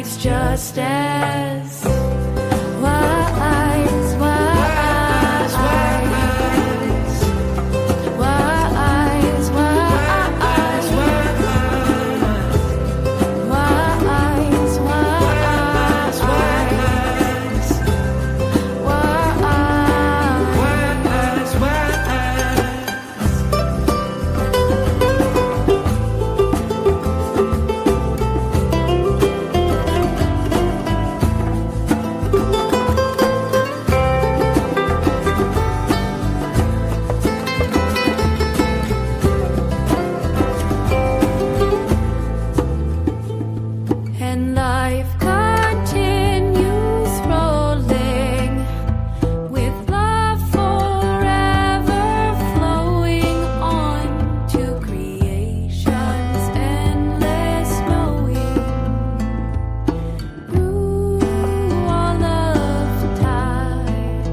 nights just as wise, wise, wise, wise, wise, wise, wise, wise, and life continues rolling with love forever flowing on to creation's endless knowing through all of time,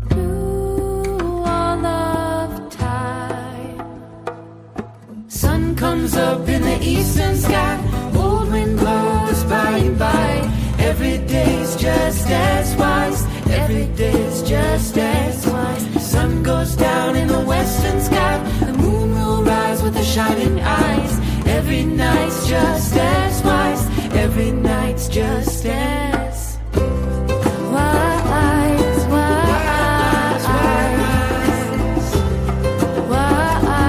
through all of time. Sun comes up in the eastern sky, old wind blows by and by. Every day's just as wise, every day's just as wise. Sun goes down in the western sky, the moon will rise with the shining eyes. Every night's just as wise, every night's just as wise, wise, wise, wise,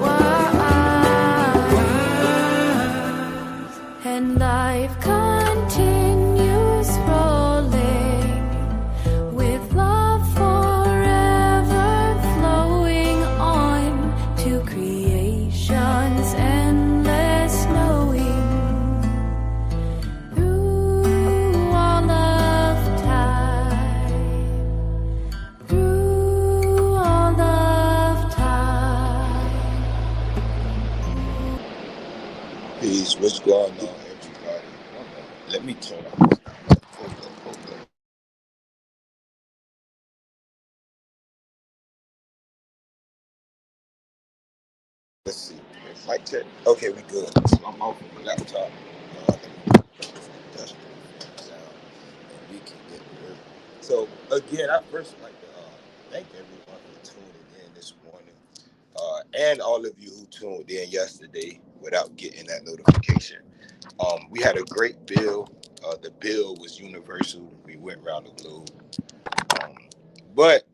wise, and life continues rolling with love forever flowing on to creation's endless knowing through all of time, through all of time. Peace. What's going on, everybody? Let me turn off this. Hold up. Let's see. Mic check. Okay, we good. So I'm off of the laptop. Let me adjust the sound, and we can get there. So again, I first like to thank everyone for tuning in this morning, and all of you who tuned in yesterday without getting that notification. We had a great bill. The bill was universal. We went around the globe. Um, but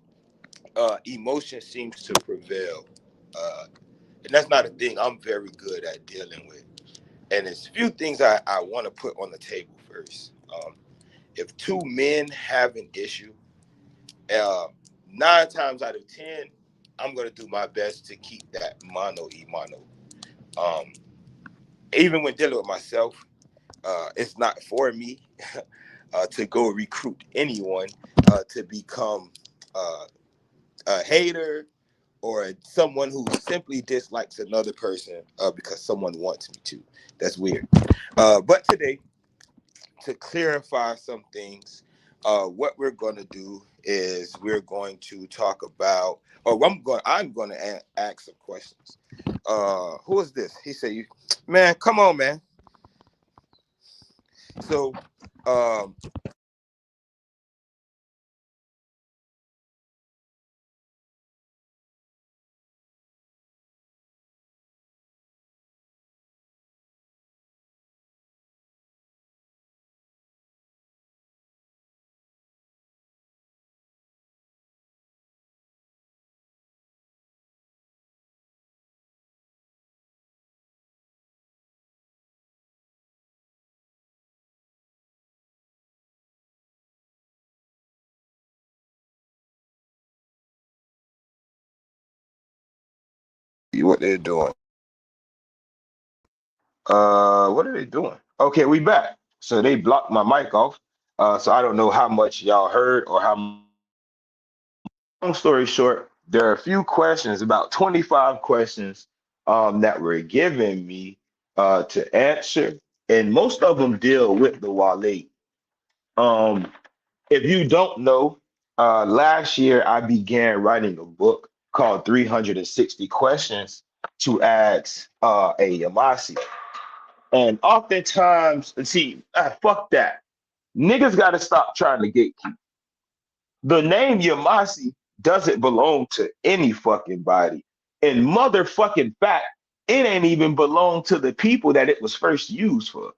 emotion seems to prevail. And that's not a thing I'm very good at dealing with. And there's a few things I want to put on the table first. If two men have an issue, uh, 9 times out of 10, I'm going to do my best to keep that mano y mano. Um, Even when dealing with myself, it's not for me to go recruit anyone to become a hater or someone who simply dislikes another person because someone wants me to. That's weird. But today, to clarify some things, what we're going to do is we're going to talk about, or I'm going to ask some questions. Who is this? He said, "Man, come on, man." So, um, what they're doing? What are they doing? Okay, we back. So they blocked my mic off. So I don't know how much y'all heard or how. Long story short, there are a few questions, about 25 questions, that were given me to answer, and most of them deal with the Wale. Um, if you don't know, Last year I began writing a book called 360 Questions to Ask a Yamasi. And oftentimes, see, fuck that. Niggas got to stop trying to gatekeep. The name Yamasi doesn't belong to any fucking body. And motherfucking fact, it ain't even belong to the people that it was first used for.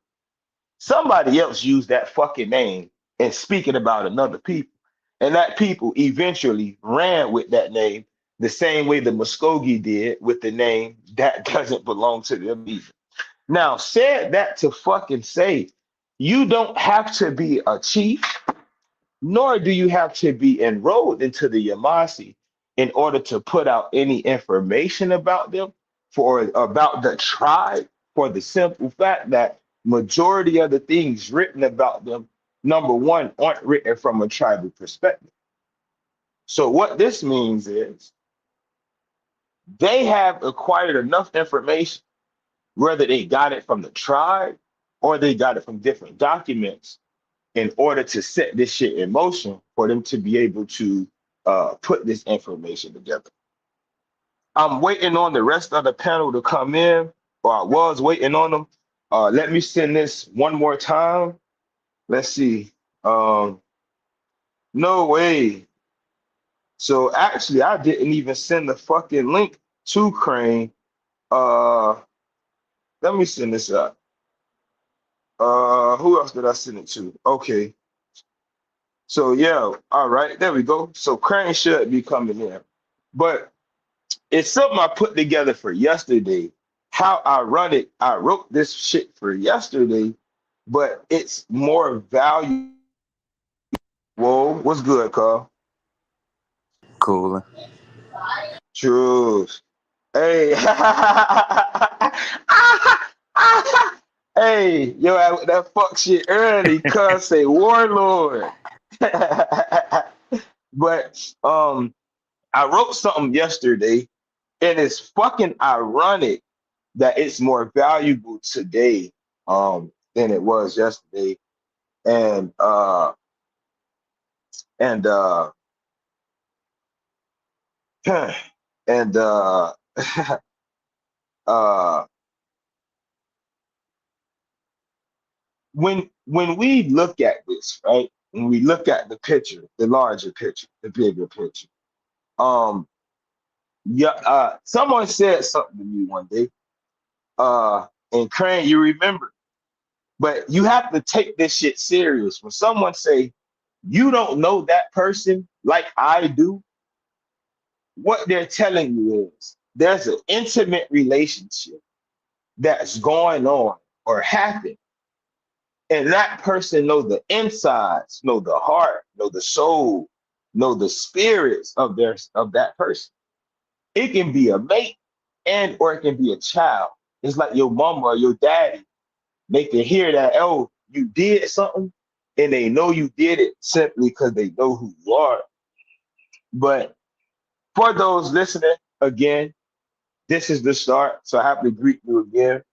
Somebody else used that fucking name and speaking about another people. And that people eventually ran with that name the same way the Muskogee did with the name that doesn't belong to them either. Now, said that to fucking say, you don't have to be a chief, nor do you have to be enrolled into the Yamasi in order to put out any information about them for about the tribe, for the simple fact that majority of the things written about them, number one, aren't written from a tribal perspective. So what this means is they have acquired enough information, whether they got it from the tribe or they got it from different documents, in order to set this shit in motion for them to be able to put this information together. I'm waiting on the rest of the panel to come in, or I was waiting on them. Let me send this one more time. Let's see. No way. So actually, I didn't even send the fucking link to Crane. Uh, Let me send this up. Who else did I send it to? Okay. So yeah, all right, there we go. So Crane should be coming in. But it's something I put together for yesterday. How ironic, I wrote this shit for yesterday, but it's more valuable. Whoa, what's good, Carl? Cool. Truth. Hey. Hey, yo, that fuck shit early, cuz say warlord. But I wrote something yesterday, and it's fucking ironic that it's more valuable today than it was yesterday. And and and uh when we look at this, right? When we look at the picture, the larger picture, the bigger picture, um yeah, someone said something to me one day, and Crane, you remember, but you have to take this shit serious. When someone say you don't know that person like I do, what they're telling you is there's an intimate relationship that's going on or happened, and that person know the insides, know the heart, know the soul, know the spirits of that person. It can be a mate and or it can be a child. It's like your mama or your daddy. They can hear that, oh, you did something, and they know you did it simply because they know who you are. But for those listening, again, this is the start. So I have to greet you again.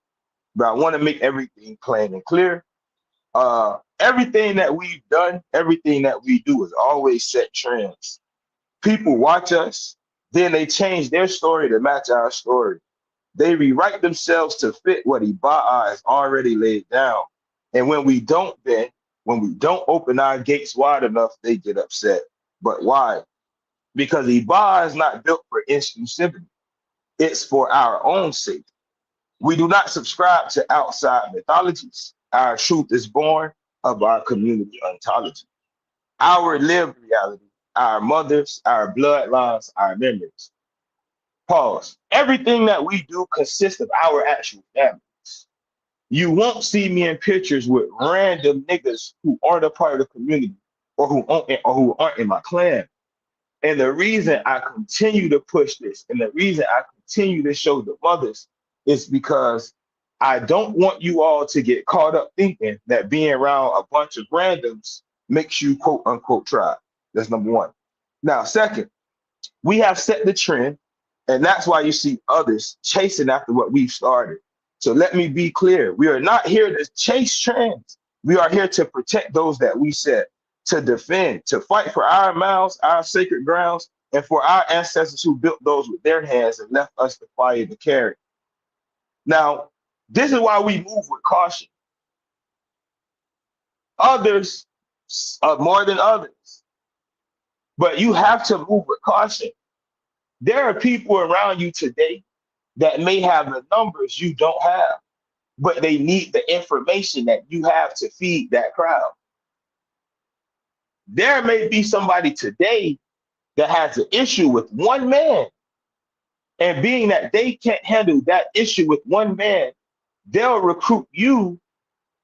But I want to make everything plain and clear. Everything that we've done, everything that we do is always set trends. People watch us, then they change their story to match our story. They rewrite themselves to fit what Iba'a has already laid down. And when we don't open our gates wide enough, they get upset. But why? Because Iba'a is not built for exclusivity. It's for our own sake. We do not subscribe to outside mythologies. Our truth is born of our community ontology. Our lived reality, our mothers, our bloodlines, our memories. Pause. Everything that we do consists of our actual families. You won't see me in pictures with random niggas who aren't a part of the community or who aren't in my clan. And the reason I continue to push this and the reason I continue to show the mothers is because I don't want you all to get caught up thinking that being around a bunch of randoms makes you quote unquote tribe. That's number one. Now, second, we have set the trend, and that's why you see others chasing after what we've started. So let me be clear. We are not here to chase trends. We are here to protect those that we set. to defend, to fight for our mouths, our sacred grounds, and for our ancestors who built those with their hands and left us the fire to carry. Now, this is why we move with caution. Others are more than others, but you have to move with caution. There are people around you today that may have the numbers you don't have, but they need the information that you have to feed that crowd. There may be somebody today that has an issue with one man, and being that they can't handle that issue with one man, they'll recruit you,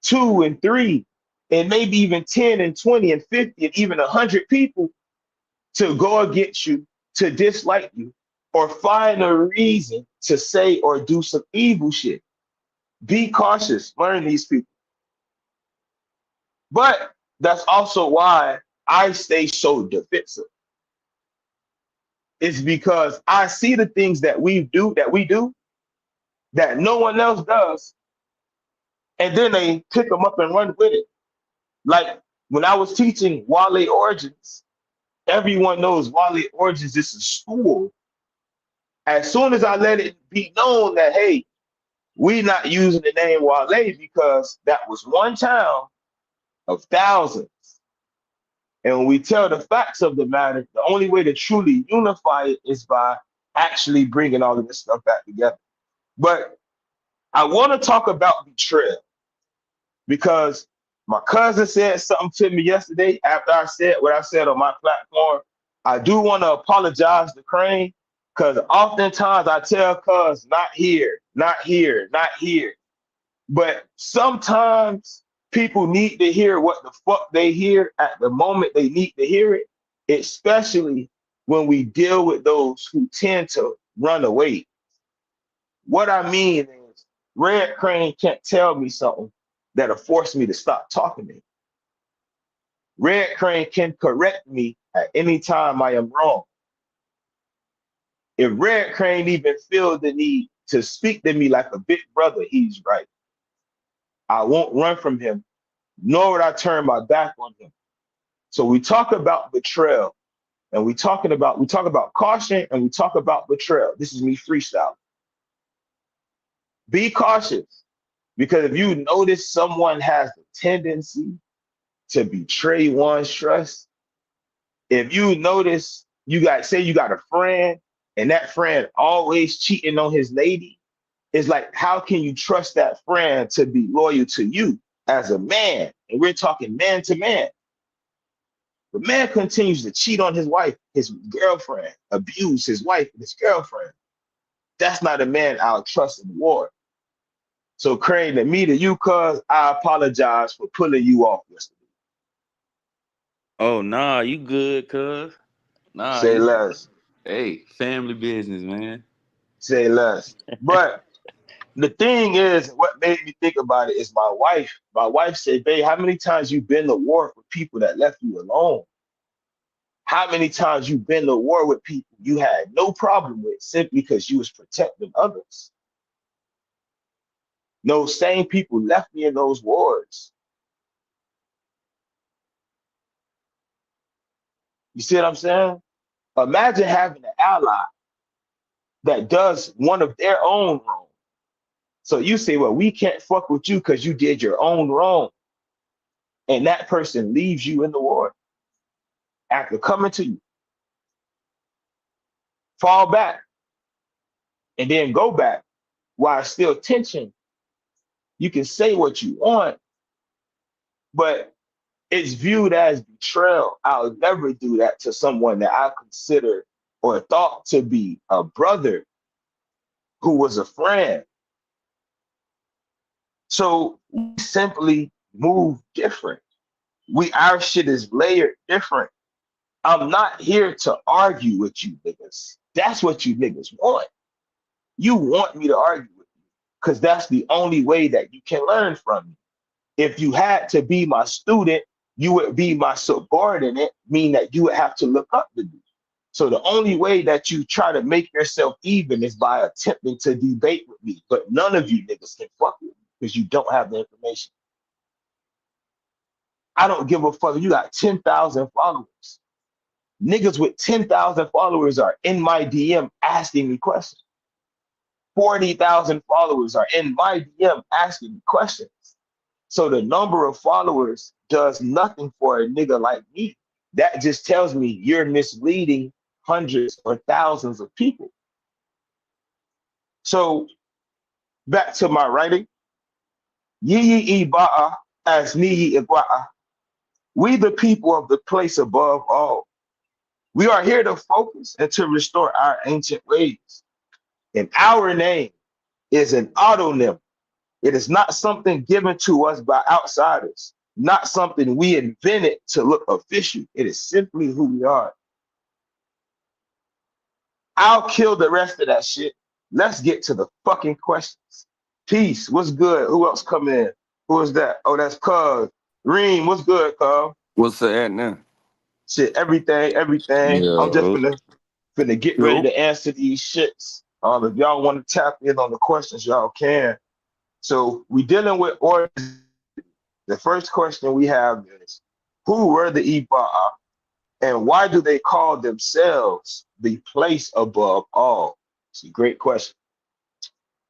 two and three, and maybe even 10 and 20 and 50 and even 100 people to go against you, to dislike you, or find a reason to say or do some evil shit. Be cautious, learn these people. But that's also why I stay so defensive. It's because I see the things that we do that no one else does, and then they pick them up and run with it. Like when I was teaching Guale origins, everyone knows Guale origins is a school. As soon as I let it be known that, hey, we not using the name Guale because that was one town of thousands. And when we tell the facts of the matter, the only way to truly unify it is by actually bringing all of this stuff back together. But I want to talk about betrayal because my cousin said something to me yesterday after I said what I said on my platform. I do want to apologize to Crane because oftentimes I tell cuz not here, not here, not here. But sometimes people need to hear what the fuck they hear at the moment they need to hear it, especially when we deal with those who tend to run away. What I mean is, Red Crane can't tell me something that'll force me to stop talking to him. Red Crane can correct me at any time I am wrong. If Red Crane even feels the need to speak to me like a big brother, he's right. I won't run from him, nor would I turn my back on him. So we talk about betrayal, and we talk about caution, and we talk about betrayal. This is me freestyle. Be cautious, because if you notice someone has the tendency to betray one's trust, if you notice you got a friend and that friend always cheating on his lady, it's like, how can you trust that friend to be loyal to you as a man? And we're talking man to man. The man continues to cheat on his wife, his girlfriend, abuse his wife and his girlfriend. That's not a man I'll trust in war. So Crane, to me, to you, cuz, I apologize for pulling you off yesterday. Oh, nah, you good, cuz. Nah, Say you. less. Hey, family business, man. Say less. But the thing is, what made me think about it is my wife. My wife said, babe, how many times you been to war with people that left you alone? How many times you been to war with people you had no problem with simply because you was protecting others? Those same people left me in those wars. You see what I'm saying? Imagine having an ally that does one of their own wrong. So you say, well, we can't fuck with you because you did your own wrong. And that person leaves you in the war after coming to you. Fall back and then go back while still tension. You can say what you want, but it's viewed as betrayal. I'll never do that to someone that I consider or thought to be a brother who was a friend. So we simply move different. Our shit is layered different. I'm not here to argue with you niggas. That's what you niggas want. You want me to argue with you because that's the only way that you can learn from me. If you had to be my student, you would be my subordinate, meaning that you would have to look up to me. So the only way that you try to make yourself even is by attempting to debate with me. But none of you niggas can fuck with me because you don't have the information. I don't give a fuck if you got 10,000 followers. Niggas with 10,000 followers are in my DM asking me questions. 40,000 followers are in my DM asking me questions. So the number of followers does nothing for a nigga like me. That just tells me you're misleading hundreds or thousands of people. So back to my writing. Yi Iba'a as Ni Igwa'a. We the people of the place above all. We are here to focus and to restore our ancient ways. And our name is an autonym. It is not something given to us by outsiders, not something we invented to look official. It is simply who we are. I'll kill the rest of that shit. Let's get to the fucking questions. Peace, what's good? Who else come in? Who is that? Oh, that's Cuz. Reem, what's good, Cuz? What's that now? Shit, everything. I'm just Yo. finna get ready to answer these shits. If y'all want to tap in on the questions, y'all can. So we dealing with order. The first question we have is, who were the Iba'a and why do they call themselves the place above all? It's a great question.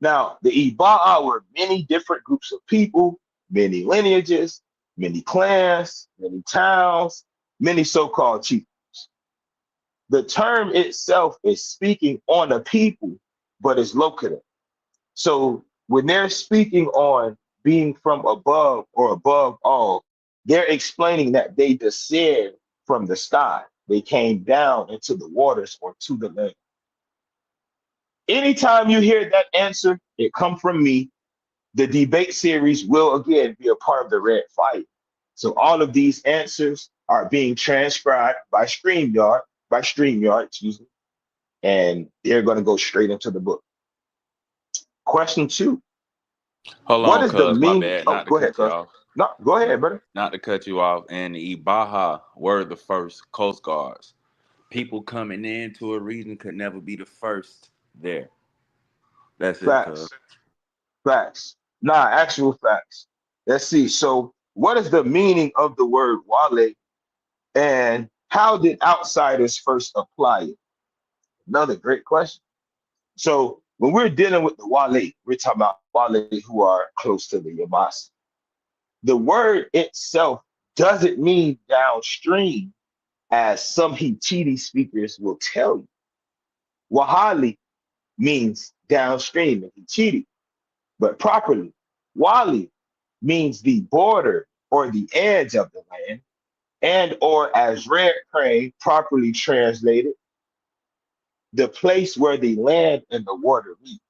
Now, the Iba'a were many different groups of people, many lineages, many clans, many towns, many so-called chiefs. The term itself is speaking on a people, but it's locative. So when they're speaking on being from above or above all, they're explaining that they descend from the sky. They came down into the waters or to the land. Anytime you hear that answer, it come from me. The debate series will again be a part of the Red Fight. So all of these answers are being transcribed by StreamYard, excuse me, and they're going to go straight into the book. Question 2. Hold What on, is the cuz. My meaning? bad. Oh, Not to go ahead, cut you cuz. off. No, go Not, ahead, brother. not to cut you off. And the Ibaha were the first Coast Guards. People coming into a region could never be the first there. That's it, cuz. Facts. Facts. Nah, actual facts. Let's see. So, what is the meaning of the word Wale and how did outsiders first apply it? Another great question. So, when we're dealing with the Wale, we're talking about Wale who are close to the Yamasi. The word itself doesn't mean downstream, as some Hichiti speakers will tell you. Wahali means downstream in Hichiti, but properly, Wali means the border or the edge of the land, and or as Red Crane properly translated, the place where the land and the water meet.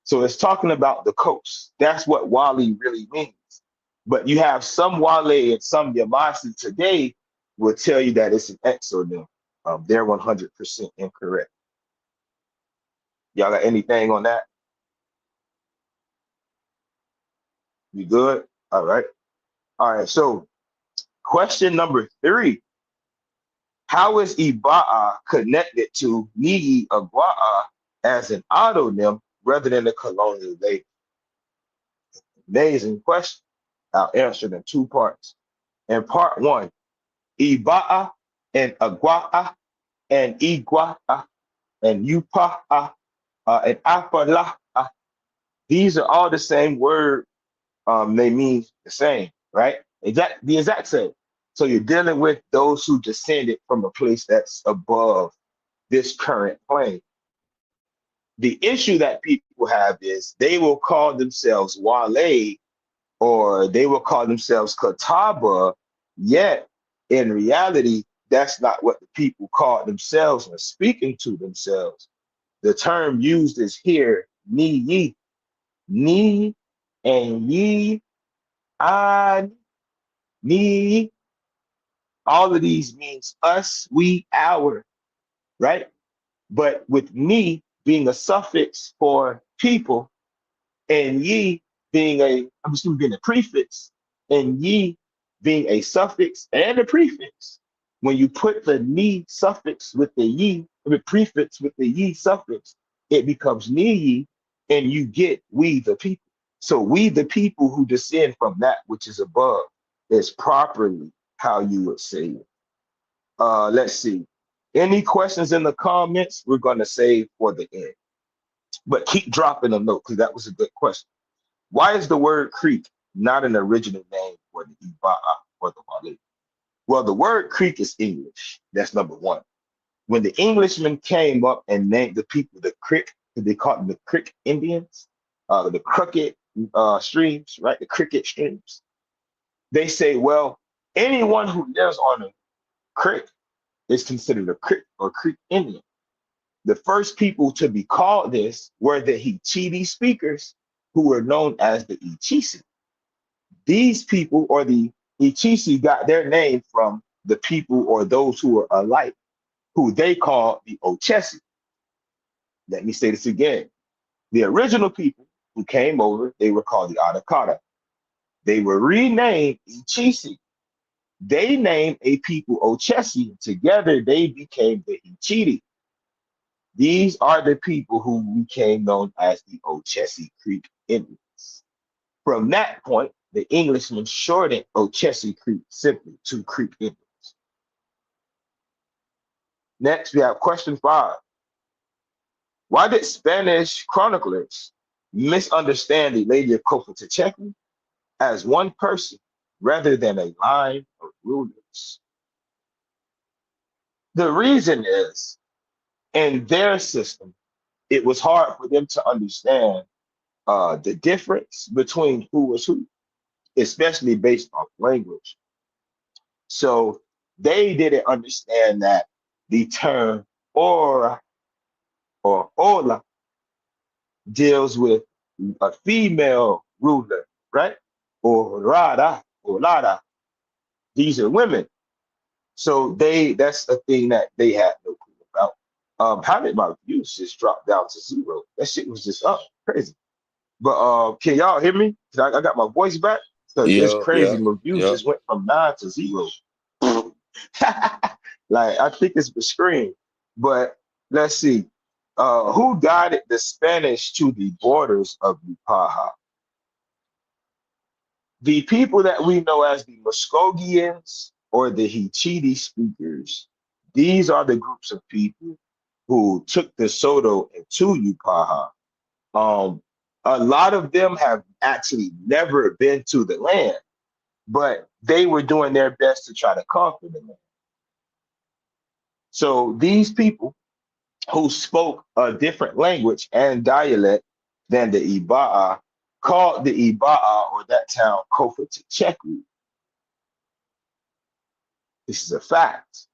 So it's talking about the coast. That's what Wali really means. But you have some Wale and some Yamasi today will tell you that it's an exonym. They're 100% incorrect. Y'all got anything on that? You good? All right. All right. So question number 3. How is Iba'a connected to Ni'i Agwa'a as an autonym rather than a colonial label? Amazing question. I'll answer it in 2 parts. In part 1, Iba'a and Agwa'a and Igwa'a and Yupa'a and Apala'a, these are all the same word. They mean the same, right? The exact same. So you're dealing with those who descended from a place that's above this current plane. The issue that people have is they will call themselves Wale or they will call themselves Kataba, yet in reality, that's not what the people call themselves when speaking to themselves. The term used is here, ni ye, ni and ye, I, ni. All of these means us, we, our, right? But with me being a suffix for people and ye being a prefix and ye being a suffix and a prefix, when you put the ni suffix with the ye, the prefix with the ye suffix, it becomes ni ye and you get we the people. So we, the people who descend from that which is above, is properly how you would say it. Let's see. Any questions in the comments, we're going to save for the end. But keep dropping a note because that was a good question. Why is the word creek not an original name for the Iba'a or the Wale? Well, the word creek is English. That's number one. When the Englishmen came up and named the people the Creek, they called them the Creek Indians, the crooked streams, right? The cricket streams. They say, well, anyone who lives on a creek is considered a Creek or Creek Indian. The first people to be called this were the Hichiti speakers, who were known as the Ichisi. These people, or the Ichisi, got their name from the people or those who were alike, who they called the Ochesi. Let me say this again. The original people who came over, they were called the Atakata. They were renamed Ichisi. They named a people Ochesi. Together, they became the Ichiti. These are the people who became known as the Ochesi Creek Indians. From that point, the Englishmen shortened Ochesi Creek simply to Creek Indians. Next, we have question 5. Why did Spanish chroniclers misunderstand the Lady of Copacabana as one person rather than a line of rulers? The reason is, in their system, it was hard for them to understand the difference between who was who, especially based on language. So they didn't understand that the term aura or ola deals with a female ruler, right? Or rada or lada. These are women. So that's the thing that they had no clue about. How did my views just drop down to 0? That shit was just up crazy. But can y'all hear me? I got my voice back? Because it's Yeah, crazy. yeah, My views yeah. just went from 9 to 0. Like, I think it's the screen. But let's see. Who guided the Spanish to the borders of Upaha? The people that we know as the Muskogeans or the Hichiti speakers, these are the groups of people who took the Soto into Upaha. A lot of them have actually never been to the land, but they were doing their best to try to conquer the land. So these people who spoke a different language and dialect than the Iba'a called the Iba'a or that town Kofa Techeku. This is a fact.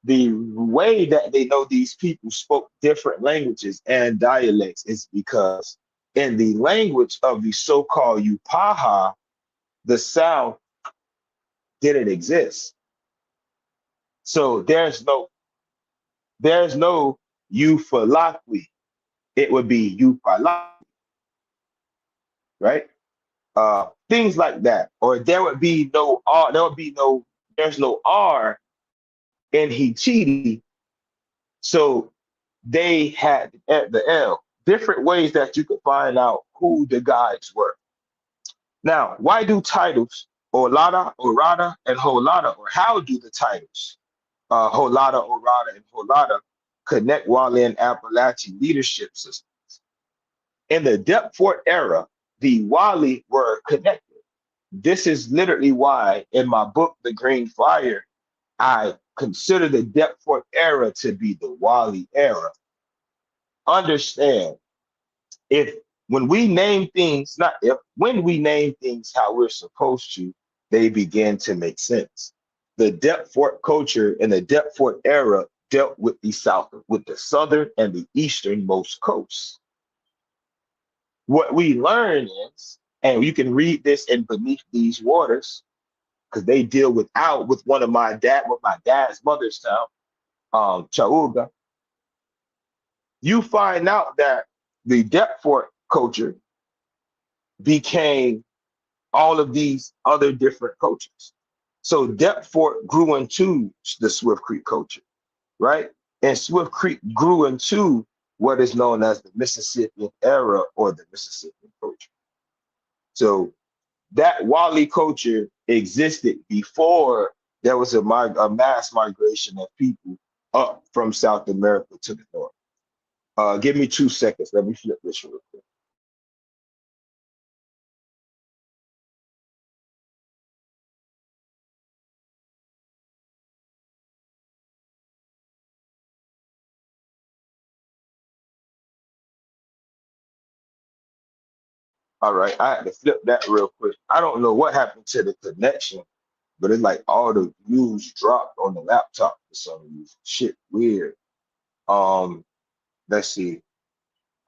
The way that they know these people spoke different languages and dialects is because in the language of the so-called Upaha, the sound didn't exist. So there's no Ufalakwi. It would be Ufalakwi, right? Things like that. Or there would be no R, there's no R in Hichiti. So they had the L. Different ways that you could find out who the guides were. Now, why do titles Olada, Orada, and Holada, or how do the titles Holada, Orada, and Holada connect Wale and Appalachian leadership systems? In the Depth Fort era, the Wale were connected. This is literally why in my book, The Green Fire, I consider the Depth Fort era to be the Wale era. Understand, if when we name things, not if, when we name things how we're supposed to, they begin to make sense. The Depth Fort culture in the Depth Fort era dealt with the south, with the southern and the easternmost coasts. What we learn is, and you can read this in Beneath These Waters, because they deal with one of my dad's mother's town, Chauga. You find out that the Depth Fort culture became all of these other different cultures. So Depth Fort grew into the Swift Creek culture, right? And Swift Creek grew into what is known as the Mississippian era or the Mississippian culture. So that Wale culture existed before there was a mass migration of people up from South America to the north. Give me 2 seconds. Let me flip this real quick. All right, I had to flip that real quick. I don't know what happened to the connection, but it's like all the views dropped on the laptop for some reason. Shit, weird. Um, let's see.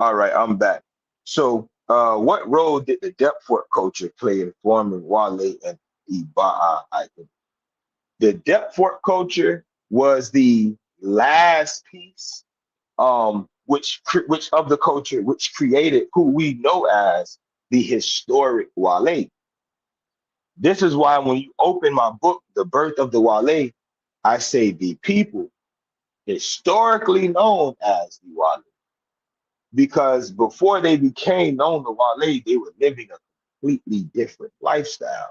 All right, I'm back. So, what role did the Deptford culture play in forming Wale and Iba'a icon? The Deptford culture was the last piece, which of the culture which created who we know as the historic Wale. This is why when you open my book, The Birth of the Wale, I say the people historically known as the Wale. Because before they became known to Wale, they were living a completely different lifestyle.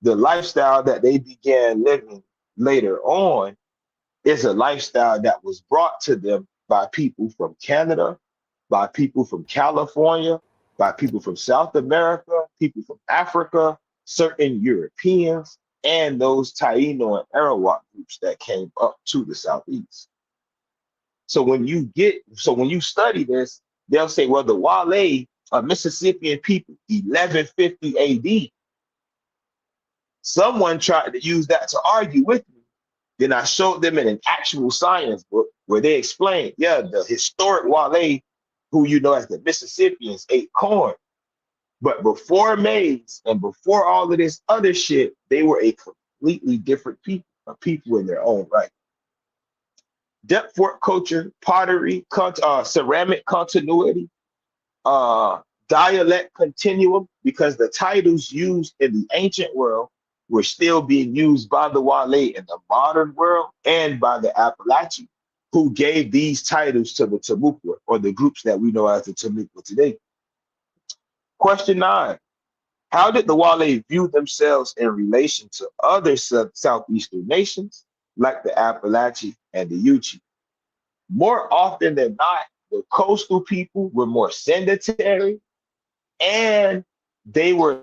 The lifestyle that they began living later on is a lifestyle that was brought to them by people from Canada, by people from California, by people from South America, people from Africa, certain Europeans, and those Taino and Arawak groups that came up to the Southeast. So when you study this, they'll say, well, the Wale, Mississippian people, 1150 AD. Someone tried to use that to argue with me. Then I showed them in an actual science book where they explained, yeah, the historic Wale, who you know as the Mississippians, ate corn. But before maize and before all of this other shit, they were a completely different people, a people in their own right. Deptford culture, pottery, ceramic continuity, uh, dialect continuum, because the titles used in the ancient world were still being used by the Wale in the modern world and by the Appalachian, who gave these titles to the Timucua, or the groups that we know as the Timucua today. Question 9. How did the Wale view themselves in relation to other southeastern nations like the Appalachian and the Yuchi? More often than not, the coastal people were more sedentary and they were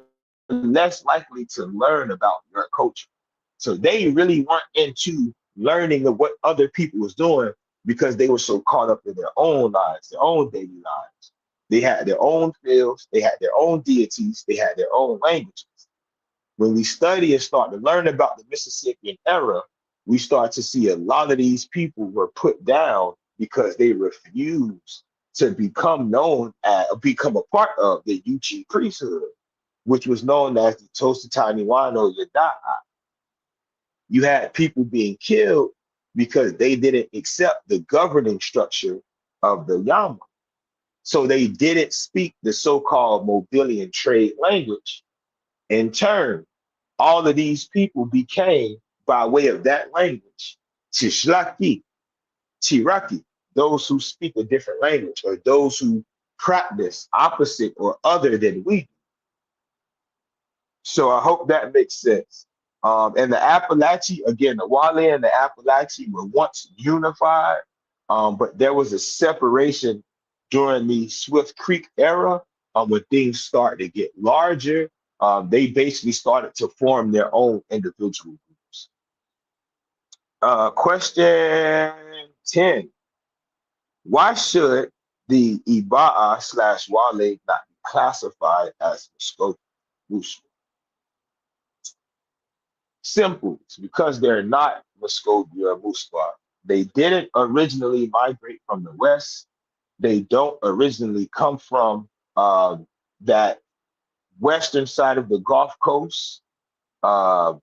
less likely to learn about your culture. So they really weren't into learning of what other people was doing because they were so caught up in their own lives, their own daily lives. They had their own fields, they had their own deities, they had their own languages. When we study and start to learn about the Mississippian era, we start to see a lot of these people were put down because they refused to become a part of the Yuchi priesthood, which was known as the Tositaniwano Yada'a. You had people being killed because they didn't accept the governing structure of the Yama. So they didn't speak the so-called Mobilian trade language. In turn, all of these people became, by way of that language, Tishlaki, Tiraki, those who speak a different language, or those who practice opposite or other than we do. So I hope that makes sense. And the Appalachia, again, the Wale and the Appalachia were once unified, but there was a separation during the Swift Creek era when things started to get larger. They basically started to form their own individual groups. Question 10. Why should the Iba'a/Wale not be classified as Muslim? Simple. It's because they're not Muscovy or Muslim. They didn't originally migrate from the West. They don't originally come from that western side of the Gulf Coast. Uh,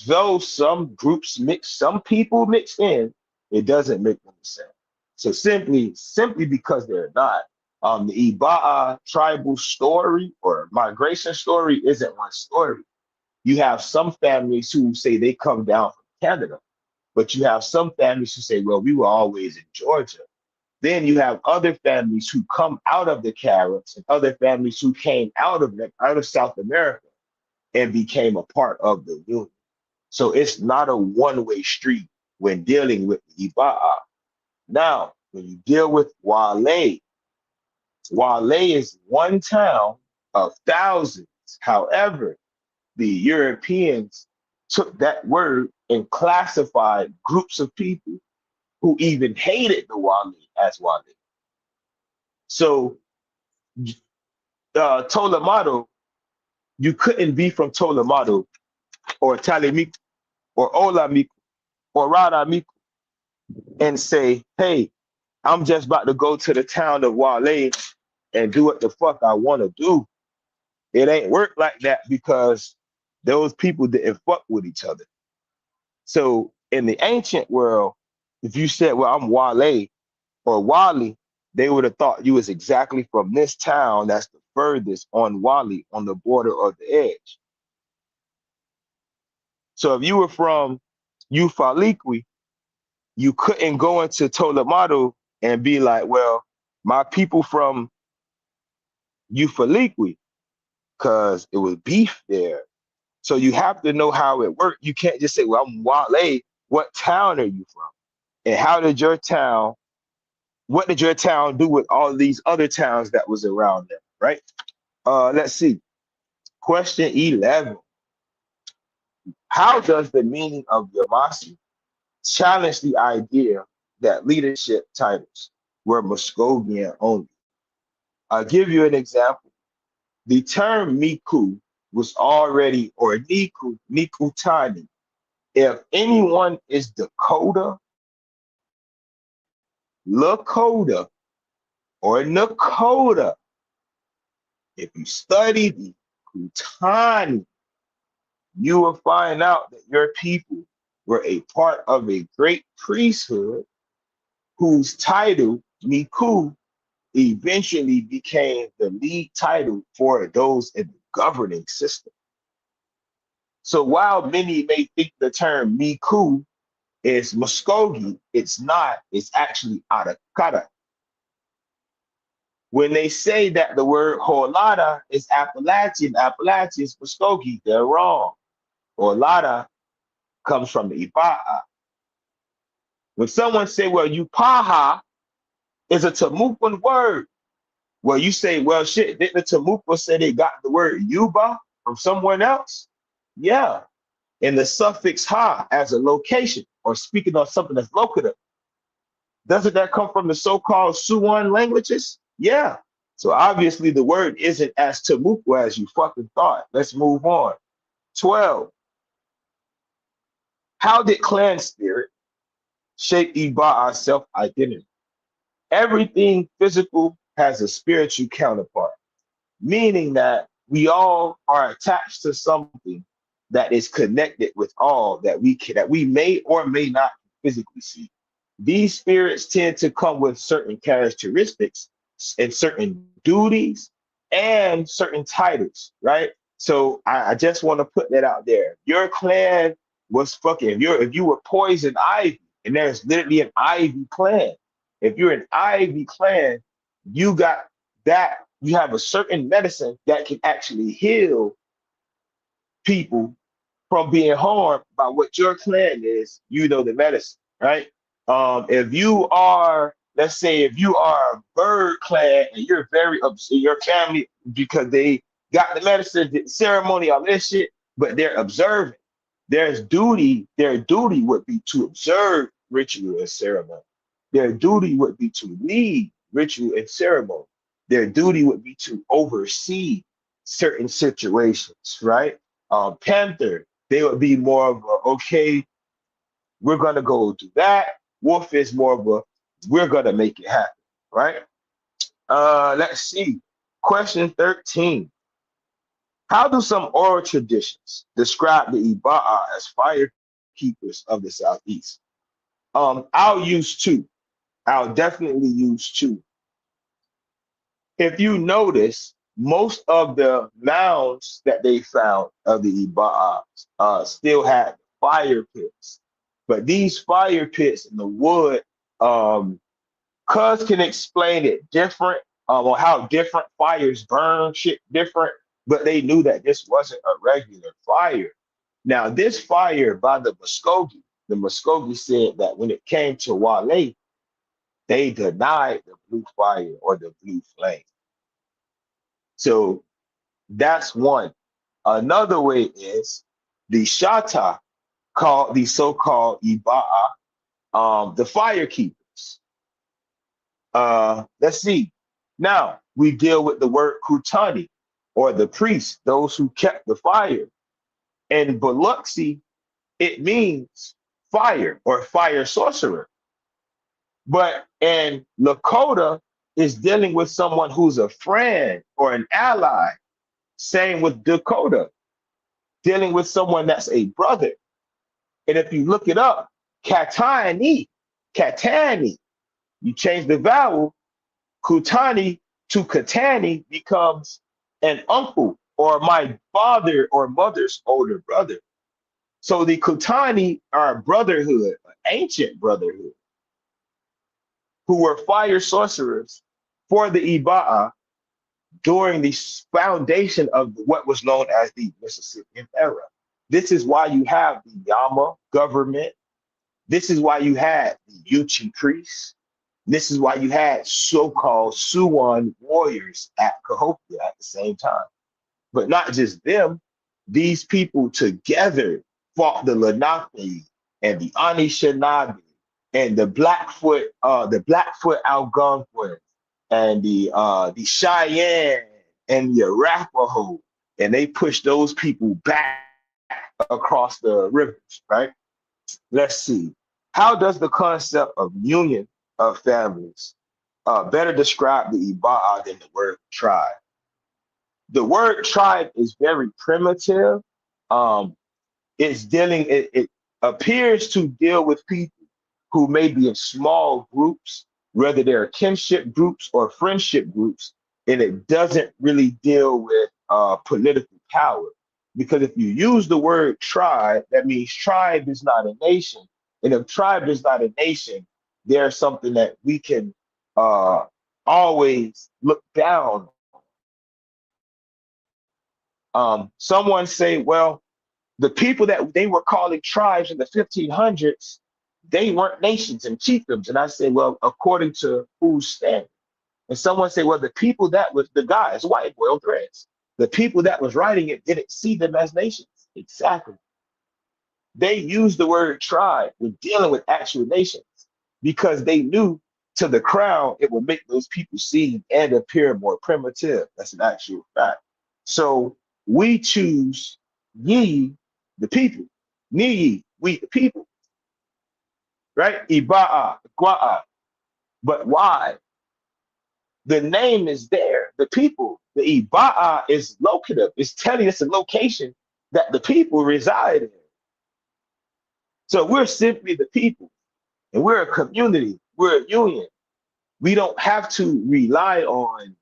though some people mix in, it doesn't make them the same. So simply because they're not. The Iba'a tribal story or migration story isn't one story. You have some families who say they come down from Canada, but you have some families who say, well, we were always in Georgia. Then you have other families who come out of the Caribs and other families who came out of South America and became a part of the union. So it's not a one-way street when dealing with Iba'a. Now, when you deal with Wale, Wale is one town of thousands. However, the Europeans took that word and classified groups of people who even hated the Wale as Wale. So Tolomado, you couldn't be from Tolomado or Talimik or Olamik or Radamik and say, hey, I'm just about to go to the town of Wale and do what the fuck I want to do. It ain't work like that because those people didn't fuck with each other. So in the ancient world, if you said, well, I'm Wale or Wali, they would have thought you was exactly from this town that's the furthest on Wali, on the border of the edge. So if you were from Ufalikwi, you couldn't go into Tolomado and be like, well, my people from Ufalikwi, because it was beef there. So you have to know how it worked. You can't just say, well, I'm Wale. What town are you from? And what did your town do with all these other towns that was around them, right? Let's see. Question 11. How does the meaning of Yamasi challenge the idea that leadership titles were Muscovian only? I'll give you an example. The term Miku was already, or Nikutani. If anyone is Dakota, Lakota, or Nakota, if you study the Kutani, you will find out that your people were a part of a great priesthood whose title, Miku, eventually became the lead title for those in the governing system. So while many may think the term Miku is Muskogee, it's not, it's actually Atakara. When they say that the word Holada is Appalachian is Muskogee, they're wrong. Holada comes from the Iba'a. When someone say, well, Upaha is a Tamupan word, well, you say, well, shit, didn't the Tamupa say they got the word Yuba from someone else? Yeah. And the suffix ha as a location or speaking on something that's locative. Doesn't that come from the so-called Suan languages? Yeah. So obviously the word isn't as Tamupa as you fucking thought. Let's move on. 12. How did clan spirit shape Iba'a's self-identity? Everything physical has a spiritual counterpart, meaning that we all are attached to something that is connected with all that we may or may not physically see. These spirits tend to come with certain characteristics and certain duties and certain titles, right? So I just want to put that out there. Your clan was fucking, if you were poison ivy, and there's literally an ivy clan. If you're an ivy clan, you got that, you have a certain medicine that can actually heal people from being harmed by what your clan is, you know the medicine, right? If you are, let's say, if you are a bird clan and you're very upset, your family, because they got the medicine, the ceremony, all this shit, but they're observant. Their duty would be to observe ritual and ceremony. Their duty would be to lead ritual and ceremony. Their duty would be to oversee certain situations, right? Panther, they would be more of a, okay, we're gonna go do that. Wolf is more of a, we're gonna make it happen, right? Let's see. Question 13. How do some oral traditions describe the Iba'a as fire keepers of the Southeast? I'll use two. I'll definitely use two. If you notice, most of the mounds that they found of the Iba'a still had fire pits. But these fire pits in the wood, Cuz can explain it different, on how different fires burn shit different, but they knew that this wasn't a regular fire. Now, this fire by the Muskogee said that when it came to Wale, they denied the blue fire or the blue flame. So that's one. Another way is the Shata called the so-called Iba'a, the fire keepers. Let's see. Now we deal with the word Kutani, or the priests, those who kept the fire. And Biloxi, it means fire or fire sorcerer. But in Lakota is dealing with someone who's a friend or an ally. Same with Dakota, dealing with someone that's a brother. And if you look it up, Katani, you change the vowel, Kutani to Katani becomes an uncle or my father or mother's older brother. So the Kutani are a brotherhood, an ancient brotherhood, who were fire sorcerers for the Iba'a during the foundation of what was known as the Mississippian era. This is why you have the Yama government. This is why you had the Yuchi priests. This is why you had so-called Suwan warriors at Cahokia at the same time. But not just them, these people together fought the Lenape and the Anishinaabe and the Blackfoot Algonquin and the Cheyenne and the Arapaho, and they pushed those people back across the rivers, right? Let's see. How does the concept of union of families better describe the Iba'a than the word tribe? The word tribe is very primitive. Um, it appears to deal with people who may be in small groups, whether they're kinship groups or friendship groups, and it doesn't really deal with political power. Because if you use the word tribe, that means tribe is not a nation. And if tribe is not a nation, there's something that we can uh, always look down. Someone say, well, the people that they were calling tribes in the 1500s, they weren't nations and chiefdoms. And I say, well, according to whose standard? And someone say, well, the people that was the guys, white boy on threads, the people that was writing it didn't see them as nations. Exactly. They used the word tribe when dealing with actual nations because they knew to the crown it would make those people seem and appear more primitive. That's an actual fact. So we choose ye, the people. Ni, we the people, right? Iba'a, Gua'a. But why? The name is there. The people, the Iba'a is locative. It's telling us a location that the people reside in. So we're simply the people, and we're a community. We're a union. We don't have to rely on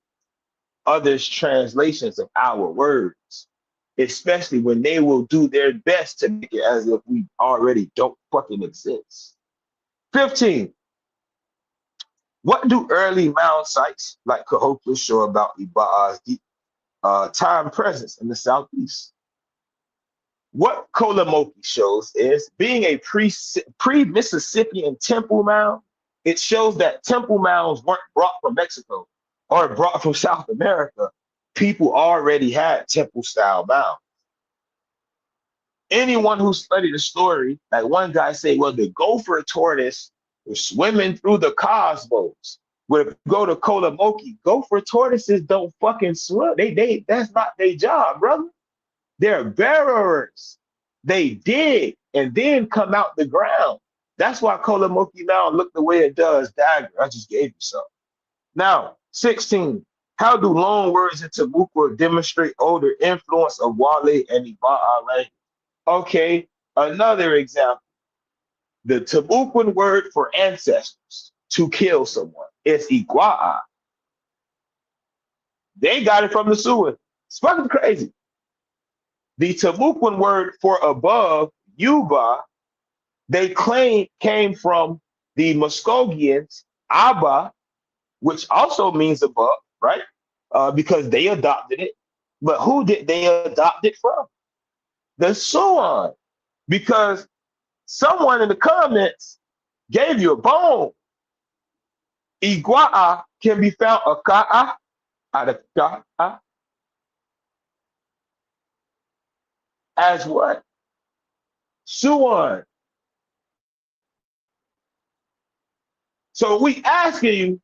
others' translations of our words, especially when they will do their best to make it as if we already don't fucking exist. 15. What do early mound sites like Cahokia show about Iba'a's deep time presence in the Southeast? What Kolamoki shows is being a pre-Mississippian temple mound, it shows that temple mounds weren't brought from Mexico or brought from South America. People already had temple-style mounds. Anyone who studied the story, like one guy say, well, the gopher tortoise was swimming through the cosmos. But if you go to Kolamoki, gopher tortoises don't fucking swim. They that's not their job, brother. They're bearers. They dig and then come out the ground. That's why Kolamoki now look the way it does. Dagger, I just gave you some. Now, 16. How do loan words in Timucua demonstrate older influence of Wale and Iba'a language? Okay, another example. The Timucuan word for ancestors, to kill someone, is Igua'a. They got it from the Sioux. It's fucking crazy. The Timucuan word for above, Yuba, they claim came from the Muskogeans Abba, which also means above, right? Because they adopted it. But who did they adopt it from? The Suan. Because someone in the comments gave you a bone. Igua'a can be found aka'a, adaka'a, as what? Suan. So we asking you,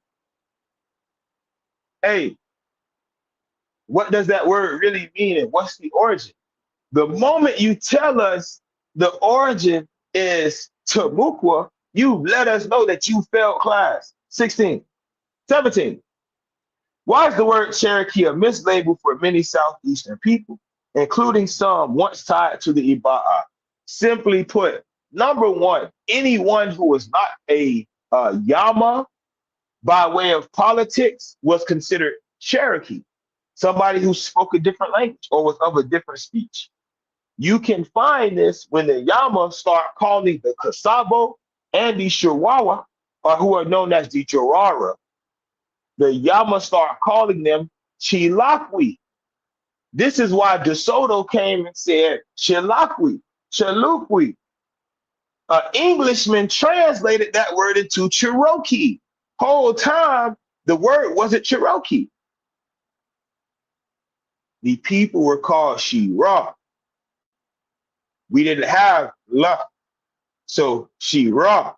hey, what does that word really mean and what's the origin? The moment you tell us the origin is Tamukwa, you let us know that you failed class. 16, 17. Why is the word Cherokee a mislabel for many Southeastern people, including some once tied to the Iba'a? Simply put, number one, anyone who was not a Yama by way of politics was considered Cherokee, somebody who spoke a different language or was of a different speech. You can find this when the Yama start calling the Kasabo and the Shirawa, or who are known as the Jorara. The Yama start calling them Chilakwi. This is why DeSoto came and said Chilakwi, Chalukwi. An Englishman translated that word into Cherokee. Whole time, the word wasn't Cherokee. The people were called Shira. We didn't have La, so Shira.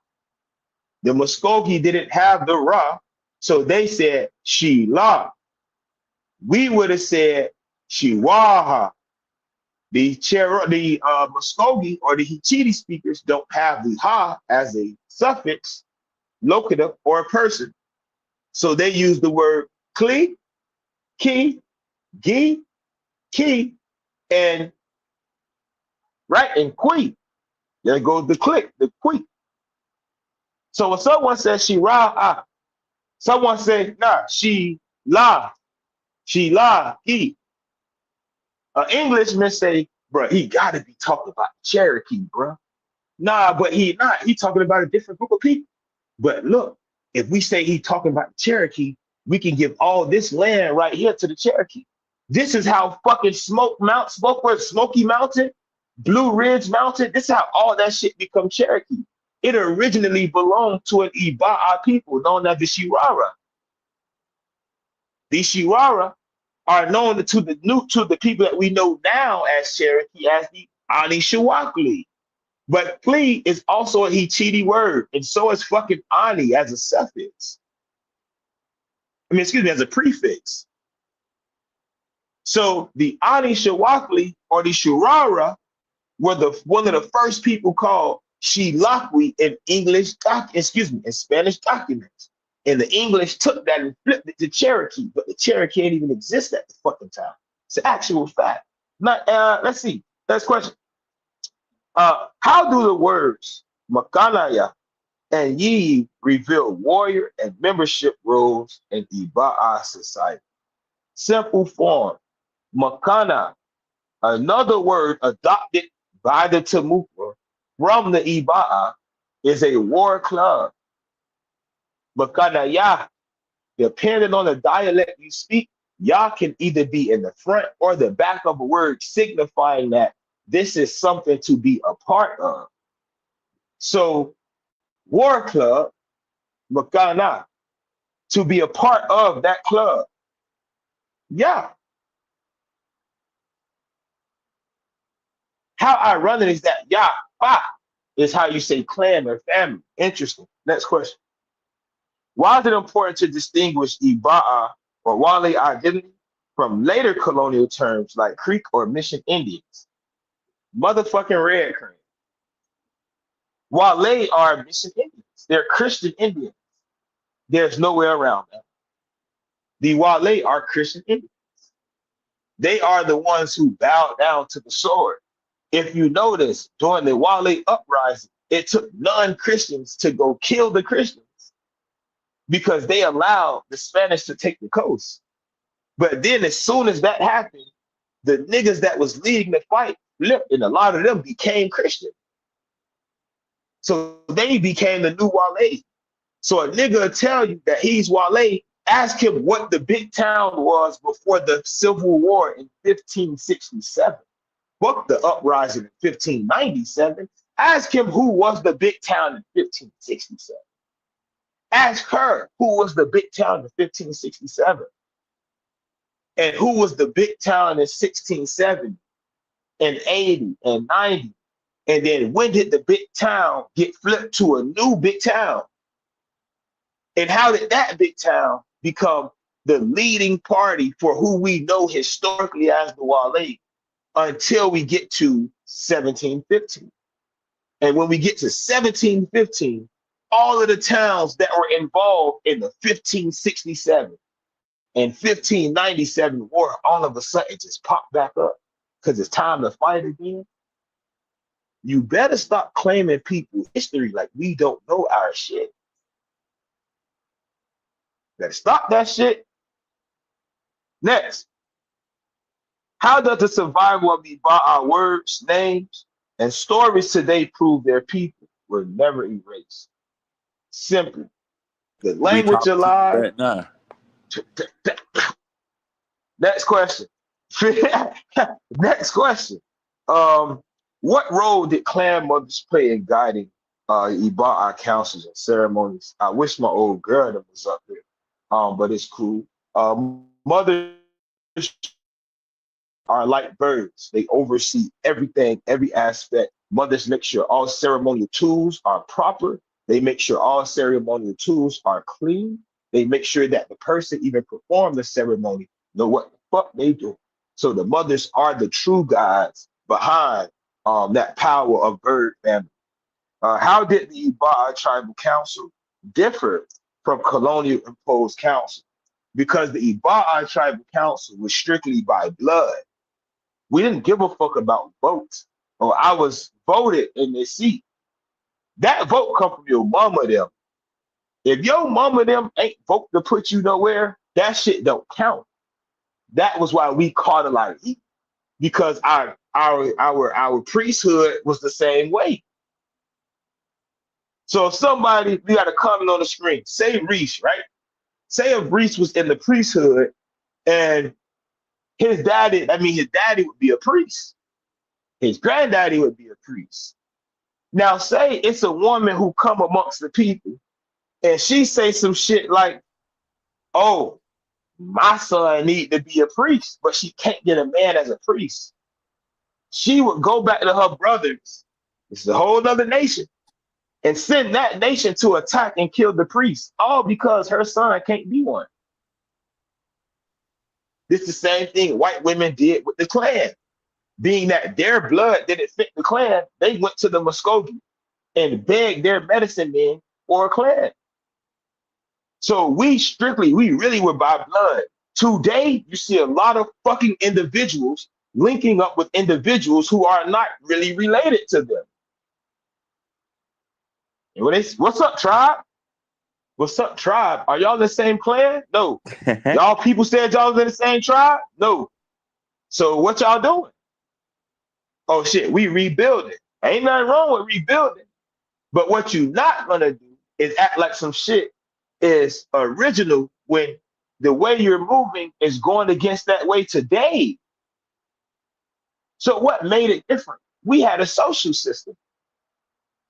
The Muskogee didn't have the Ra, so they said Shila. We would have said Shiwaha. The Muskogee or the Hichiti speakers don't have the ha as a suffix, locative, or a person. So they use the word kli, ki, gi, ki, and right, and qui. There goes the click, the qui. So when someone says she ra, someone say, nah, she la, he. An Englishman say, bro, he gotta be talking about Cherokee, bro. Nah, but he not. He talking about a different group of people. But look, if we say he talking about the Cherokee, we can give all this land right here to the Cherokee. This is how fucking Smoky Mountain, Blue Ridge Mountain, this is how all that shit become Cherokee. It originally belonged to an Iba'a people known as the Shirara. The Shirara are known to the people that we know now as Cherokee as the Anishawakli. But Kli is also a Hichiti word, and so is fucking Ani as a suffix. I mean, excuse me, as a prefix. So the Anishawakli or the Shurara were one of the first people called Shilakwi in in Spanish documents. And the English took that and flipped it to Cherokee, but the Cherokee didn't even exist at the fucking time. It's an actual fact. Let's see. Next question. How do the words Makanaya and Yi reveal warrior and membership roles in Iba'a society? Simple form. Makana, another word adopted by the Temuka from the Iba'a, is a war club. Makanaya, depending on the dialect you speak, ya can either be in the front or the back of a word, signifying that this is something to be a part of. So, war club, Makana, to be a part of that club. Yeah. How ironic is that? Ya, ba, is how you say clan or family. Interesting. Next question. Why is it important to distinguish Iba'a or Wale identity from later colonial terms like Creek or Mission Indians? Motherfucking red cream. Wale are Mission Indians. They're Christian Indians. There's nowhere around them. The Wale are Christian Indians. They are the ones who bow down to the sword. If you notice, during the Wale uprising, it took non-Christians to go kill the Christians because they allowed the Spanish to take the coast. But then as soon as that happened, the niggas that was leading the fight flipped, and a lot of them became Christian. So they became the new Wale. So a nigga will tell you that he's Wale. Ask him what the big town was before the Civil War in 1567. Fuck the uprising in 1597. Ask him who was the big town in 1567. Ask her who was the big town in 1567 and who was the big town in 1670 and 80 and 90. And then when did the big town get flipped to a new big town? And how did that big town become the leading party for who we know historically as the Wale until we get to 1715? And when we get to 1715, all of the towns that were involved in the 1567 and 1597 war all of a sudden just pop back up because it's time to fight again. You better stop claiming people's history like we don't know our shit. Better stop that shit. Next, how does the survival of our words, names, and stories today prove their people were never erased? Simple. The We language talking alive. that now. Next question. Next question. What role did clan mothers play in guiding Iba'a councils and ceremonies? I wish my old girl that was up there, but it's cool. Mothers are like birds. They oversee everything, every aspect. Mothers make sure all ceremonial tools are proper. They make sure all ceremonial tools are clean. They make sure that the person even perform the ceremony know what the fuck they do. So the mothers are the true guides behind that power of bird family. How did the Iba'a tribal council differ from colonial imposed council? Because the Iba'a tribal council was strictly by blood. We didn't give a fuck about votes. Or I was voted in this seat. That vote come from your mama them. If your mama them ain't vote to put you nowhere, that shit don't count. That was why we called it like because our priesthood was the same way. So if somebody, we got a comment on the screen, say Reese, right? Say if Reese was in the priesthood and his daddy would be a priest. His granddaddy would be a priest. Now say it's a woman who come amongst the people and she say some shit like, oh, my son need to be a priest, but she can't get a man as a priest. She would go back to her brothers, it's a whole other nation, and send that nation to attack and kill the priest, all because her son can't be one. This is the same thing white women did with the Klan. Being that their blood didn't fit the Klan, they went to the Muskogee and begged their medicine men for a Klan. So we really were by blood. Today, you see a lot of fucking individuals linking up with individuals who are not really related to them. And what's up, tribe? What's up, tribe? Are y'all in the same clan? No. Y'all people said y'all was in the same tribe? No. So what y'all doing? Oh shit, we rebuilding. Ain't nothing wrong with rebuilding. But what you not gonna do is act like some shit is original when the way you're moving is going against that way today. So what made it different? We had a social system.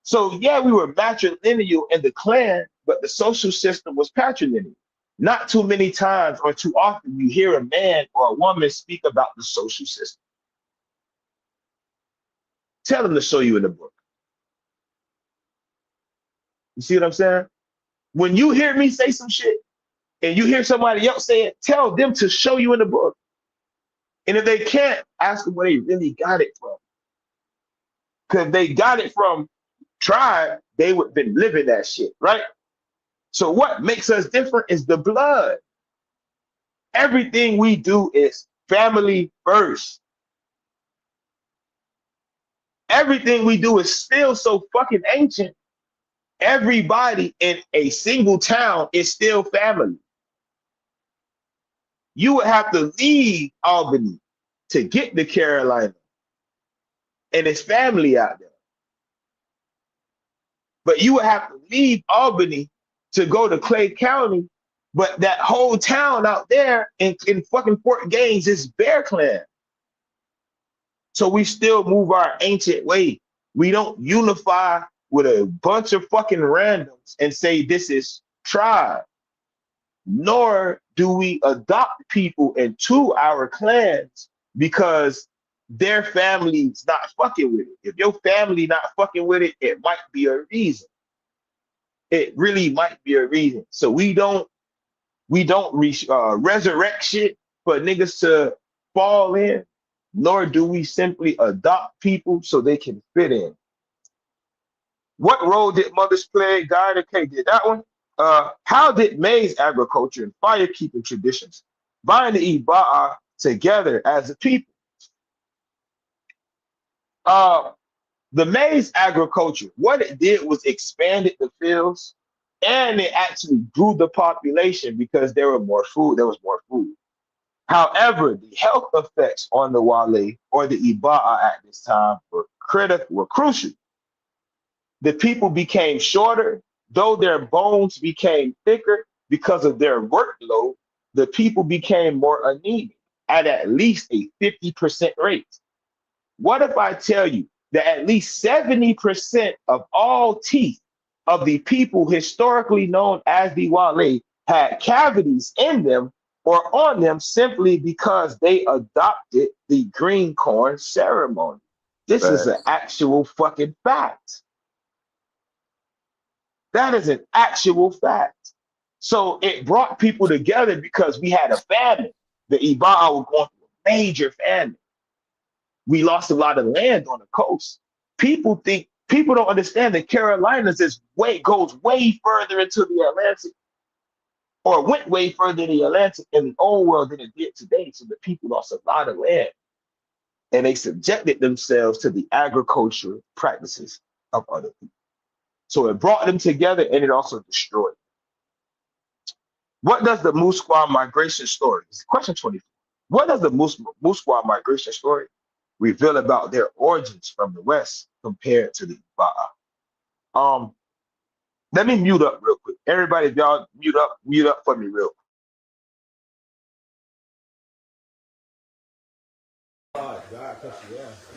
So yeah, we were matrilineal in the clan, but the social system was patrilineal. Not too many times or too often you hear a man or a woman speak about the social system. Tell them to show you in the book. You see what I'm saying? When you hear me say some shit and you hear somebody else say it, tell them to show you in the book. And if they can't, ask them where they really got it from. Because if they got it from tribe, they would have been living that shit, right? So what makes us different is the blood. Everything we do is family first. Everything we do is still so fucking ancient. Everybody in a single town is still family. You would have to leave Albany to get to Carolina. And it's family out there. But you would have to leave Albany to go to Clay County, but that whole town out there in fucking Fort Gaines is Bear Clan. So we still move our ancient way. We don't unify with a bunch of fucking randoms and say this is tribe, nor do we adopt people into our clans because their family's not fucking with it. If your family not fucking with it, it might be a reason. It really might be a reason. So we don't resurrect shit for niggas to fall in, nor do we simply adopt people so they can fit in. What role did mothers play? Guy, okay, did that one. How did maize agriculture and firekeeping traditions bind the Iba'a together as a people? Uh, the maize agriculture, what it did was expanded the fields and it actually grew the population because there was more food. However, the health effects on the Wale or the Iba'a at this time were crucial. The people became shorter, though their bones became thicker because of their workload. The people became more anemic at least a 50% rate. What if I tell you that at least 70% of all teeth of the people historically known as the Wale had cavities in them or on them simply because they adopted the green corn ceremony? This is an Facts. actual fucking fact. That is an actual fact. So it brought people together because we had a famine. The Iba'a were going through a major famine. We lost a lot of land on the coast. People don't understand the Carolinas goes way further into the Atlantic, or went way further in the Atlantic in the old world than it did today. So the people lost a lot of land, and they subjected themselves to the agricultural practices of other people. So it brought them together, and it also destroyed. What does the Musquam migration story? This is question 24. What does the Musquam migration story reveal about their origins from the West compared to the Ba'a? Um, Let me mute up real quick. Everybody, if y'all mute up for me real quick.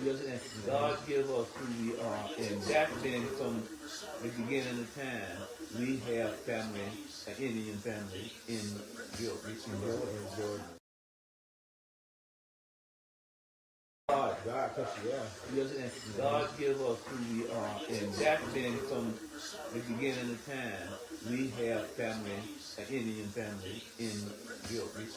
Yes, and God give us who we are, and that's been from the beginning of time. We have family, an Indian family in Georgia. Yes, and God give us who we are, and that's been from the beginning of time. We have family, an Indian family in Georgia.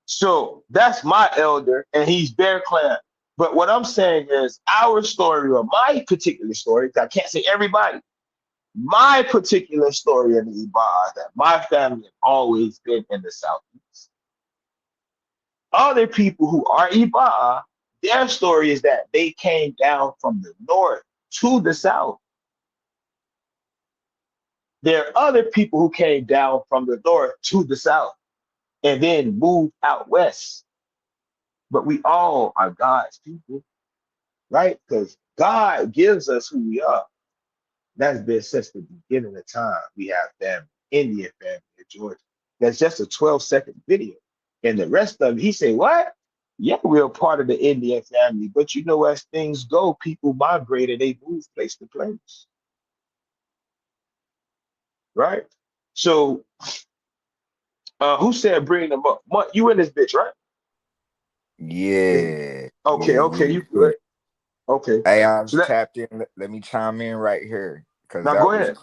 So that's my elder, and he's Bear Clan. But what I'm saying is our story, or my particular story, because I can't say everybody, my particular story in the Iba'a is that my family has always been in the Southeast. Other people who are Iba'a, their story is that they came down from the north to the south. There are other people who came down from the north to the south and then moved out west. But we all are God's people, right? Because God gives us who we are. That's been since the beginning of time. We have family, Indian family in Georgia. That's just a 12-second video. And the rest of it, he said, what? Yeah, we're a part of the Indian family, but you know, as things go, people migrate and they move place to place, right? So, who said bring them up? You in this bitch, right? Yeah, Okay, yeah, okay, yeah, you yeah. good. Okay. Hey, I So was tapped in. Let me chime in right here because now go ahead.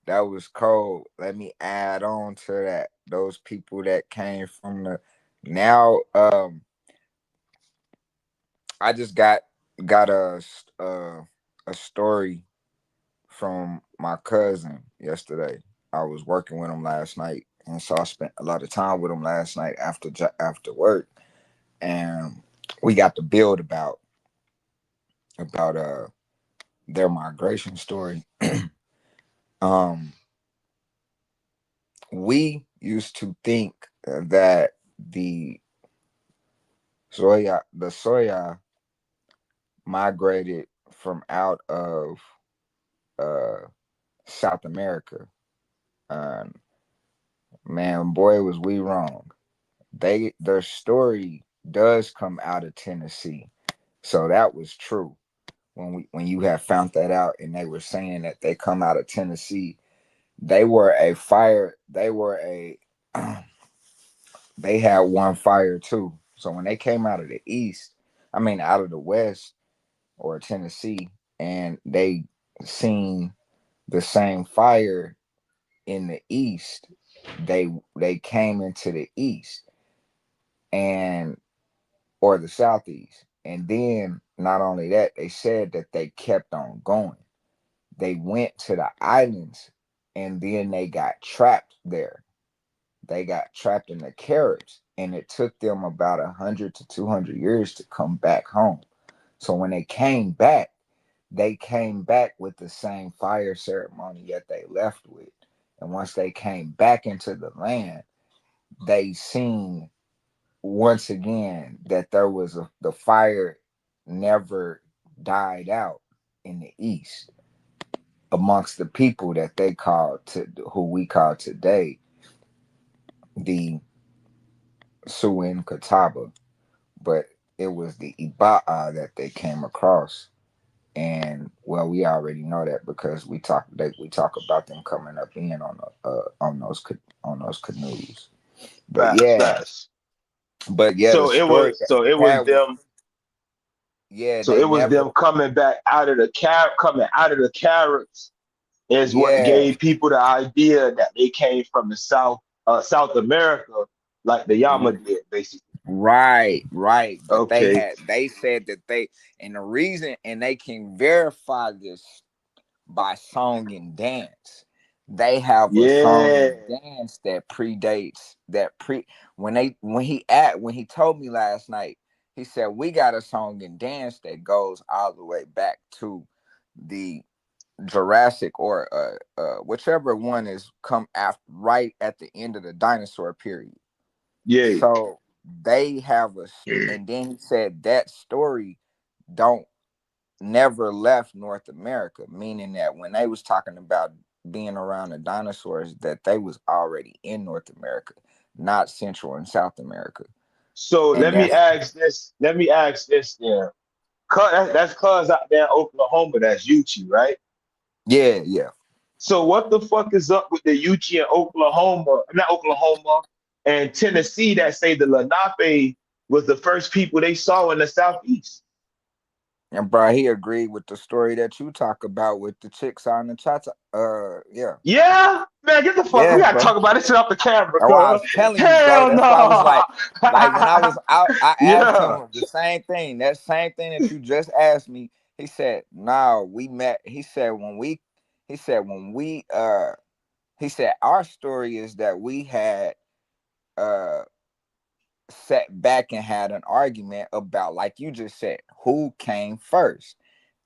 that was cold. Let me add on to that. Those people that came from the now. I just got a story from my cousin yesterday. I was working with him last night, and so I spent a lot of time with him last night after work, and we got to build about their migration story. um, we used to think that the soya migrated from out of uh South America. Uh, man, boy, was we wrong. Their story does come out of Tennessee, so that was true when you had found that out, and they were saying that they come out of Tennessee. They were a fire. They were a. They had one fire too. So when they came out of the east, I mean out of the west or Tennessee, and they seen the same fire in the east, they came into the east and or the southeast. And then not only that, they said that they kept on going. They went to the islands and then they got trapped there. They got trapped in the Caribs, and it took them about 100 to 200 years to come back home. So when they came back with the same fire ceremony that they left with. And once they came back into the land, they seen once again that the fire never died out in the east amongst the people that they called to who we call today the Suin Kataba, but it was the Iba'a that they came across. And well, we already know that because we talk about them coming up in on those canoes. But Facts, yeah, facts. the So it story was that so it they was had was them. yeah, So they it was never them coming back out of the coming out of the carrots is what yeah, gave people the idea that they came from the South America, like the Yama did, basically. right. But Okay. they said that and the reason and they can verify this by song and dance. They have a song Yeah. and dance that predates that pre when he told me last night, he said we got a song and dance that goes all the way back to the Jurassic or whichever one is come after right at the end of the dinosaur period. Yeah. So they have and then he said that story don't never left North America, meaning that when they was talking about being around the dinosaurs, that they was already in North America, not Central and South America. So And let me that's ask this. Let me ask this then. That's cuz out there in Oklahoma. That's Uchi, right? yeah. So what the fuck is up with the Uchi in Oklahoma, not Oklahoma, and Tennessee that say the Lenape was the first people they saw in the southeast? And bro, he agreed with the story that you talk about with the chicks on the chat. Yeah, Yeah, man, get the fuck. We yeah, gotta bro. talk about this shit off the camera, And why I cuz. was telling you, bro, Hell that's why I was no. like when I was out, I asked Yeah, him the same thing. That same thing that you just asked me. He said, "No, we met." He said when we, he said our story is that we had uh sat back and had an argument about, like you just said, who came first,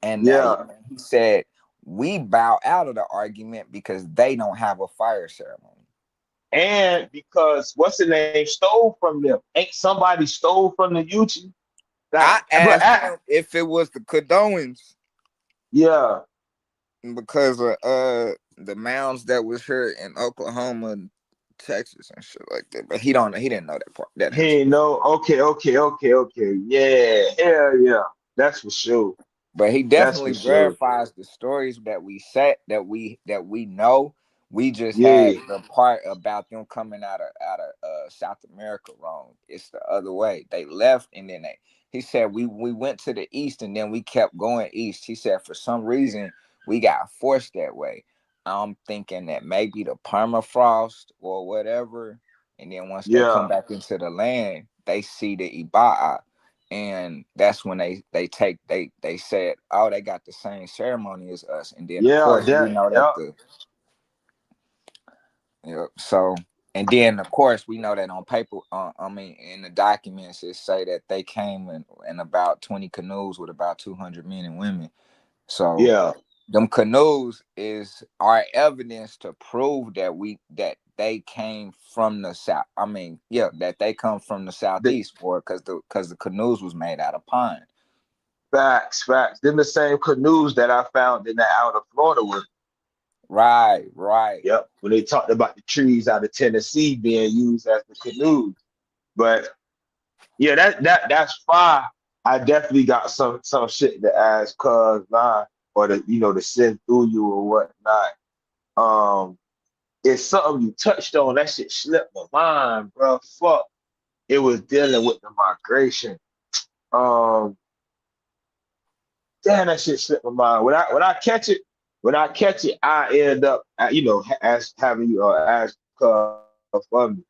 and that yeah. he said we bow out of the argument because they don't have a fire ceremony. And because what's the name stole from them? Ain't somebody stole from the Uchi? Like, I but asked him if it was the Cadoans yeah, because of the mounds that was here in Oklahoma, Texas, and shit like that. But he didn't know that part, that he answer. ain't know. Okay. Yeah, hell yeah. That's for sure. But he That's for definitely sure. verifies the stories that we set that we know. We just had Yeah, the part about them coming out of South America wrong. It's the other way. They left and then he said we went to the east and then we kept going east. He said for some reason we got forced that way. I'm thinking that maybe the permafrost or whatever. And then once they come yeah, back into the land, they see the Iba'a, and that's when they said, oh, they got the same ceremony as us. And then of yeah, course we that, know that yeah, the so and then of course we know that on paper, I mean in the documents it say that they came in about 20 canoes with about 200 men and women. So yeah, them canoes is our evidence to prove that they came from the south. I mean, yeah, that they come from the the southeast, for because the canoes was made out of pine. facts. Then the same canoes that I found in the outer Florida was. Right, right. Yep. When they talked about the trees out of Tennessee being used as the canoes. But yeah, that's fine. I definitely got some shit to ask cuz nah, or to send through you or whatnot. Um, it's something you touched on. That shit slipped my mind, bro. Fuck. It was dealing with the migration. Um, damn, that shit slipped my mind. When I catch it, I end up, as having you ask for me.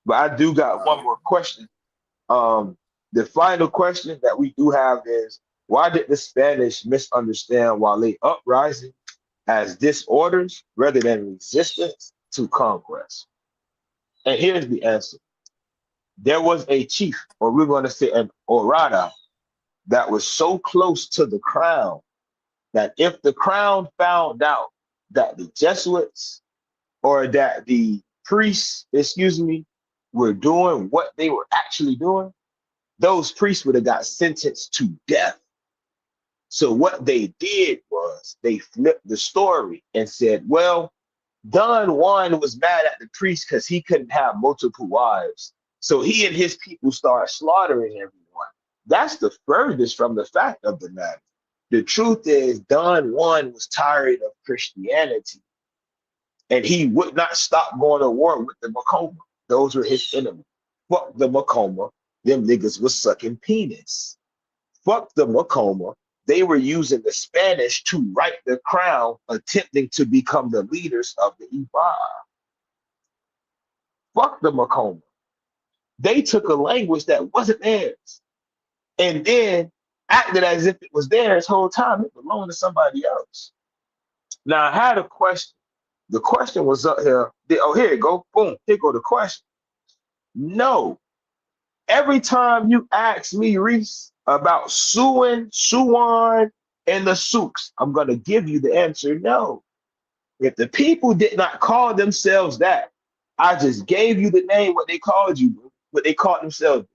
But I do got one more question. The final question that we do have is, why did the Spanish misunderstand Wale uprising as disorders rather than resistance to conquest? And here's the answer. There was a chief, or we're going to say an orada, that was so close to the crown that if the crown found out that the Jesuits or that the priests, excuse me, were doing what they were actually doing, those priests would have got sentenced to death. So what they did was they flipped the story and said, well, Don Juan was mad at the priest because he couldn't have multiple wives. So he and his people started slaughtering everyone. That's the furthest from the fact of the matter. The truth is, Don Juan was tired of Christianity and he would not stop going to war with the Macoma. Those were his enemies. Fuck the Macoma. Them niggas was sucking penis. Fuck the Macoma. They were using the Spanish to right the crown, attempting to become the leaders of the Ibar. Fuck the Macoma. They took a language that wasn't theirs and then acted as if it was theirs whole time. It belonged to somebody else. Now I had a question. The question was up here. Oh, here you go. Boom. Here go the question. No. Every time you ask me, Reese, about Suwan, and the Souks, I'm going to give you the answer no. If the people did not call themselves that, I just gave you the name, what they called you, what they called themselves.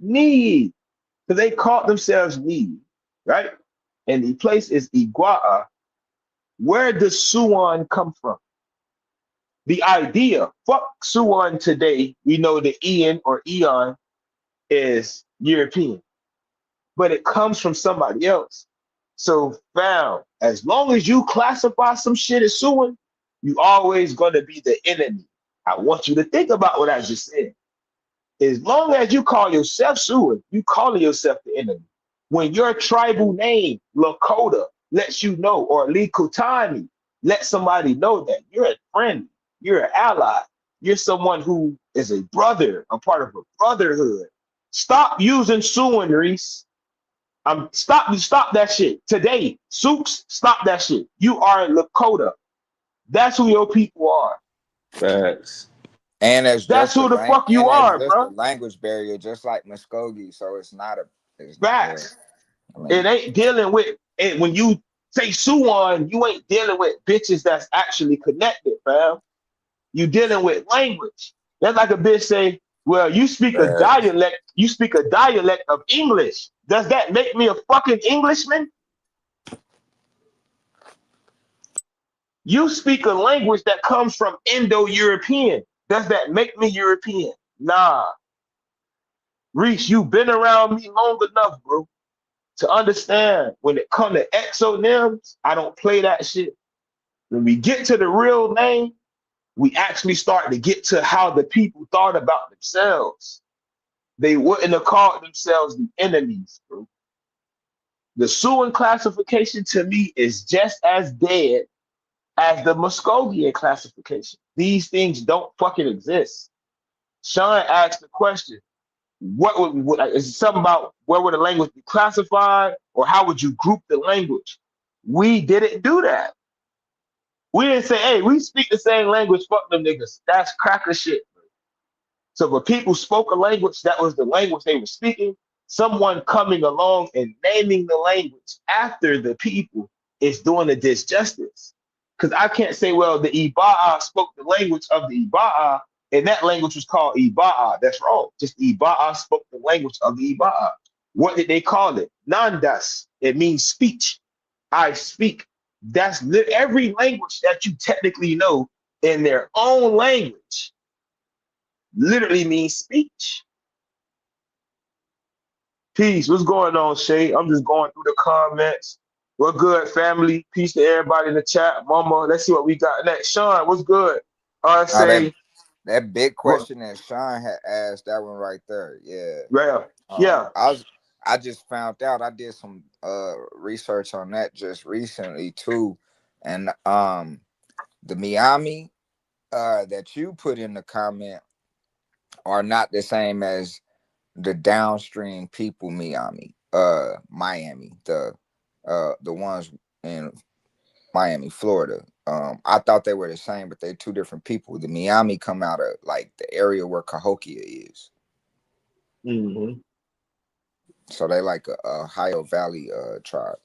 Need. Because they called themselves Need, right? And the place is Iguaa. Where does Suwan come from? The idea, fuck Suwan today, we know the Ian or Eon is European, but it comes from somebody else. So, found, as long as you classify some shit as Suwan, you always going to be the enemy. I want you to think about what I just said. As long as you call yourself Suwan, you calling yourself the enemy. When your tribal name, Lakota, lets you know, or Likutani, let somebody know that you're a friend, you're an ally, you're someone who is a brother, a part of a brotherhood. Stop using Suwan, Reese. Stop that shit. Today, Souks, stop that shit. You are Lakota. That's who your people are. Facts. And it's That's just who the fuck you and it's are, just a bro. language barrier, just like Muskogee. So it's not a. It's, yeah, Facts. I It mean, ain't dealing with it. When you say Suwan, you ain't dealing with bitches that's actually connected, fam. You dealing with language. That's like a bitch say, well, you speak a dialect of English. Does that make me a fucking Englishman? You speak a language that comes from Indo-European. Does that make me European? Nah. Reese, you've been around me long enough, bro, to understand when it comes to exonyms, I don't play that shit. When we get to the real name, we actually start to get to how the people thought about themselves. They wouldn't have called themselves the enemies, bro. The Siouan classification to me is just as dead as the Muskogean classification. These things don't fucking exist. Sean asked the question, is it something about where would the language be classified or how would you group the language? We didn't do that. We didn't say, hey, we speak the same language, fuck them niggas. That's cracker shit. So when people spoke a language, that was the language they were speaking. Someone coming along and naming the language after the people is doing a disjustice. Because I can't say, well, the Iba'a spoke the language of the Iba'a, and that language was called Iba'a. That's wrong. Just Iba'a spoke the language of the Iba'a. What did they call it? Nandas. It means speech. I speak. That's every language that you technically know in their own language literally means speech. Peace. What's going on, Shay? I'm just going through the comments. We're good, family. Peace to everybody in the chat. Mama, let's see what we got next. Sean, what's good? I Now say, that big what? question that Sean had asked, that one right there. Yeah. Yeah, yeah. I just found out. I did some research on that just recently too, and the Miami that you put in the comment are not the same as the downstream people Miami, the ones in Miami, Florida. I thought they were the same, but they're two different people. The Miami come out of like the area where Cahokia is. Mm-hmm. So they like a Ohio Valley tribe.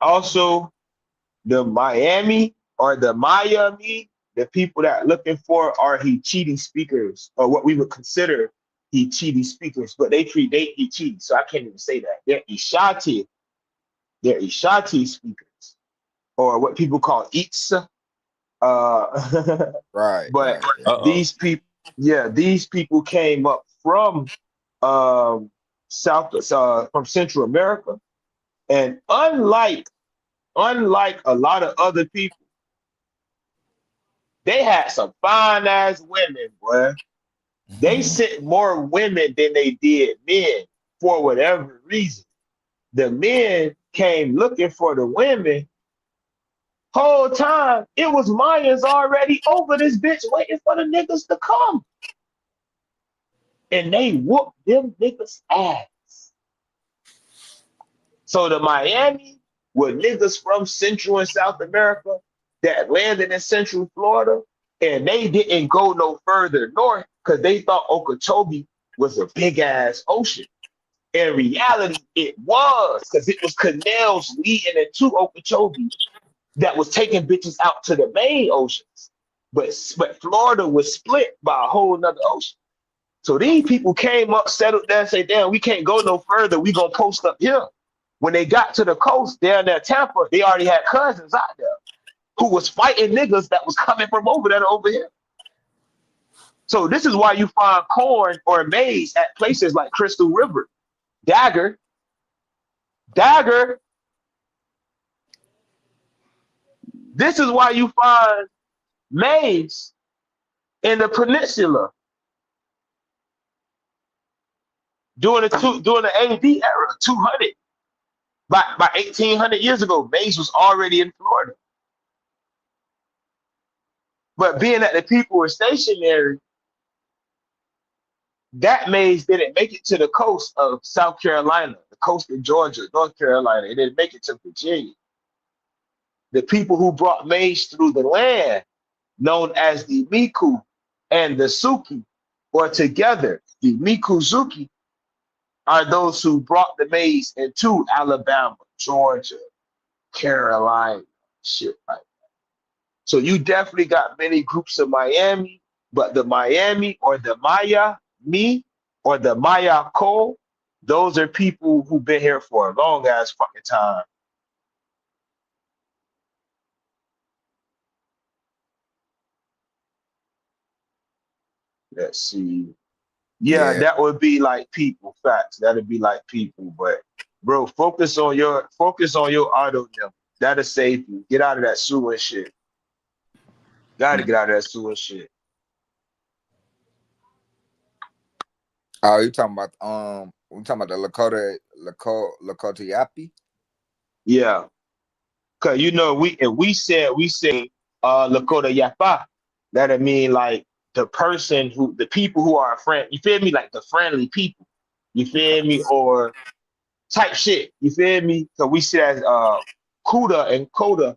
Also, the Miami or the Miami, the people that looking for are Hichiti speakers, or what we would consider Hichiti speakers, but they predate Hichiti, so I can't even say that. They're Ishati speakers, or what people call Itza. Right, But right. Uh-oh. these people, yeah, these people came up from um, from Central America, and unlike a lot of other people, they had some fine ass women, boy. They sent more women than they did men for whatever reason. The men came looking for the women. Whole time it was Mayans already over this bitch waiting for the niggas to come. And they whooped them niggas ass. So the Miami were niggas from Central and South America that landed in Central Florida, and they didn't go no further north because they thought Okeechobee was a big ass ocean. In reality, it was, because it was canals leading into Okeechobee that was taking bitches out to the main oceans. But Florida was split by a whole nother ocean. So these people came up, settled there, and say, damn, we can't go no further. We gonna post up here. When they got to the coast down there, Tampa, they already had cousins out there who was fighting niggas that was coming from over there to over here. So this is why you find corn or maize at places like Crystal River, Dagger, Dagger. This is why you find maize in the peninsula during the AD era, 200. By 1800 years ago, maize was already in Florida. But being that the people were stationary, that maize didn't make it to the coast of South Carolina, the coast of Georgia, North Carolina. It didn't make it to Virginia. The people who brought maize through the land, known as the Miku and the Suki, or together, the Mikuzuki, are those who brought the maize into Alabama, Georgia, Carolina, shit like that. So you definitely got many groups of Miami, but the Miami or the Maya, me, or the Maya Ko, those are people who've been here for a long ass fucking time. Let's see. Yeah, Yeah. that would be like people. Facts. That'd be like people. But bro, focus on your auto them. That'll save you. Get out of that sewer shit. Gotta get out of that sewer shit. Oh, you talking about we talking about the Lakota Yapi? Yeah. Cause you know we say Lakota Yapa. That'll mean like the people who are a friend. You feel me? Like the friendly people. You feel me? Or type shit. You feel me? So we see as Kuda and Coda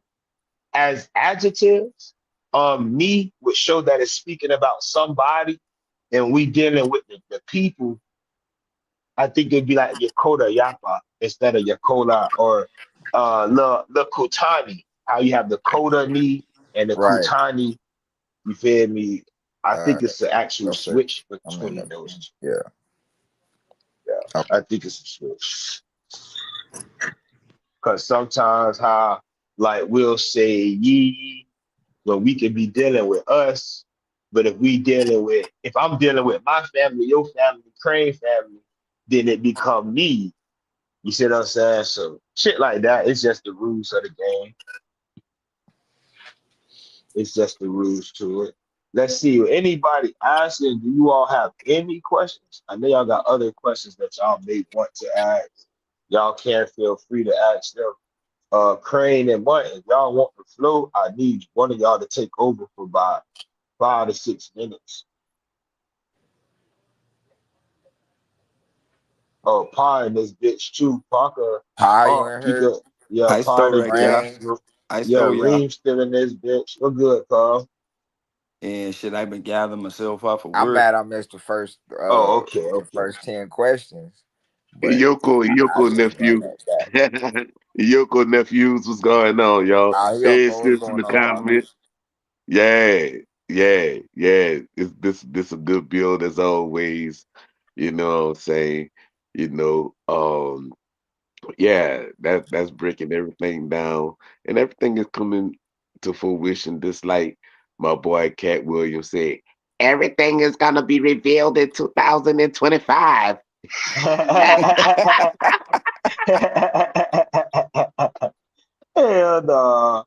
as adjectives. Me would show that it's speaking about somebody, and we dealing with the people. I think it'd be like Yakota Yapa instead of Yakola, or the Kutani. How you have the Koda ni and the Right. Kutani. You feel me? I Uh think it's the actual that's it. switch I'm in between the those two. yeah. Yeah, Okay. I think it's a switch. Cause sometimes how like we'll say ye when we can be dealing with us, but if I'm dealing with my family, your family, Crane family, then it become me. You see what I'm saying? So shit like that. It's just the rules of the game. It's just the rules to it. Let's see. Anybody asking? Do you all have any questions? I know y'all got other questions that y'all may want to ask. Y'all can feel free to ask them. Crane and Martin, y'all want the flow? I need one of y'all to take over for about 5 to 6 minutes. Oh, Pie in this bitch too. Parker. How you Oh, in he here? could. Yeah, I Pie in stole this right there. bitch. Rain. I Yeah, stole y'all. Reem still in this bitch. We're good, Carl. And shit, I've been gathering myself off of I'm work. mad I missed Oh, okay, the okay. first 10 questions, but I Yoko just run nephew. that back. Yoko nephews, what's going on, y'all? Yo, Hey, what's sis in going the on, bro? comment. Yeah, yeah. It's this a good build as always. You know what I'm saying? You know, yeah, that's breaking everything down, and everything is coming to fruition. Just like my boy Cat Williams said, everything is gonna be revealed in 2025. Hell no.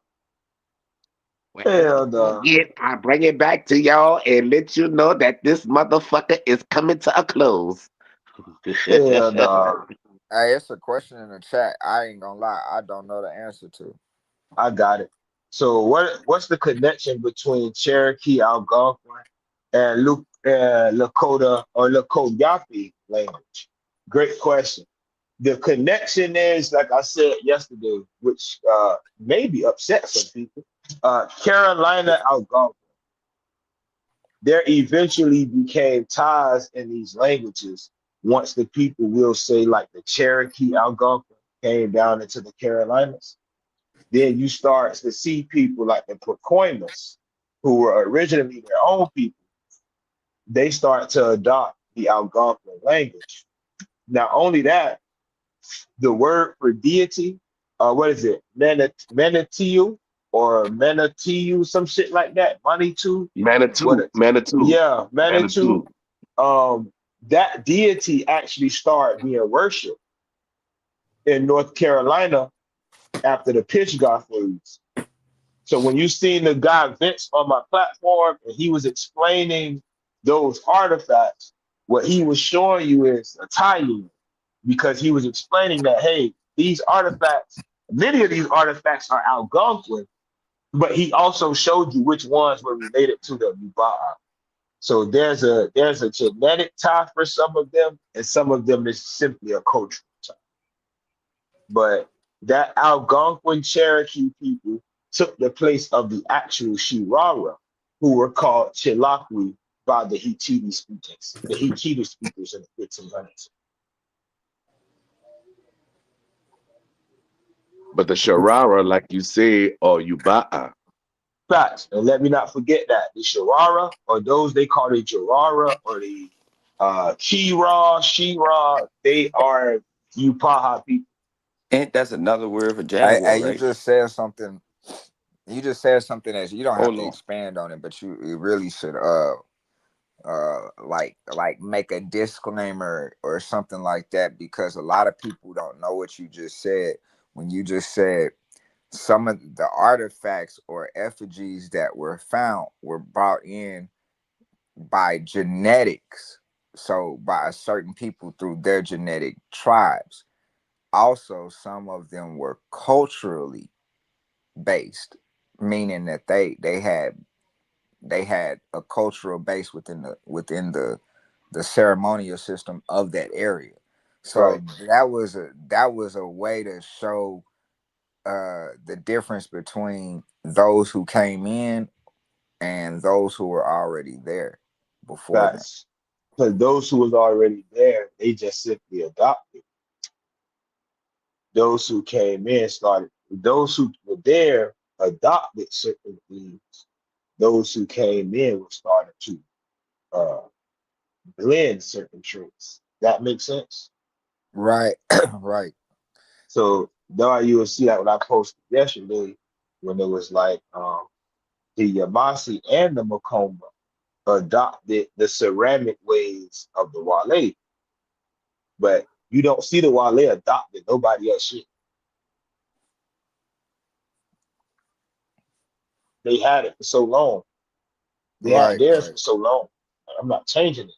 Whenever Hell I no. get, I bring it back to y'all and let you know that this motherfucker is coming to a close. Hell no. Hey, it's a question in the chat. I ain't gonna lie, I don't know the answer to. I got it. So what's the connection between Cherokee Algonquin and Lakota or Lakoyapi language? Great question. The connection is, like I said yesterday, which maybe upset some people. Carolina Algonquin. There eventually became ties in these languages once the people will say, like the Cherokee Algonquin came down into the Carolinas. Then you start to see people like the Pacoimas, who were originally their own people, they start to adopt the Algonquin language. Not only that, the word for deity, what is it? Manitiu or Manitiu, some shit like that. Manitou. Manitou, What? Manitou, Yeah, Manitou. Manitou. Um, that deity actually started being worshipped in North Carolina after the pitch got foods. So when you seen the guy Vince on my platform and he was explaining those artifacts, what he was showing you is a tie-in because he was explaining that hey, these artifacts, many of these artifacts are Algonquin, but he also showed you which ones were related to the Nuba'a. So there's a genetic tie for some of them, and some of them is simply a cultural tie. But that Algonquin Cherokee people took the place of the actual Shirara, who were called Chilakwi by the Hittite speakers in the 1500s. But the Sharara, like you say, or Yuba'a. Facts. And let me not forget that the Shirara, or those they call the Jarara, or the Shira, they are Upaha people. And that's another word for Hey, jaguar, you right? just said something. You just said something that you don't have Hold to on. expand on it, but you really should like make a disclaimer or something like that because a lot of people don't know what you just said when you just said some of the artifacts or effigies that were found were brought in by genetics, so by certain people through their genetic tribes. Also, some of them were culturally based, meaning that they had a cultural base within the ceremonial system of that area. Right. So that was a way to show the difference between those who came in and those who were already there before them. Facts. Because those who was already there, they just simply adopted. Those who came in started. Those who were there adopted certain things. Those who came in were started to uh, blend certain traits. That makes sense. Right, right. So Though you will see that when I posted yesterday, when it was like the Yamasi and the Makoma adopted the ceramic ways of the Wale, but you don't see the Wale adopted nobody else shit. They had it for so long. They had Right, theirs right. for so long. I'm not changing it.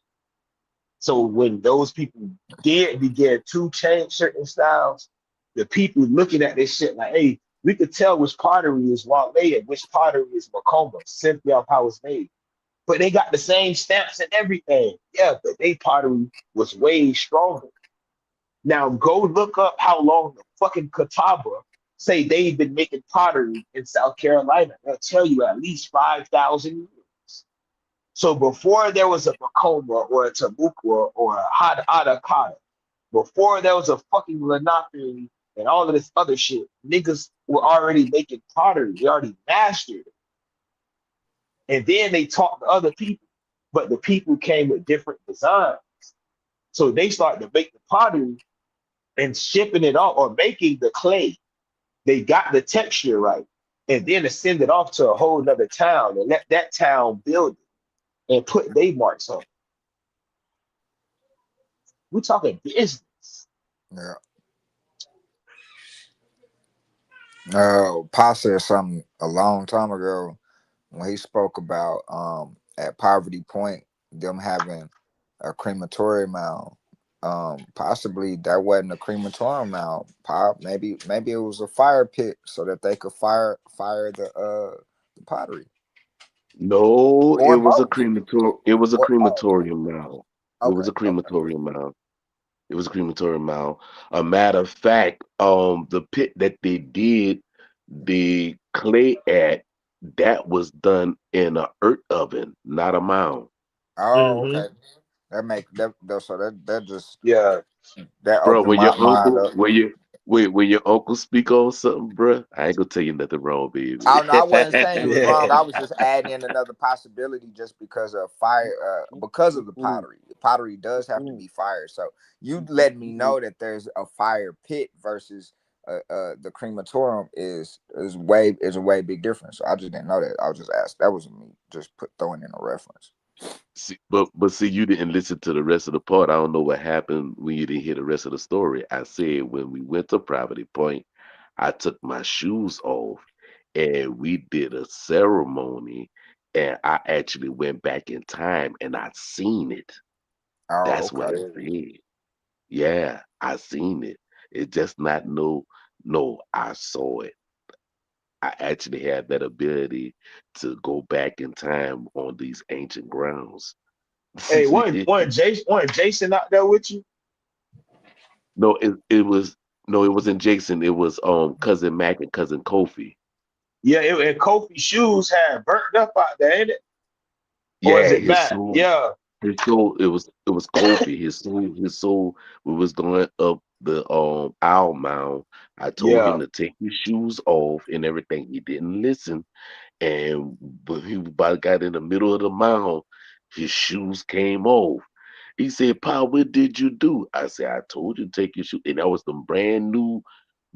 So when those people did begin to change certain styles, the people looking at this shit like, hey, we could tell which pottery is Wale and which pottery is Macomba simply off how it's made. But they got the same stamps and everything. Yeah, but they pottery was way stronger. Now go look up how long the fucking Catawba say they've been making pottery in South Carolina. They'll tell you at least 5,000 years. So before there was a Macomba or a Tabukwa or a Hadakata, before there was a fucking Lenape and all of this other shit, niggas were already making pottery. They already mastered it. And then they taught the other people. But the people came with different designs. So they started to make the pottery and shipping it off or making the clay. They got the texture right. And then to send it off to a whole nother town and let that town build it and put their marks on it. We're talking business. Yeah. Pa said something a long time ago when he spoke about at Poverty Point them having a crematorium mound. Possibly that wasn't a crematorium mound. Maybe it was a fire pit so that they could fire the pottery No, it or was a both. crematorium. It was a Or oh, crematorium mound. It was okay, a okay. crematorium mound. It was a crematorium mound. A matter of fact, the pit that they did the clay at, that was done in a earth oven, not a mound. Oh, Mm-hmm. okay. That so that just Yeah. that Bro, opened when my your mind uncle, up. when your uncle speak on something, bruh, I ain't gonna tell you nothing wrong, baby. I no, I wasn't saying you was wrong. I Yeah. was just adding in another possibility just because of fire, because of the pottery. The pottery does have to be fired. So you let me know that there's a fire pit versus the crematorium is a way big difference. So I just didn't know that. I was just asked. That was me just throwing in a reference. See, but see, you didn't listen to the rest of the part. I don't know what happened when you didn't hear the rest of the story. I said when we went to Property Point, I took my shoes off and we did a ceremony, and I actually went back in time and I seen it. Oh, That's what okay. I said. Yeah, I seen it. It's just not no, I saw it. I actually had that ability to go back in time on these ancient grounds. Hey, one Jason out there with you? No, it was no, it wasn't Jason. It was cousin Mac and cousin Kofi. Yeah, and Kofi's shoes had burnt up out there, ain't it? Or is Yeah, it Matt? Yeah, his soul. It was Kofi. His soul. We was going up the owl mound. I told him yeah. to take his shoes off and everything. He didn't listen, and when he about got in the middle of the mound, his shoes came off. He said, "Pa, what did you do?" I said, "I told you to take your shoes." And that was the brand new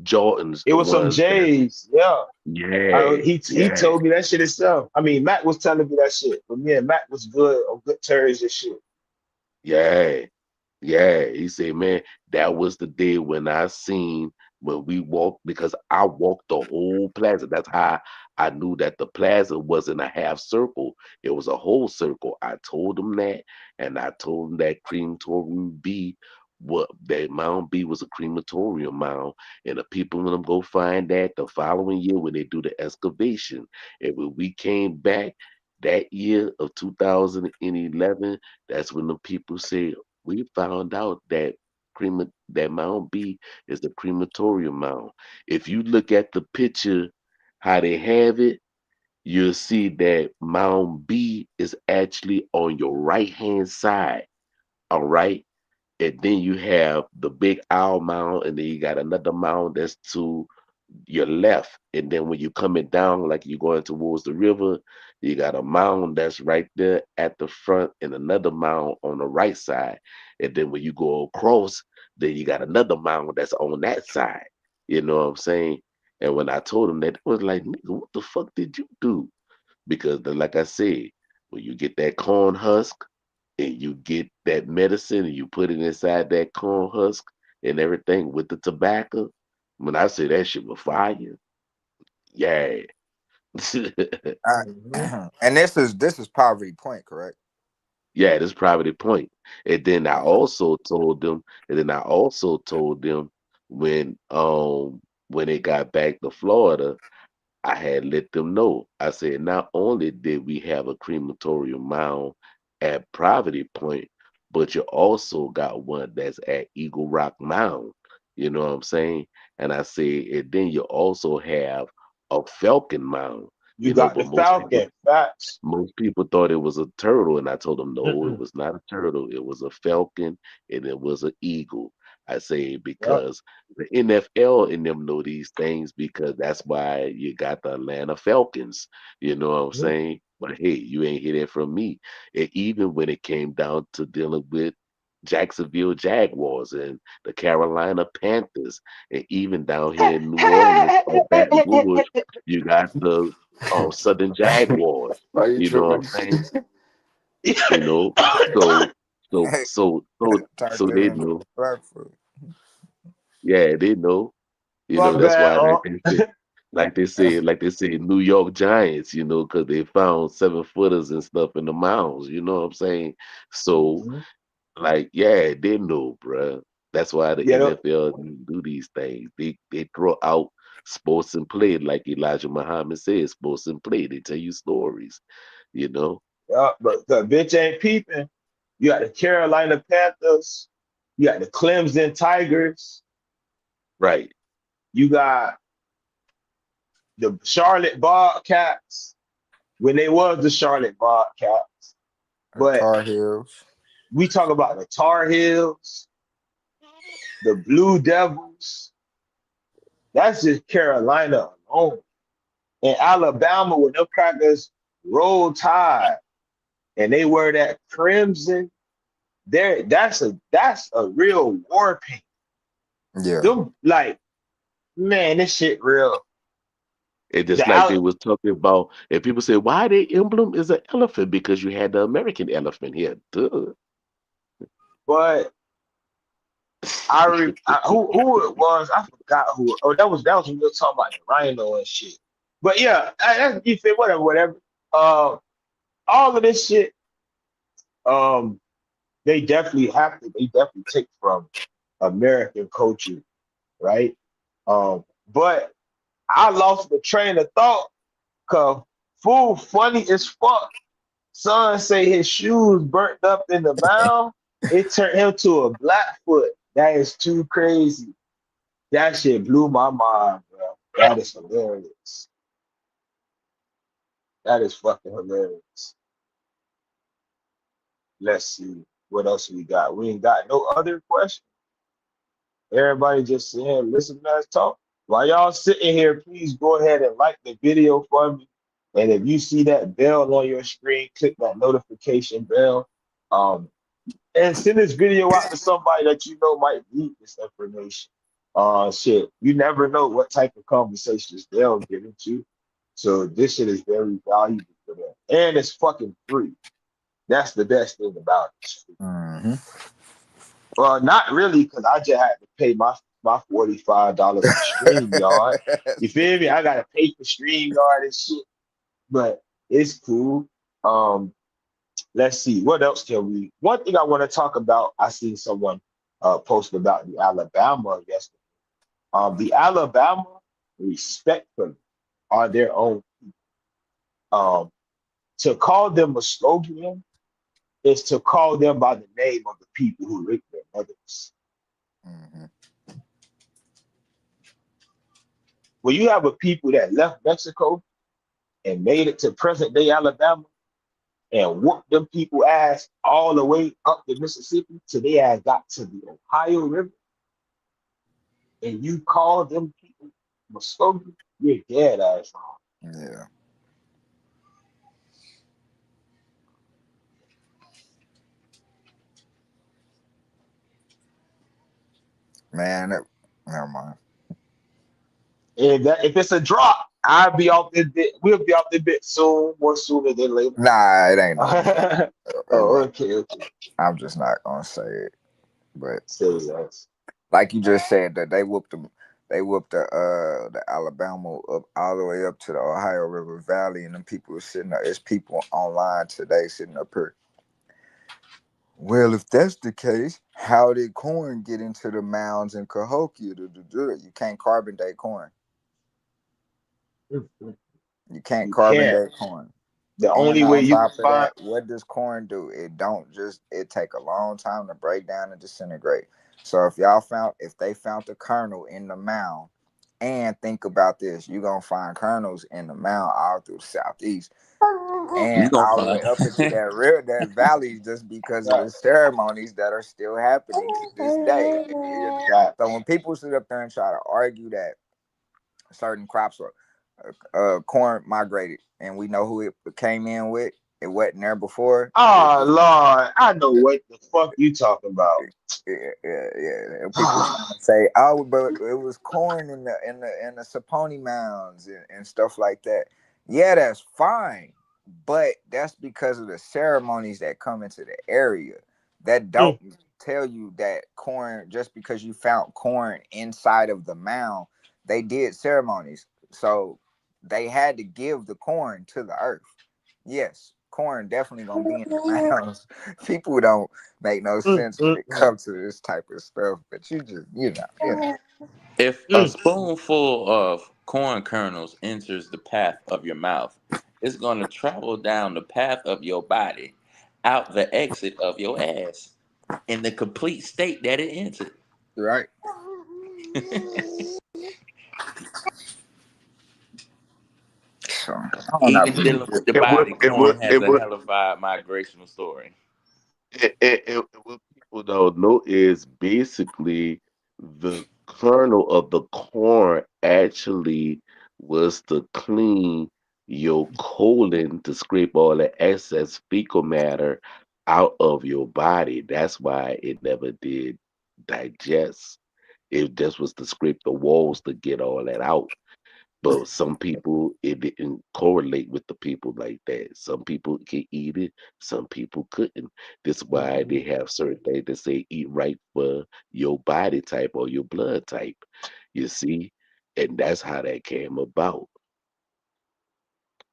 Jordans, It the was some ones that, J's. Yeah. yeah, He yeah, told me that shit himself. I mean, Matt was telling me that shit, but me and Matt was good on good terms and shit. yeah. Yeah, he said, man, that was the day when I seen when we walked because I walked the whole plaza. That's how I knew that the plaza wasn't a half circle; it was a whole circle. I told him that, and I told him that crematorium B, what that Mound B was a crematorium mound, and the people when them go find that the following year when they do the excavation, and when we came back that year of 2011, that's when the people say we found out that that Mound B is the crematorium mound. If you look at the picture, how they have it, you'll see that Mound B is actually on your right hand side. All right. And then you have the big owl mound, and then you got another mound that's to your left. And then when you're coming down, like you're going towards the river, you got a mound that's right there at the front and another mound on the right side. And then when you go across, then you got another mound that's on that side. You know what I'm saying? And when I told him that, it was like, nigga, what the fuck did you do? Because like I said, when you get that corn husk and you get that medicine and you put it inside that corn husk and everything with the tobacco, when I say that shit was fire, yeah. Mm-hmm. And this is Poverty Point, correct? Yeah, this private point. And then I also told them when they got back to Florida, I had let them know. I said, not only did we have a crematorium mound at Poverty Point, but you also got one that's at Eagle Rock Mound. You know what I'm saying? And I said, and then you also have a Falcon Mound, You got but the Falcon. Facts. most people thought it was a turtle, and I told them no, it Mm-mm. was not a turtle. It was a falcon, and it was an eagle. I say Yep. because the NFL in them know these things because that's why you got the Atlanta Falcons. You know what I'm Mhm. saying? But hey, you ain't hear that from me. And even when it came down to dealing with Jacksonville Jaguars and the Carolina Panthers, and even down here in New Orleans or Baton Rouge, you got the Southern Jaguars. Why you You know what I'm tripping? saying? You know, so so Hey, so so turned so it they into know. breakfast. Yeah, they know. You My know, that's bad. why like they say New York Giants, because they found 7 footers and stuff in the mounds, you know what I'm saying? So Mhm. like, yeah, they know, bruh. That's why the Yeah. NFL do these things. They throw out sports and play, like Elijah Muhammad says, sports and play. They tell you stories, you know? But the bitch ain't peeping. You got the Carolina Panthers. You got the Clemson Tigers. Right. You got the Charlotte Bobcats when they was the Charlotte Bobcats. But Tar Heels. we talk about the Tar Heels, the Blue Devils. That's just Carolina alone. In Alabama, when them crackers roll tide and they wear that crimson, there that's a real war paint. Yeah. Them like man, this shit real. It's The just like they Al- was talking about, and people say, why their emblem is an elephant? Because you had the American elephant here. Duh. but who it was, I forgot who. Oh, that was when we were talking about the rhino and shit. But yeah, that's you feel whatever. Uh, all of this shit, um, they definitely take from American culture, right? But I lost the train of thought because fool funny as fuck. Son say his shoes burnt up in the mouth. It turned him to a Blackfoot. That is too crazy. That shit blew my mind, bro. That is hilarious. That is fucking hilarious. Let's see what else we got. We ain't got no other questions. Everybody just sit here and listen to us talk. While y'all sitting here, please go ahead and like the video for me. And if you see that bell on your screen, click that notification bell. Um, and send this video out to somebody that you know might need this information. Shit, you never know what type of conversations they'll get into. So this shit is very valuable for them, and it's fucking free. That's the best thing about it. Hmm. Well, not really, because I just had to pay my $45 for StreamYard. You feel me? I gotta pay for StreamYard and shit, but it's cool. Um, let's see, what else can we? One thing I want to talk about, I seen someone post about the Alabama yesterday. The Alabama respectfully are their own. Um, to call them Muskogee is to call them by the name of the people who raped their mothers. Hmm. When you have a people that left Mexico and made it to present day Alabama and whooped them people ass all the way up the Mississippi till they ass got to the Ohio River, and you call them people Muskogee, you're dead ass wrong. Yeah. Man, never mind. And that if it's a drop, I'll be off this bit. We'll be off this bit soon, more sooner than later. Nah, it ain't no drop. Oh, It ain't. okay, okay. I'm just not gonna say it. But Say less. like you just said, that they whooped the Alabama up all the way up to the Ohio River Valley, and them people were sitting there. There's people online today sitting up here. Well, if that's the case, how did corn get into the mounds in Cahokia? You can't carbon date corn. Mm-mm. You can't You carbon can't. date corn. The And only way on you can top of find. that, what does corn do? It don't just it take a long time to break down and disintegrate. So if they found the kernel in the mound, and think about this, you're gonna find kernels in the mound all through the southeast and You gonna all the way find up into that valley just because of Right. the ceremonies that are still happening to this day. Right. So when people sit up there and try to argue that certain crops are corn migrated, and we know who it came in with. It wasn't there before. Oh Lord, I know what the fuck you talking about. Yeah. And people trying to say, oh, but it was corn in the Saponi mounds and stuff like that. Yeah, that's fine, but that's because of the ceremonies that come into the area. That don't Mm, tell you that corn just because you found corn inside of the mound. They did ceremonies, so they had to give the corn to the earth. Yes, corn definitely gonna be in the mounds. People don't make no mm, sense when mm, it mm, comes to this type of stuff. But you know. if a mm. spoonful of corn kernels enters the path of your mouth, it's gonna travel down the path of your body, out the exit of your ass, in the complete state that it entered. Right. So I don't know. Even dealing with the And what body, and what corn has and a what hellified migrational story. and what people don't know is basically the kernel of the corn actually was to clean your colon to scrape all the excess fecal matter out of your body. That's why it never did digest. It just was to scrape the walls to get all that out. But some people, it didn't correlate with the people like that. Some people can eat it, some people couldn't. This is why they have certain things that say eat right for your body type or your blood type. You see? And that's how that came about.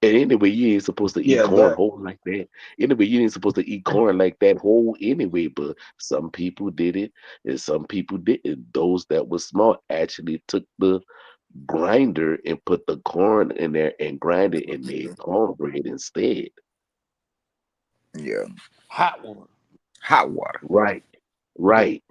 And anyway, you ain't supposed to eat Yeah, corn that. whole like that. Anyway, you ain't supposed to eat corn like that whole anyway, but some people did it and some people didn't. Those that were smart actually took the grinder and put the corn in there and grind it and made cornbread instead. Yeah, Hot water. hot water. Right, right,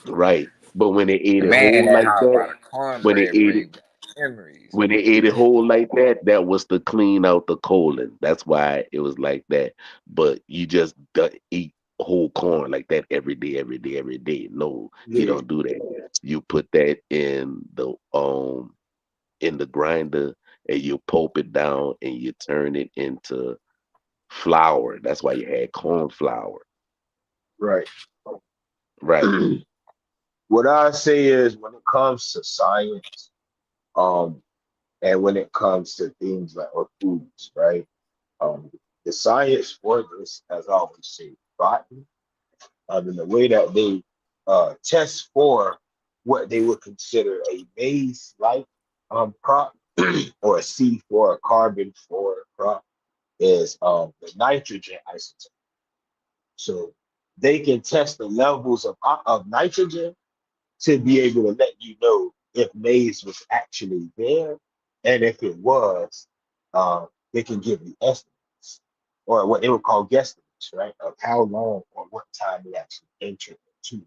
right. But when they ate it Man, whole that like hot that, water when they cornbread ate it brings back memories. when they ate it whole like that, that was to clean out the colon. That's why it was like that. But you just don't eat whole corn like that every day, every day, every day. No, you Yeah. don't do that. You put that in the grinder and you pulp it down and you turn it into flour. That's why you had corn flour. Right. Right. What I say is when it comes to science, um, and when it comes to things like or foods, right? Um, the science for this has always stayed rotten. In the way that they test for what they would consider a maize-like crop or a C4, a carbon for crop is the nitrogen isotope. So they can test the levels of nitrogen to be able to let you know if maize was actually there. And if it was, they can give you estimates or what they would call guesstimates, right? Of how long or what time they actually entered into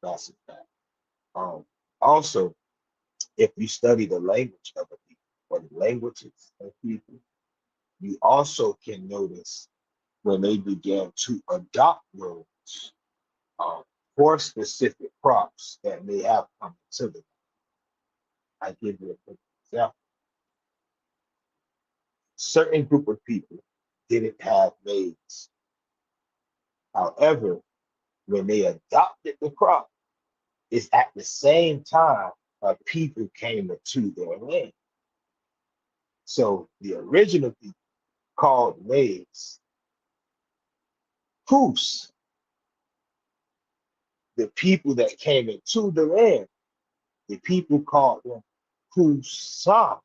massive fact. Um, Also, if you study the language of a people or the languages of people, you also can notice when they began to adopt words um, for specific crops that may have come to them. I give you a quick example. Certain group of people didn't have maize. However, when they adopted the crop, it's at the same time people came into their land. So the original people called waves Hus. The people that came into the land, the people called them Husa.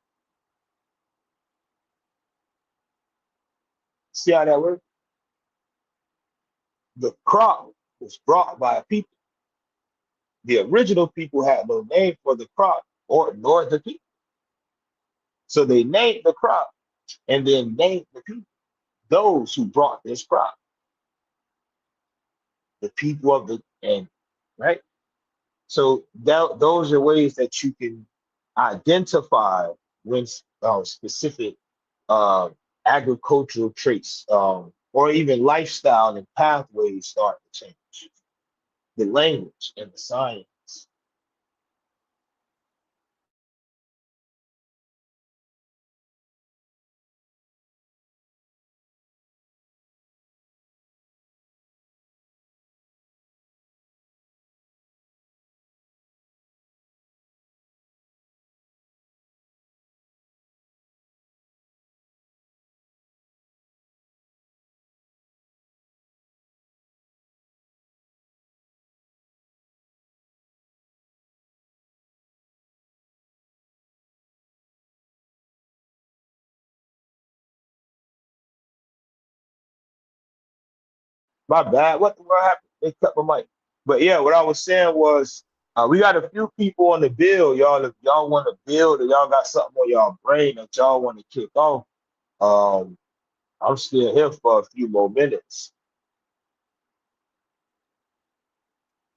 See how that works? The crop was brought by a people. The original people had no name for the crop or nor the people. So they named the crop and then named the people, those who brought this crop, the people of the and right. So those are ways that you can identify when specific uh, agricultural traits or even lifestyle and pathways start to change. The language and the science. My bad. What the world happened? They cut my mic. But yeah, what I was saying was we got a few people on the bill, y'all. If y'all want to build or y'all got something on y'all brain that y'all want to kick off, um, I'm still here for a few more minutes.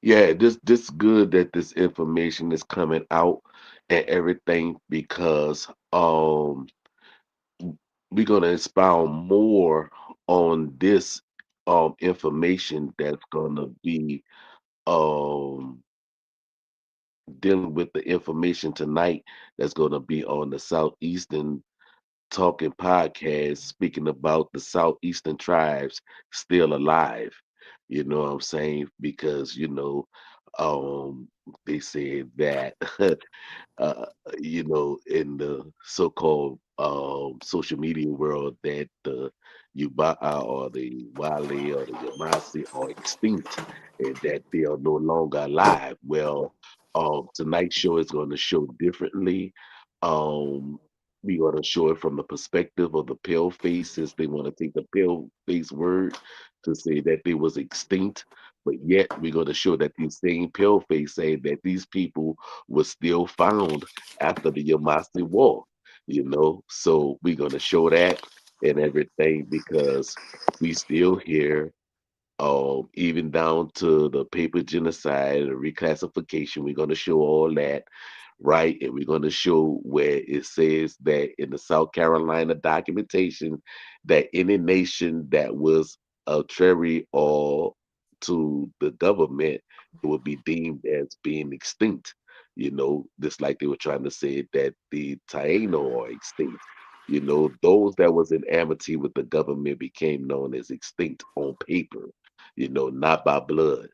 Yeah, this good that this information is coming out and everything because we're gonna expound more on this information that's gonna be um dealing with the information tonight that's gonna be on the Southeastern Talking podcast speaking about the Southeastern tribes still alive. You know what I'm saying? Because, they said that uh, in the so-called social media world that the Yuba'a or the Wale or the Yamasi are extinct and that they are no longer alive. Well, tonight's show is going to show differently. Um, we're going to show it from the perspective of the pale faces. They want to take the pale face word to say that they was extinct, but yet we're going to show that these same pale face say that these people was still found after the Yamasi War, So we're gonna show that and everything because we still here, even down to the paper genocide and reclassification. We're gonna show all that, right? And we're gonna show where it says that in the South Carolina documentation that any nation that was contrary or to the government, it would be deemed as being extinct. Just like they were trying to say that the Taino are extinct. Those that was in amity with the government became known as extinct on paper, not by blood.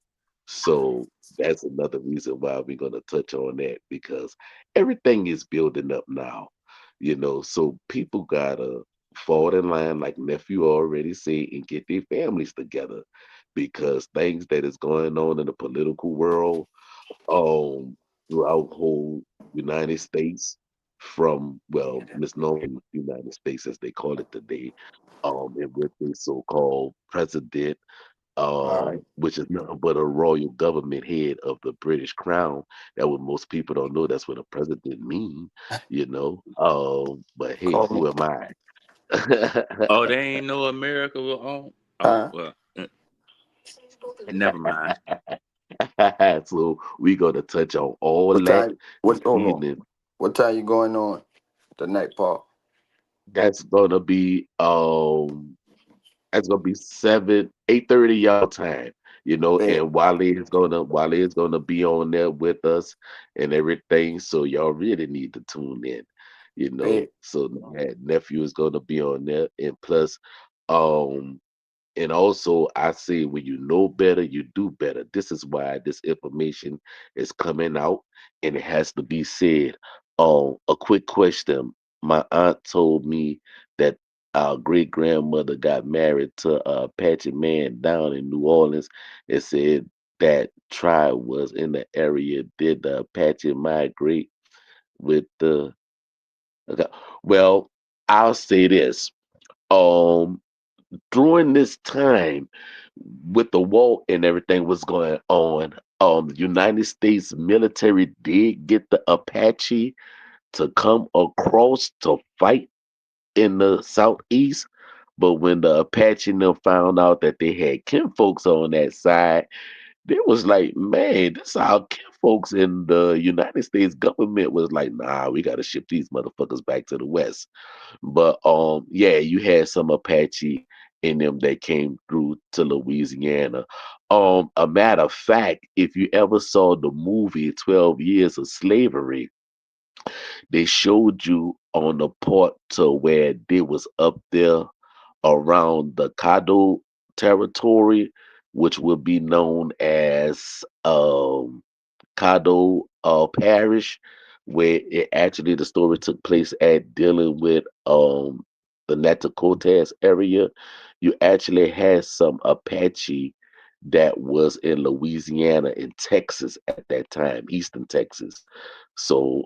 So that's another reason why we're going to touch on that because everything is building up now, so people got to fall in line, like nephew already said, and get their families together because things that is going on in the political world um throughout whole United States from misnomer United States as they call it today, and with the so-called president, All right. which is nothing but a royal government head of the British Crown. That what most people don't know. That's what a president mean, But hey, Call me. who am I? Oh, they ain't no America will own. Oh Huh? well, never mind. So we gonna touch on all What that time? this What? Hold on. evening. What time you going on tonight, Paul? That's gonna be um that's gonna be 8:30 y'all time, Hey, and Wale is gonna be on there with us and everything. So y'all really need to tune in, hey. So that nephew is gonna be on there and plus um And also, I say when you know better, you do better. This is why this information is coming out, and it has to be said. A quick question. My aunt told me that our great grandmother got married to a Apache man down in New Orleans. It said that tribe was in the area. Did the Apache migrate with the? Okay. Well, I'll say this. Um, During this time with the war and everything was going on, the United States military did get the Apache to come across to fight in the southeast. But when the Apache and them found out that they had kinfolks on that side, they was like, man, this our kinfolks, and the United States government was like, nah, we gotta ship these motherfuckers back to the West. But yeah, you had some Apache in them that came through to Louisiana. A matter of fact, if you ever saw the movie 12 Years of Slavery, they showed you on the part to where they was up there around the Caddo territory, which would be known as Caddo Parish, where it actually the story took place at dealing with the Natchitoches area. You actually had some Apache that was in Louisiana and Texas at that time, Eastern Texas. So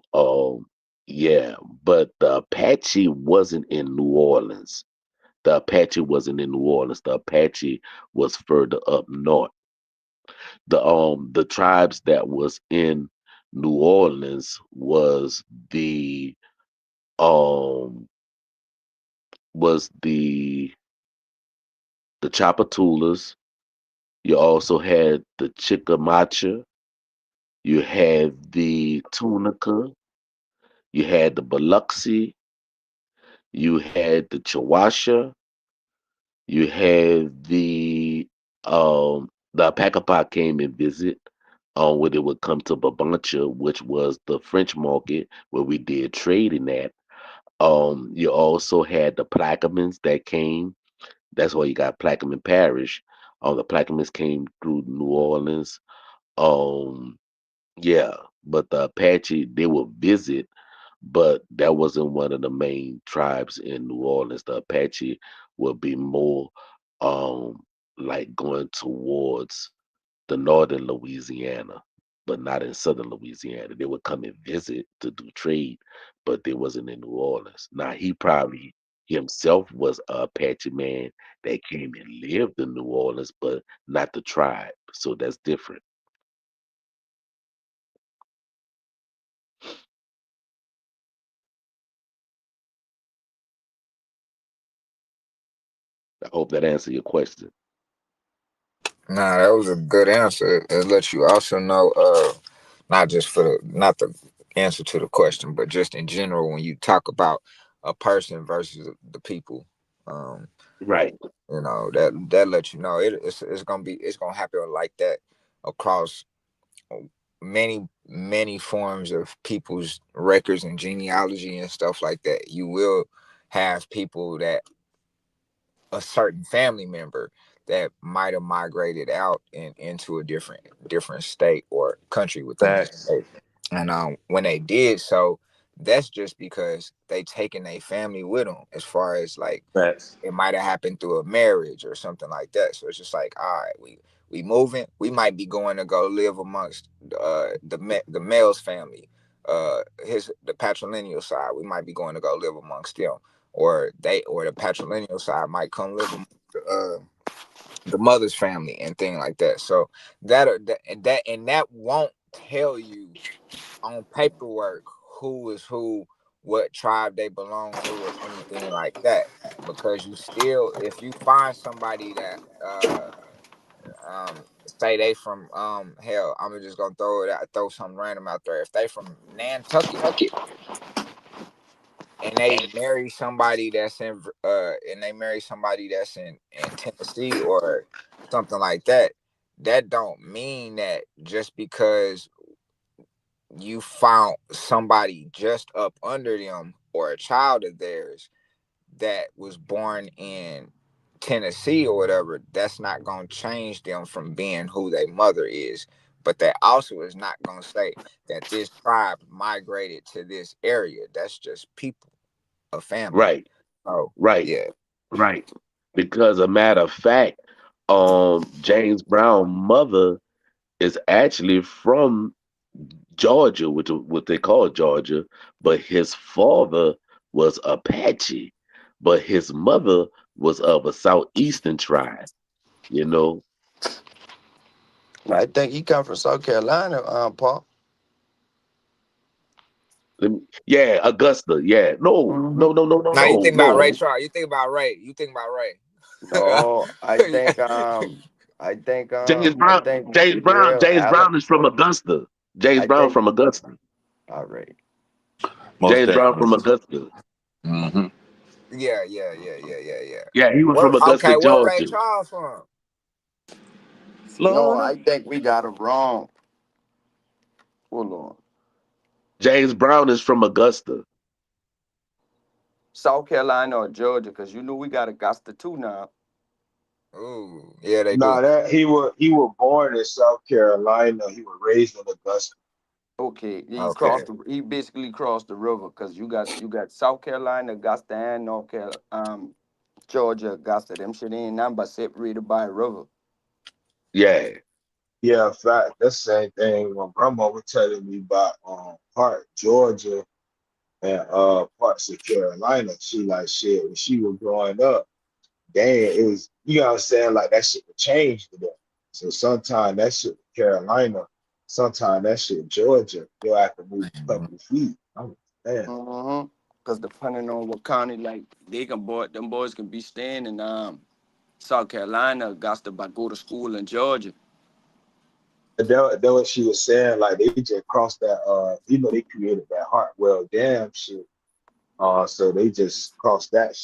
yeah, but the Apache wasn't in New Orleans. The Apache wasn't in New Orleans. The Apache was further up north. The tribes that was in New Orleans um was the Chapatulas. You also had the Chickamauga. You had the Tunica. You had the Biloxi. You had the Chawasha. You had the Pacapa came and visit where they would come to Babancha, which was the French market where we did trading at. You also had the Plaquemines that came. That's why you got Plaquemine Parish. The Plaquemines came through New Orleans. Um, yeah, but the Apache they would visit, but that wasn't one of the main tribes in New Orleans. The Apache would be more um like going towards the northern Louisiana, but not in southern Louisiana. They would come and visit to do trade, but they wasn't in New Orleans. Now he probably himself was a Apache man that came and lived in New Orleans, but not the tribe. So that's different. I hope that answered your question. Nah, that was a good answer. It lets you also know, not just for not the answer to the question, but just in general when you talk about a person versus the people. Um, Right. that lets you know it's gonna be it's gonna happen like that across many forms of people's records and genealogy and stuff like that. You will have people that a certain family member that might have migrated out and into a different state or country within the Facts. state. And when they did so, that's just because they taken a family with them. As far as like Facts. it might have happened through a marriage or something like that. So it's just like, all right, we moving. We might be going to go live amongst the male's family, his the patrilineal side. We might be going to go live amongst them, or the patrilineal side might come live amongst the mother's family and thing like that. So that won't tell you on paperwork who is who, what tribe they belong to, or anything like that. Because you still, if you find somebody that say they from hell, I'm just gonna throw something random out there. If they from Nantucket and they marry somebody that's in Tennessee or something like that, that don't mean that just because you found somebody just up under them or a child of theirs that was born in Tennessee or whatever, that's not gonna change them from being who their mother is. But that also is not gonna say that this tribe migrated to this area. That's just people, a family. Right, Oh, right, yeah. right. Because a matter of fact, James Brown mother is actually from Georgia, which what they call Georgia, but his father was Apache, but his mother was of a southeastern tribe. You know, I think he come from South Carolina, Paul. Yeah, Augusta. Yeah, no, Hmm. no, no, no, no, Now you no, think about Ray no, Charles. You think about Ray. You think about Ray. No, James I Brown. think James Brown. Real James Allen. Brown is from Augusta. James I Brown think from Augusta. all right. Most James Brown from definitely. Augusta. Hmm. Yeah. Yeah, he was Where? from Augusta, Okay, where Ray Georgia. Charles from? No, Florida. I think we got it wrong. Hold on. James Brown is from Augusta. South Carolina or Georgia, because you know we got Augusta too now. Ooh, yeah, they Nah, do. that he was born in South Carolina. He was raised in Augusta. Okay, Okay. he basically crossed the river because you got South Carolina, Augusta, and North Carolina, Georgia, Augusta. Them shit ain't nothing but separated by a river. Yeah, Yeah, in fact, that's the same thing. My grandma was telling me about part Georgia and parts of Carolina. She like shit when she was growing up. Damn, it was you know what I'm saying, like that shit would change to them. So sometimes that shit Carolina, sometimes that shit Georgia, you'll have to move a Mhm. couple of feet. I'm man. Mm-hmm. Because depending on what county, like them boys can be staying in South Carolina, Augusta, but go to school in Georgia. That what she was saying, like they just crossed that they created that Hartwell Dam shit. So they just crossed that,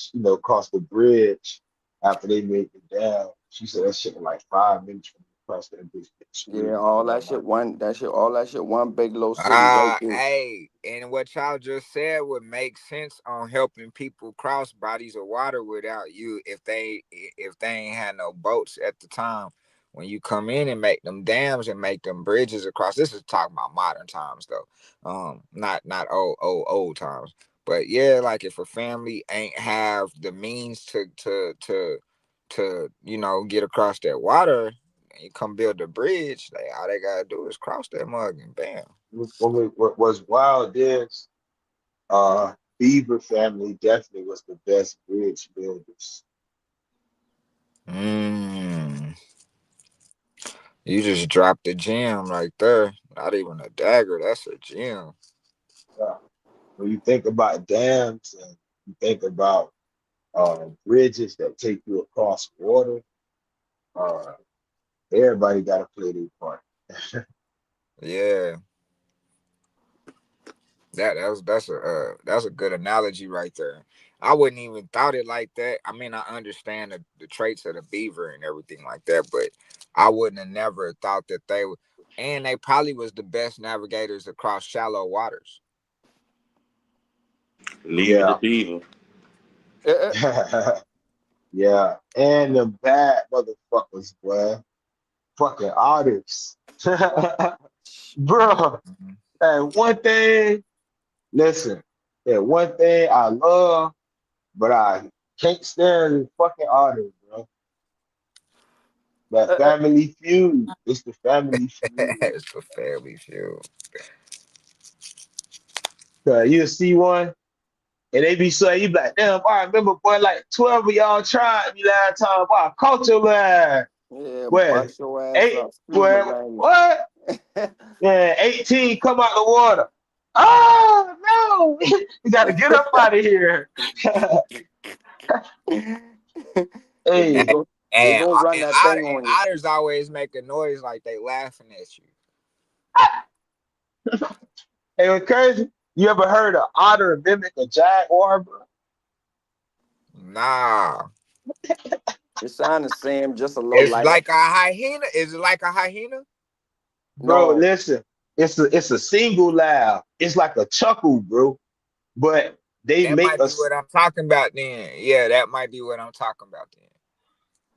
crossed the bridge after they made the dam. She said that shit was like 5 minutes from across that bitch straight Yeah, to Carolina. all that shit, one big low city right Ah, there. hey, and what y'all just said would make sense on helping people cross bodies of water without you if they ain't had no boats at the time. When you come in and make them dams and make them bridges across, this is talking about modern times though, not old times. But yeah, like if a family ain't have the means to get across that water, and you come build a bridge, all they gotta do is cross that mug and bam. What was wild is Beaver family definitely was the best bridge builders. Mm, you just dropped a gem right there. Not even a dagger. That's a gem. Yeah. When you think about dams and you think about bridges that take you across water, uh, everybody got to play their part. Yeah, that's a good analogy right there. I wouldn't even thought it like that. I mean, I understand the traits of the beaver and everything like that, but I wouldn't have never thought that they would. And they probably was the best navigators across shallow waters. Leave it to Yeah. Beaver. Eh, Yeah. And the bad motherfuckers, boy. Fucking artists. Bro, Mhm. and one thing, listen, one thing I love, but I can't stand is fucking artists, bro. That eh, eh, family feud. It's the family feud. It's a family feud. You'll see one, and they be saying, you be like, damn, I remember, boy, like 12 of y'all tried me last time, boy, I caught your man. yeah, Boy, bust your ass eight, up, scuba boy, diving. what? Yeah, 18 come out the water. Oh, no, you got to get up out of here. Yeah, they Hey, go they And gonna run and, that thing and on you. otters always make a noise like they laughing at you. hey, it's crazy. You ever heard an otter mimic a jaguar, bro? Nah, It sound the same, just a little it's lighter. like a hyena. Is it like a hyena? Bro, No, listen, it's a single laugh. It's like a chuckle, bro. But they That make might be us what I'm talking about then. Yeah, that might be what I'm talking about then.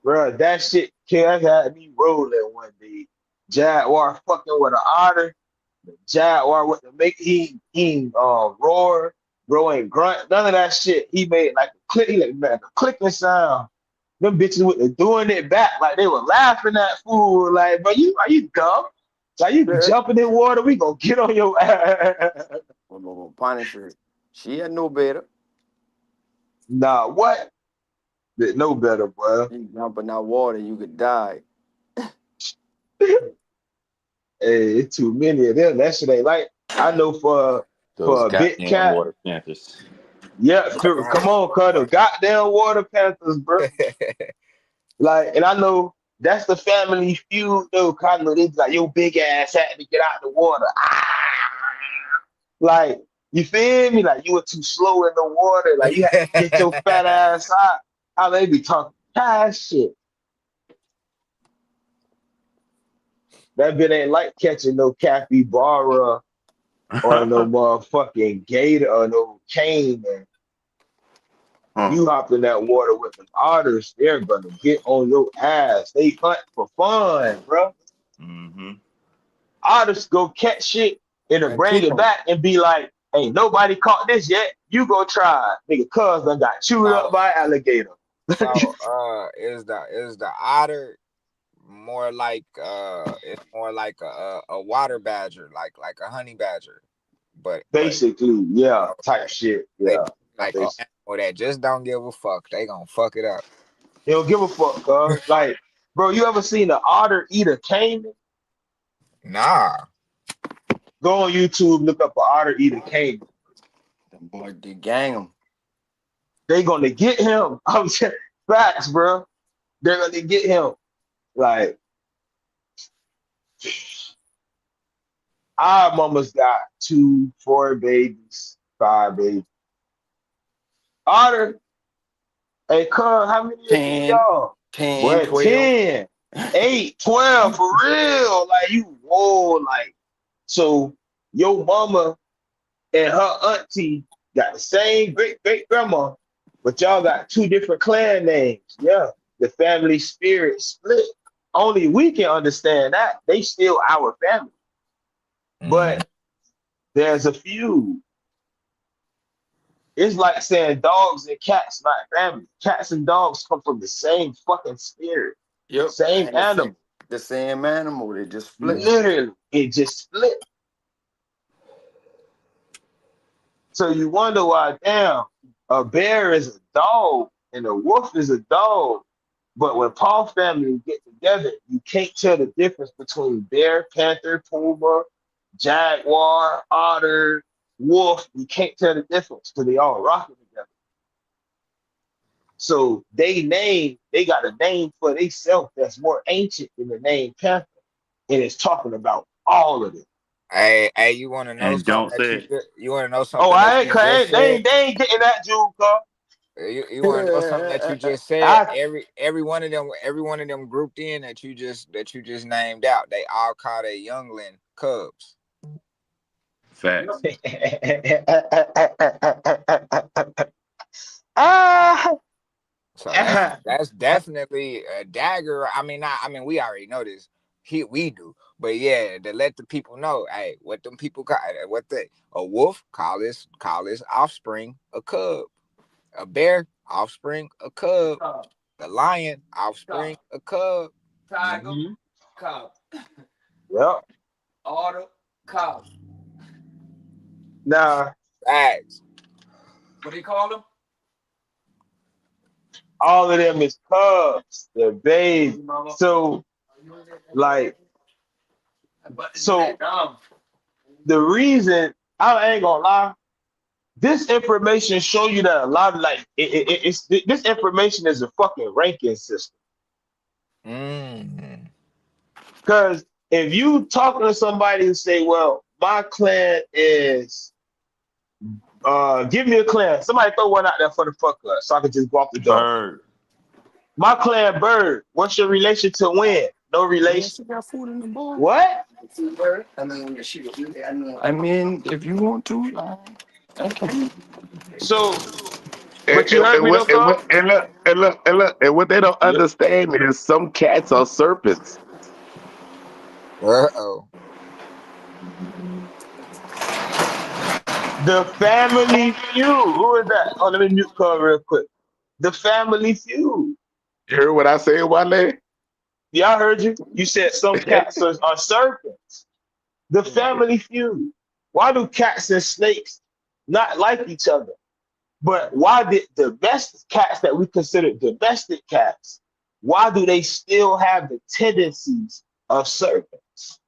bro. That shit had me rolling one day. Jaguar fucking with an otter. Jaguar with the make he roar, bro, ain't grunt, none of that shit. He made like a click, he like a clicking sound. Them bitches with doing it back like they were laughing at fool. Like, bro, are you dumb? Like you jumping in water, we gonna get on your ass. I'm gonna punish her. She had no better. Nah, what? Did no better, bro. You jump in that water, you could die. Hey, it's too many of them. That shit ain't like I know Those for a big goddamn cat. water panthers. Yeah, come on, Cutter. Goddamn water panthers, bro. Like, and I know that's the family feud, though. 'Cause I know they like your big ass had to get out the water. Like, you feel me? Like you were too slow in the water. Like you had to get your fat ass out. How they be talking cash shit. That bit ain't like catching no capybara or no motherfucking gator or no cane. And you hop in that water with them otters, they're gonna get on your ass. They hunt for fun, bro. Mm-hmm. Otters go catch shit and then And bring kill it them. back and be like, ain't nobody caught this yet. You go try. Nigga, cuz done got chewed up So by an alligator. is the otter more like it's more like a water badger, like a honey badger, but Basically, yeah, type okay, shit. they Yeah. like They, an animal that just don't give a fuck. They gonna fuck it up. they don't give a fuck, cuz. Like, bro, you ever seen an otter eat a caiman? Nah. Go on YouTube, look up an otter eat a caiman. Them boys, they gang them. They gonna get him. I'm saying facts, bro. They're gonna get him. Like, our mama's got 2, 4 babies, 5 babies. Otter, hey, cuz, how many of you 10, y'all? 10, Boy, 12. 10, 8, 12, for real. Like, you, whoa, like, so your mama and her auntie got the same great great grandma, but y'all got 2 different clan names. Yeah, the family spirit split. Only we can understand that. They still our family. Mm. But there's a few. It's like saying dogs and cats not family. Cats and dogs come from the same fucking spirit, Yep. same And animal. the same animal. They just split. Literally, it just split. So you wonder why, damn, a bear is a dog and a wolf is a dog. But when Paul family get together, you can't tell the difference between bear, panther, puma, jaguar, otter, wolf. You can't tell the difference because they all rocking together. So they got a name for themselves that's more ancient than the name panther, and it's talking about all of it. Hey, you want to know And something don't that say it. you want to know Oh, something that you just they said? ain't getting that Jew car. You want to know something that you just said? I Every one of them grouped in that you just named out. They all call their youngling cubs. Facts. ah, So that's definitely a dagger. I mean, we already know this. We do, but yeah, to let the people know, hey, what them people call a wolf call his offspring a cub, a bear offspring a cub, Cub, the lion cub, offspring a cub. tiger, mhm, cub, yep. otter, cub. Now Facts. What do you call them? all of them is cubs, they're babes. Mama. So like, But so that the reason I ain't gonna lie, this information show you that a lot of like it's this information is a fucking ranking system. Mm. Because if you talking to somebody and say, well, my clan is give me a clan. Somebody throw one out there for the fuck up so I can just go off the dome. Bird. My clan Bird. What's your relation to Win? No yeah, relation. she got food in the bowl. What? I mean, if you want to, I can. So And, But you heard and me though, what and what Carl? and what they don't Yep. understand is some cats are serpents. Uh-oh. The Family Feud. Who is that? Oh, let me mute Carl real quick. The Family Feud. You heard what I said, Wale? Yeah, I heard you. You said some cats are serpents. The Hmm. Family Feud. Why do cats and snakes not like each other? But why did the best cats that we consider domestic cats, why do they still have the tendencies of serpents?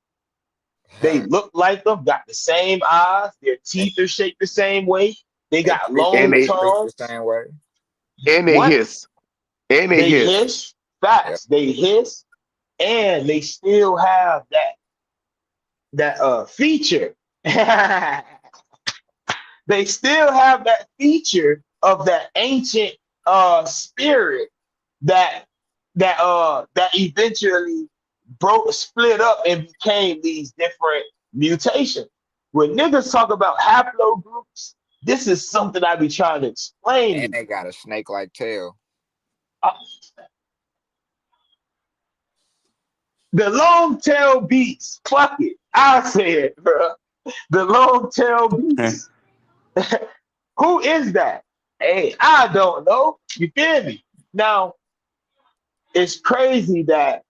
They look like them, got the same eyes, their And teeth are shaped the same way, they they got creep and long they the tongues. same way. and they What? hiss. And they They hiss. hiss, Yep. facts, they hiss, and they still have that feature. They still have that feature of that ancient spirit that that eventually broke split up and became these different mutations. When niggas talk about haplogroups, this is something I be trying to explain to And you. they got a snake-like tail. Uh, the long tail beats, fuck it. I say it, bro. The long tail beats. Who is that? Hey, I don't know. You feel me? Now, it's crazy that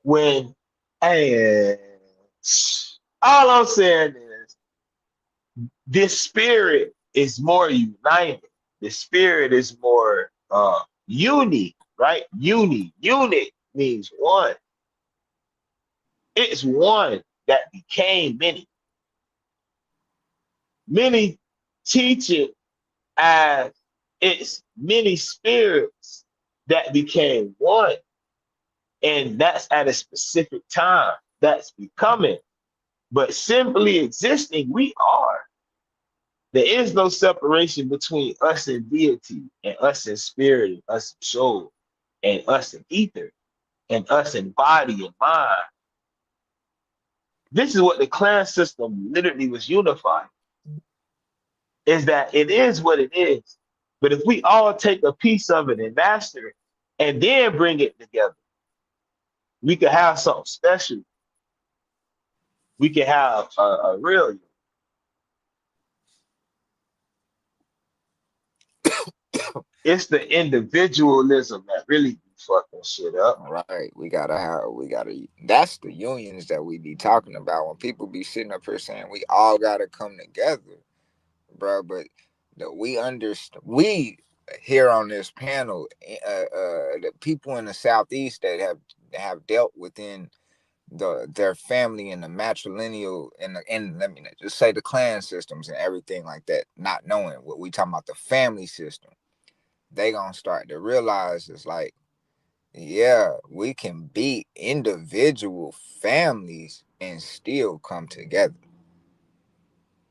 when, hey, all I'm saying is this spirit is more united. The spirit is more uni, right? Unit means one. It's one that became many. Many teach it as it's many spirits that became one. And that's at a specific time. That's becoming. But simply existing, we are. There is no separation between us and deity, and us and spirit, and us and soul, and us and ether, and us and body and mind. This is what the clan system literally was unifying, is that it is what it is. But if we all take a piece of it and master it, and then bring it together, we could have something special. We could have a real. It's the individualism that really be fucking shit up. Right. We gotta that's the unions that we be talking about when people be sitting up here saying we all gotta come together, bro. But we understand we here on this panel, the people in the southeast that have dealt within their family and the matrilineal and let me just say the clan systems and everything like that, not knowing what we talking about the family system, they gonna start to realize it's like, yeah, we can be individual families and still come together.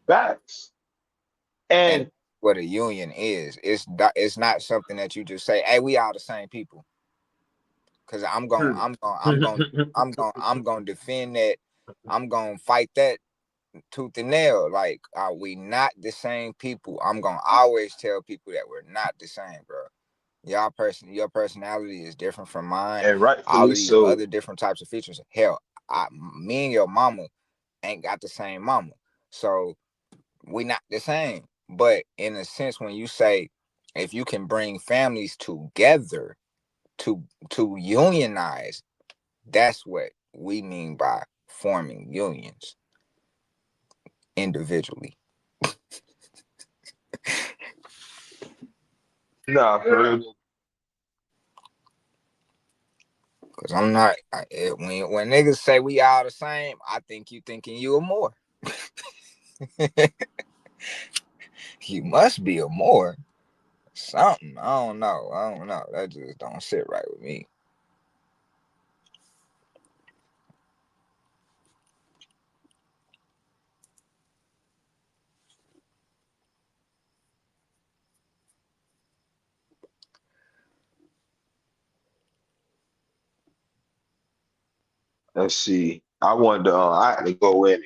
Facts. And And what a union is, it's not something that you just say, "Hey, we all the same people." Because I'm going to defend that. I'm going to fight that tooth and nail. Like, are we not the same people? I'm going to always tell people that we're not the same, bro. Your personality is different from mine. and All rightfully of these so. other different types of features. Hell, me and your mama ain't got the same mama, so we not the same. But in a sense, when you say if you can bring families together to unionize, that's what we mean by forming unions individually. Nah, for real. Cause I'm not when niggas say we all the same, I think you thinking you a more. You must be a more something. I don't know. I don't know. That just don't sit right with me. Let's see. I wanted to. I had to go in.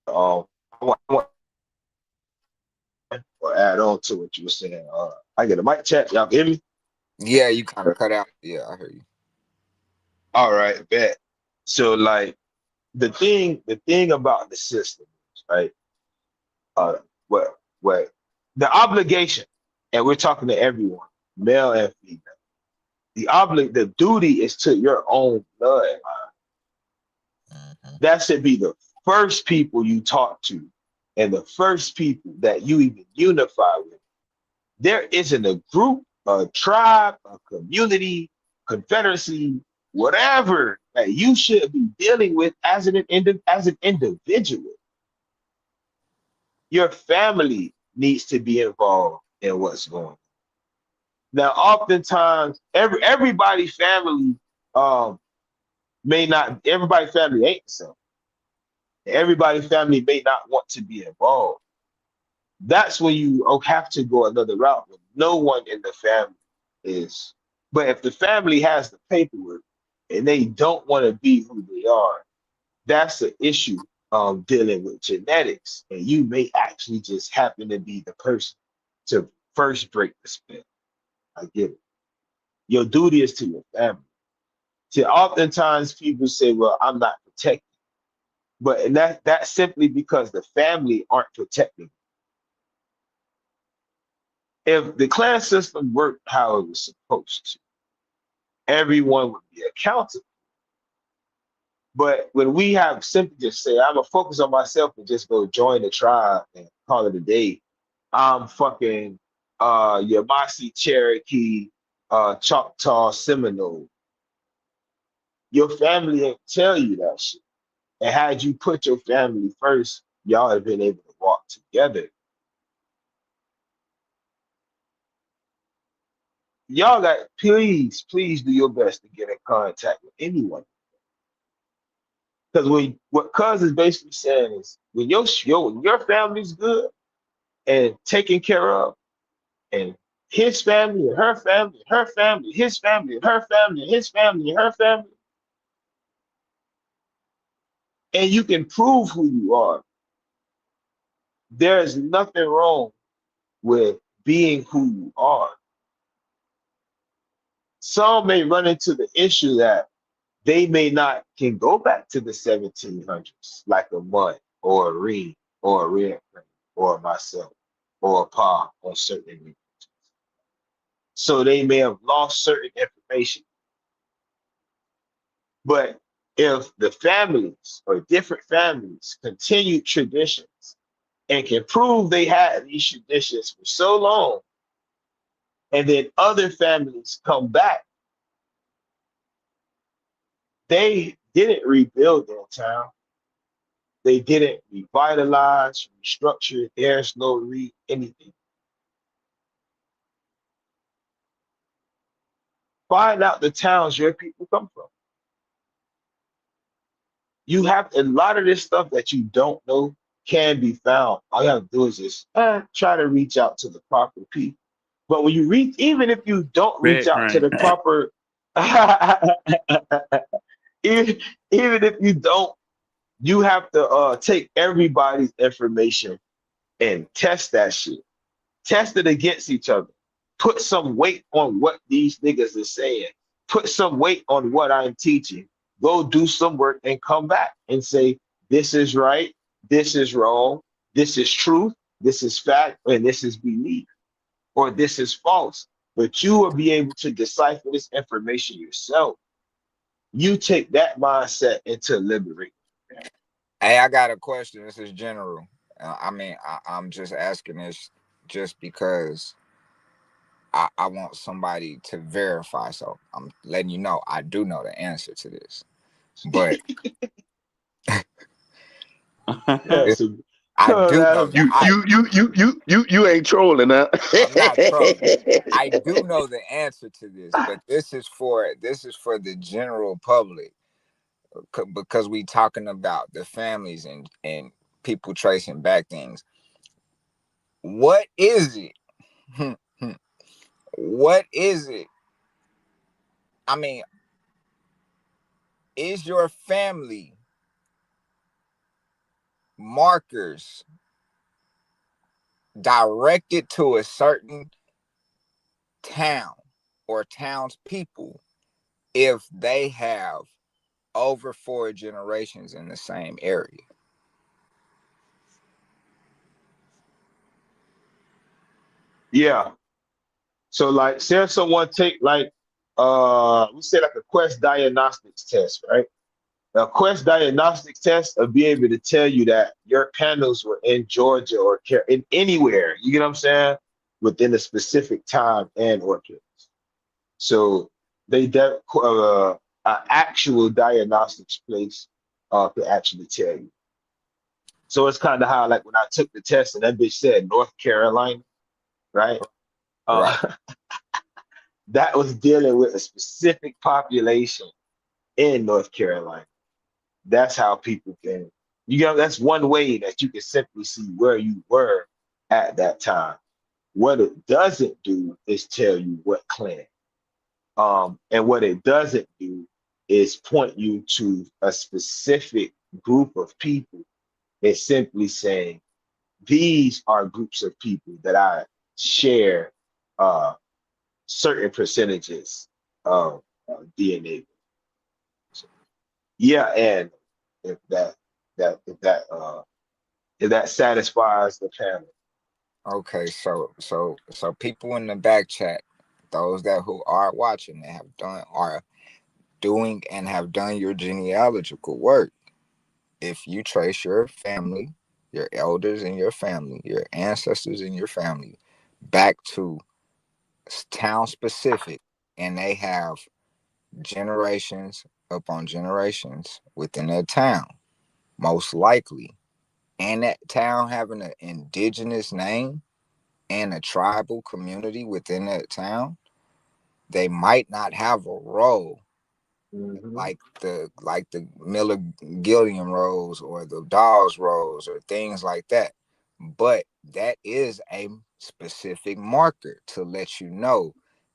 Um, want or add on to what you were saying. I get a mic check. Y'all hear me? Yeah, you kind of cut out. Yeah, I heard you. All right, bet. So like the thing about the system, right? Uh, what the obligation, and we're talking to everyone, male and female. The duty is to your own blood. Mhm. That should be the first people you talk to, and the first people that you even unify with. There isn't a group, a tribe, a community, confederacy, whatever that you should be dealing with as an individual. Your family needs to be involved in what's going on. Now, oftentimes, everybody family um, may not. Everybody family ain't the same. Everybody family may not want to be involved. That's when you have to go another route when no one in the family is. But if the family has the paperwork and they don't want to be who they are, that's an issue dealing with genetics. And you may actually just happen to be the person to first break the spell. I get it. Your duty is to your family. See, oftentimes people say, well, I'm not protected. But and that's simply because the family aren't protecting. If the class system worked how it was supposed to, everyone would be accountable. But when we have simply just say, I'm gonna focus on myself and just go join the tribe and call it a day, I'm fucking Yamasi Cherokee, Choctaw Seminole. Your family ain't tell you that shit. And had you put your family first, y'all have been able to walk together. Y'all got please do your best to get in contact with anyone. Because what Cuz is basically saying is when your family's good and taken care of, and his family and her family, and her family, his family, and her family, and his family, and her family, and you can prove who you are, there is nothing wrong with being who you are. Some may run into the issue that they may not can go back to the 1700s like a Mutt or a Reed or a Red or myself or a Pa on certain regions. So they may have lost certain information. But if the families or different families continue traditions and can prove they had these traditions for so long, and then other families come back, they didn't rebuild their town. They didn't revitalize, restructure. There's no anything. Find out the towns your people come from. You have a lot of this stuff that you don't know can be found. All you have to do is just try to reach out to the proper people. But when you reach, even if you don't reach Red out to Crane. the proper, even, even if you don't, you have to take everybody's information and test that shit. Test it against each other. Put some weight on what these niggas are saying. Put some weight on what I'm teaching. Go do some work and come back and say, this is right, this is wrong, this is truth, this is fact, and this is belief, or this is false. But you will be able to decipher this information yourself. You take that mindset into liberate. Hey, I got a question. This is general. I mean, I'm just asking this just because I want somebody to verify. So I'm letting you know I do know the answer to this, but Yeah, it, so I come do at know him. that You ain't trolling, huh? I'm not trolling. I do know the answer to this, but this is for the general public because we talking about the families and people tracing back things. What is it? What is it? I mean, is your family markers directed to a certain town or townspeople if they have over 4 generations in the same area? Yeah. So like say if someone take like we say like a Quest diagnostics test, right? A Quest diagnostics test will be able to tell you that your panels were in Georgia or in anywhere, you get what I'm saying? Within a specific time and or place. So they an actual diagnostics place could actually tell you. So it's kind of how like when I took the test and that bitch said North Carolina, right? Right. Uh, that was dealing with a specific population in North Carolina. That's how people can, that's one way that you can simply see where you were at that time. What it doesn't do is tell you what clan. And what it doesn't do is point you to a specific group of people. It's simply saying, these are groups of people that I share uh, certain percentages of DNA. So, yeah, and if that that if that if that satisfies the panel. Okay, so people in the back chat, those that who are watching and have done are doing and have done your genealogical work. If you trace your family, your elders in your family, your ancestors in your family back to town specific, and they have generations upon generations within that town, most likely, and that town having an indigenous name and a tribal community within that town, they might not have a role Mm-hmm. like the Miller Gilliam roles or the Dawes roles or things like that. But that is a specific marker to let you know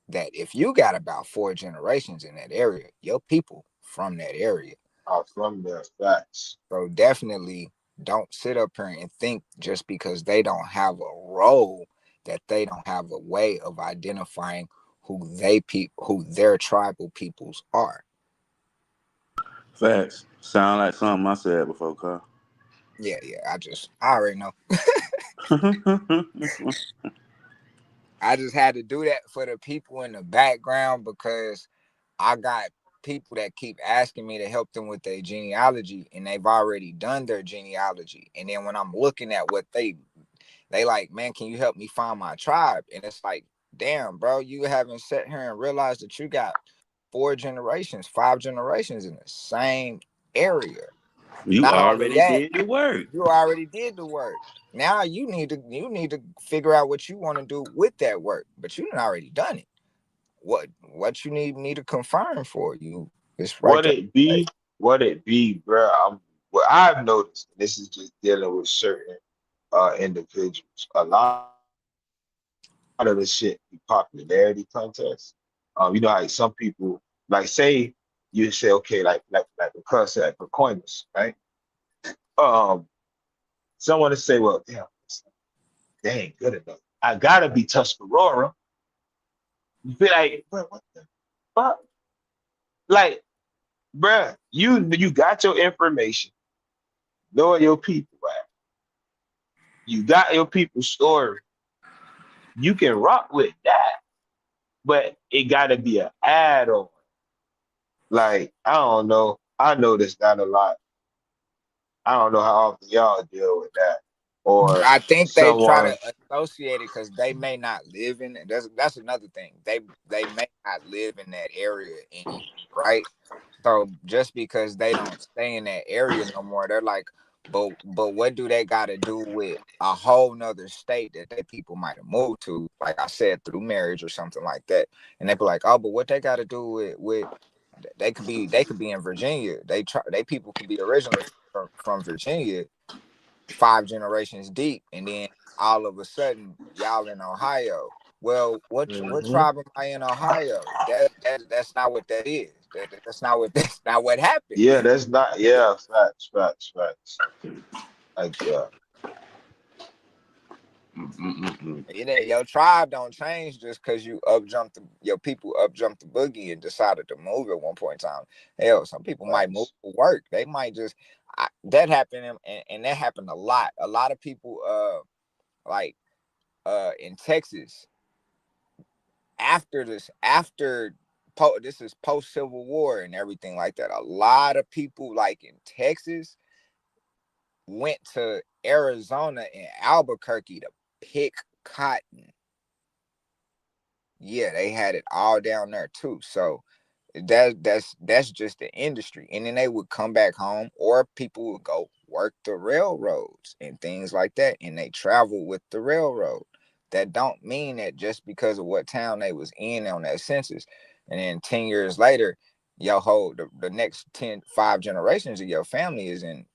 that if you got about 4 generations in that area, your people from that area. Out from their facts. So definitely don't sit up here and think just because they don't have a role that they don't have a way of identifying who their tribal peoples are. Facts. Sound like something I said before, Carl. Yeah, I already know. I just had to do that for the people in the background because I got people that keep asking me to help them with their genealogy and they've already done their genealogy. And then when I'm looking at what they like, man, can you help me find my tribe? And it's like, damn, bro, you haven't sat here and realized that you got 4 generations, 5 generations in the same area. You Not only already that, did the work. you already did the work. Now you need to figure out what you want to do with that work, but you already done it. What you need to confirm for you. It's right What there. it be, what it be, bro. What I've noticed, and this is just dealing with certain individuals. A lot of the shit be popularity contests. You know, like some people, like say you say, okay, like because said for coiners, right? Um, someone to say, well, damn, they ain't good enough. I gotta be Tuscarora. You be like, bro, what the fuck? Like, bruh, you got your information, know where your people at. You got your people's story. You can rock with that, but it gotta be an add-on. Like, I don't know. I noticed that a lot. I don't know how often y'all deal with that. Or I think they try someone, to associate it because they may not live in it. That's another thing. They may not live in that area anymore, right? So just because they don't stay in that area no more, they're like, but what do they got to do with a whole nother state that they people might have moved to? Like I said, through marriage or something like that. And they be like, oh, but what they got to do with they could be in Virginia. They people could be originally from Virginia 5 generations deep, and then all of a sudden y'all in Ohio. Well, what mhm. tribe am I in Ohio? That's not what that is. That's not what that's not what happened. Yeah, that's not, yeah, facts, facts, facts. Like, yeah. Mm-mm-mm-mm. Your tribe don't change just because your people up jumped the boogie and decided to move at one point in time. Hell, some people might move Facts. for work. They might just that happened, and that happened a lot. A lot of people, like in Texas, this is post Civil War and everything like that. A lot of people, like in Texas, went to Arizona and Albuquerque to pick cotton. Yeah, they had it all down there too. So that's just the industry. And then they would come back home, or people would go work the railroads and things like that, and they travel with the railroad. That don't mean that just because of what town they was in on that census, and then 10 years later, your whole the next 5 generations of your family is in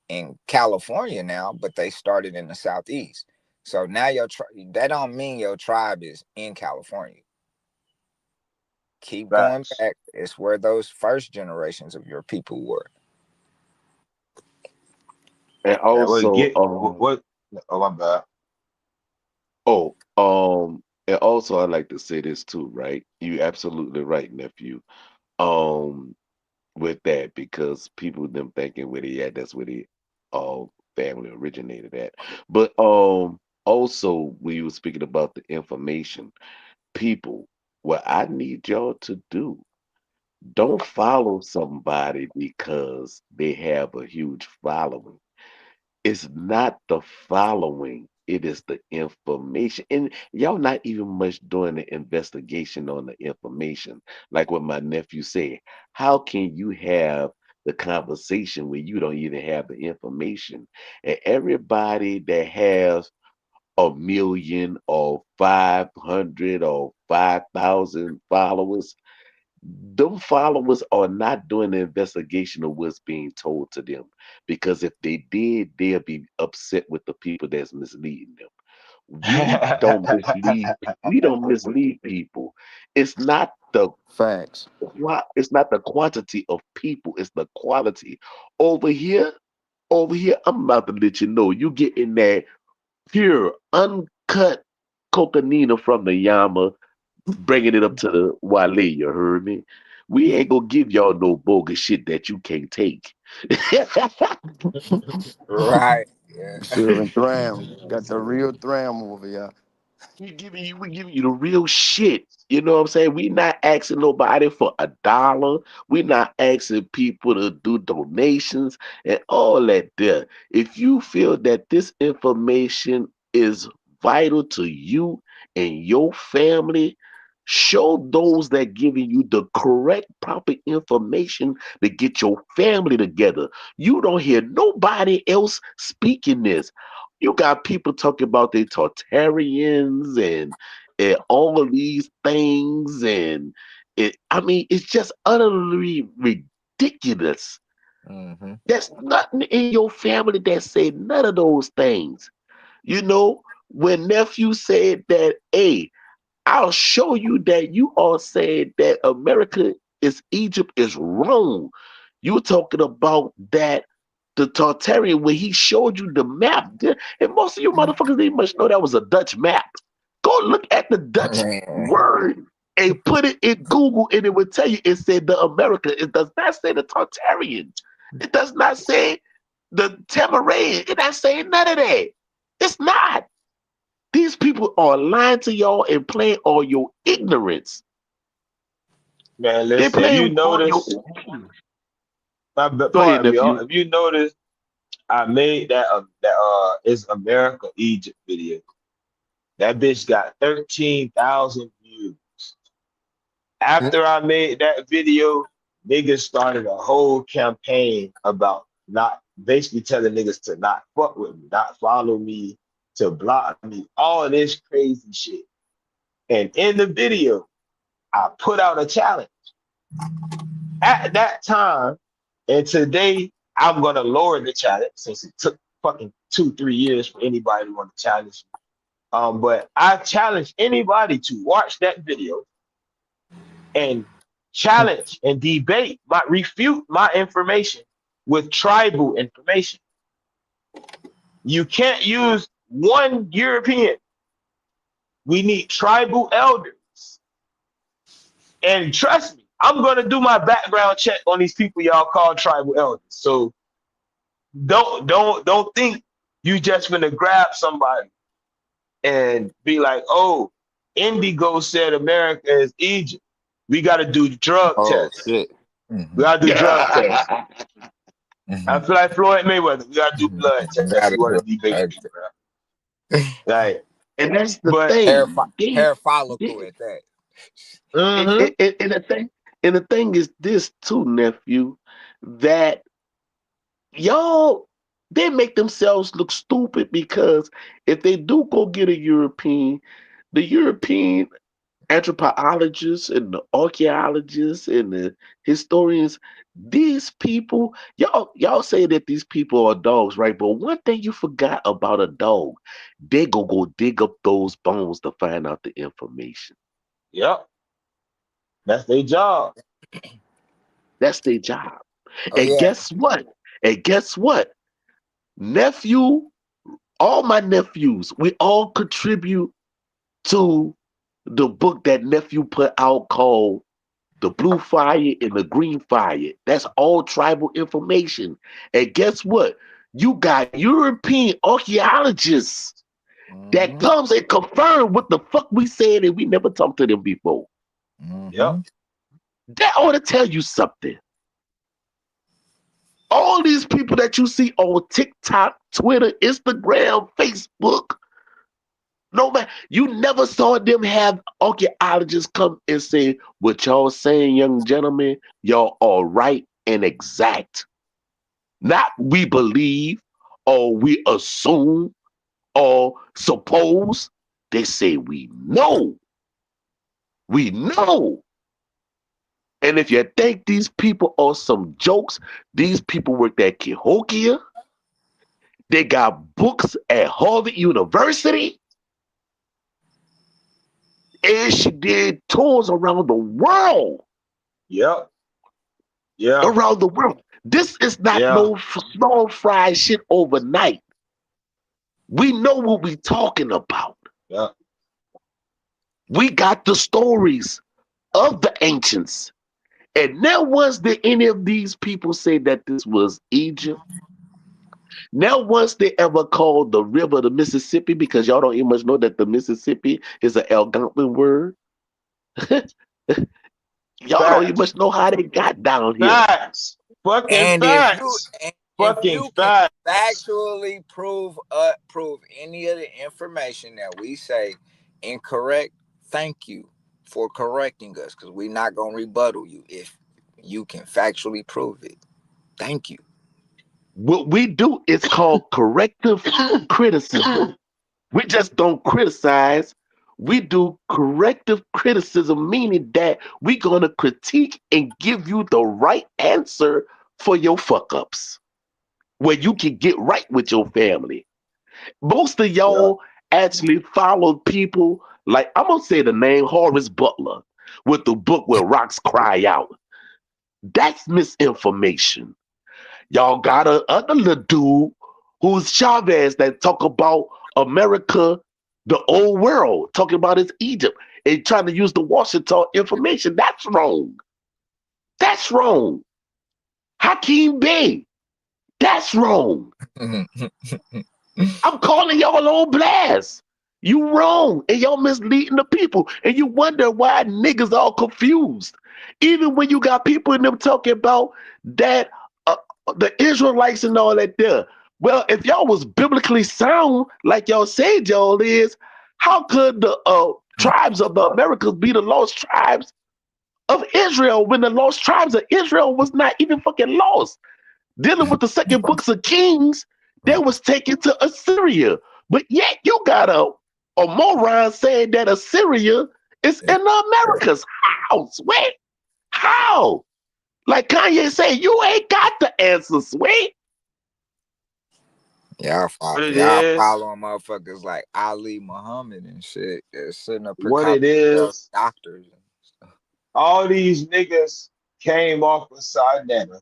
California now, but they started in the southeast. So now that don't mean your tribe is in California. Keep going Facts. back. It's where those first generations of your people were. And And what also, get what? Oh, my bad. oh, and also I like to say this too, right? You absolutely right, nephew. Um, with that because people them thinking where they at, that's where they family originated at. But also when you were speaking about the information, people, what I need y'all to do, don't follow somebody because they have a huge following. It's not the following, it is the information. And y'all not even much doing the investigation on the information. Like what my nephew said, how can you have the conversation when you don't even have the information? And everybody that has a million or 500 or 5,000 followers, them followers are not doing the investigation of what's being told to them because if they did, they'll be upset with the people that's misleading them. We don't mislead people. It's not the Facts. it's not the quantity of people, it's the quality. Over here, I'm about to let you know you get in that pure, uncut coconina from the Yama, bringing it up to the Wale, you heard me? We ain't gonna give y'all no bogus shit that you can't take. Right. Yeah. Serving Thram. Got the real Thram over here. We giving you the real shit. You know what I'm saying? We not asking nobody for a dollar. We not asking people to do donations and all that there. If you feel that this information is vital to you and your family, show those that giving you the correct proper information to get your family together. You don't hear nobody else speaking this. You got people talking about they Tartarians and all of these things, and I mean, it's just utterly ridiculous. Hmm. There's nothing in your family that say none of those things. You know, when nephew said that, hey, I'll show you that you are saying that America is Egypt is wrong. You're talking about that the Tartarian when he showed you the map. And most of you motherfuckers didn't much know that was a Dutch map. Go look at the Dutch Man. word and put it in Google and it would tell you it said the America. It does not say the Tartarian. It does not say the Tamarayan. It not saying none of that. It's not. These people are lying to y'all and playing on your ignorance. Man, They're listen. If you playing on your notice, ignorance. Go ahead, pardon me, nephew. if you notice, I made that is America Egypt video. That bitch got 13,000 views. After I made that video, niggas started a whole campaign about not basically telling niggas to not fuck with me, not follow me, to block me, all this crazy shit. And in the video, I put out a challenge. At that time, and today, I'm gonna lower the challenge since it took fucking 2, 3 years for anybody to want to challenge me. But I challenge anybody to watch that video and challenge and debate, refute my information with tribal information. You can't use one European. We need tribal elders. And trust me, I'm gonna do my background check on these people y'all call tribal elders. So don't think you just gonna grab somebody and be like, oh, Indigo said America is Egypt. We gotta do drug Oh tests. shit. We gotta do drug tests. I Mm-hmm. feel like Floyd Mayweather. We gotta do blood tests. Gotta You wanna do debate it. me, bro. Like, And that's the but thing. Hair follicle They, at that. mm-hmm. and the thing is this too, nephew, that y'all they make themselves look stupid because if they do go get a European, the European anthropologists and the archaeologists and the historians, these people, y'all say that these people are dogs, right? But one thing you forgot about a dog, they go dig up those bones to find out the information. Yep. That's their job. That's their job. Oh And yeah. guess what? And guess what? Nephew, all my nephews, we all contribute to the book that nephew put out called The Blue Fire and the Green Fire. That's all tribal information. And guess what? You got European archaeologists that Mm-hmm. comes and confirm what the fuck we said and we never talked to them before. Mm-hmm. Yep. That ought to tell you something. All these people that you see on TikTok, Twitter, Instagram, Facebook, no man, you never saw them have archaeologists come and say, what y'all saying, young gentlemen, y'all are right and exact. Not we believe or we assume or suppose. They say we know. We know. And if you think these people are some jokes, these people worked at Cahokia. They got books at Harvard University. And she did tours around the world. Yep. Yeah. Around the world. This is not Yeah. no small fry shit overnight. We know what we talking about. Yeah. We got the stories of the ancients. And now once did any of these people say that this was Egypt, now once they ever called the river the Mississippi, because y'all don't even much know that the Mississippi is an Algonquin word. Y'all don't even Facts. much know how they got down here. Facts. Fucking And facts. if Fucking you can facts. factually prove any of the information that we say incorrect, thank you for correcting us because we're not gonna rebuttal you if you can factually prove it. Thank you. What we do is called corrective criticism. We just don't criticize. We do corrective criticism, meaning that we're going to critique and give you the right answer for your fuck ups, where you can get right with your family. Most of Yeah. y'all actually follow people like, I'm going to say the name Horace Butler with the book Where Rocks Cry Out. That's misinformation. Y'all got a other little dude who's Chavez that talk about America, the old world, talking about it's Egypt and trying to use the Washington information. That's wrong. That's wrong. Hakeem Bey, that's wrong. I'm calling y'all on blast. You wrong, and y'all misleading the people, and you wonder why niggas all confused. Even when you got people in them talking about that uh, the Israelites and all that there. Well, if y'all was biblically sound like y'all said y'all is, how could the tribes of the Americas be the lost tribes of Israel when the lost tribes of Israel was not even fucking lost? Dealing with the second books of Kings, they was taken to Assyria. But yet you got a moron saying that Assyria is in the Americas. How? Sweet? How? Like Kanye said, you ain't got the answer, sweet. What it Y'all is, following motherfuckers like Ali Muhammad and shit. They're sitting up here what calling it themselves is, doctors and stuff. all these niggas came off of Sinetta.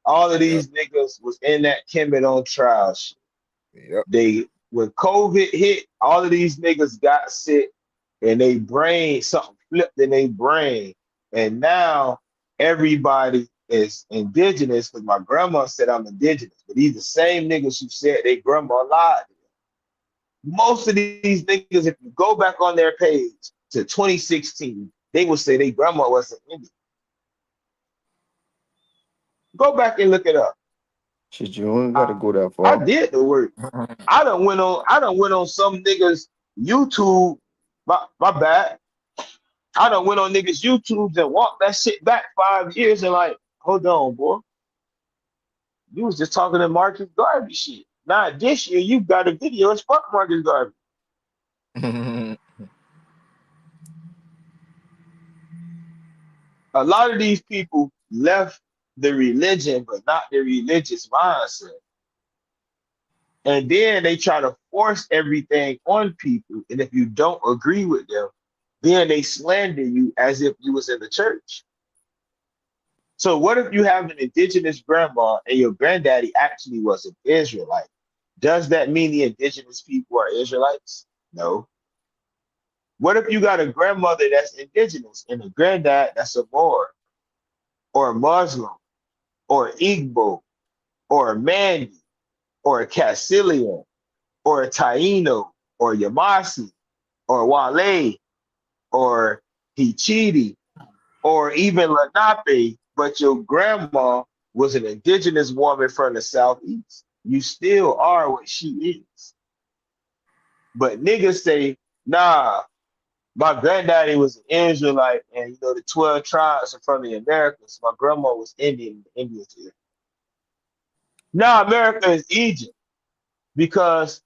All of Yep. these niggas was in that Kemet on trial shit. Yep. They when COVID hit, all of these niggas got sick and they brain something flipped in their brain. And now everybody is indigenous because my grandma said I'm indigenous. But these the same niggas who said they grandma lied. Most of these niggas, if you go back on their page to 2016, they will say they grandma wasn't Indian. Go back and look it up. Shit, you ain't gotta I, go that I far. did the work. I done went on some niggas YouTube. My bad. I done went on niggas YouTubes and walked that shit back 5 years and like, hold on, boy. You was just talking to Marcus Garvey shit. Now this year you got a video as fuck Marcus Garvey. A lot of these people left the religion, but not the religious mindset. And then they try to force everything on people. And if you don't agree with them, then they slander you as if you was in the church. So what if you have an indigenous grandma and your granddaddy actually was an Israelite? Does that mean the indigenous people are Israelites? No. What if you got a grandmother that's indigenous and a granddad that's a Moor or a Muslim or Igbo or a Mandi or a Castilian or a Taino or Yamasi or Wale or Hichiti or even Lenape, but your grandma was an indigenous woman from the southeast? You still are what she is. But niggas say, nah, my granddaddy was an Israelite, and you know the 12 tribes are from the Americas. My grandma was Indian, the Indians here. Now America is Egypt because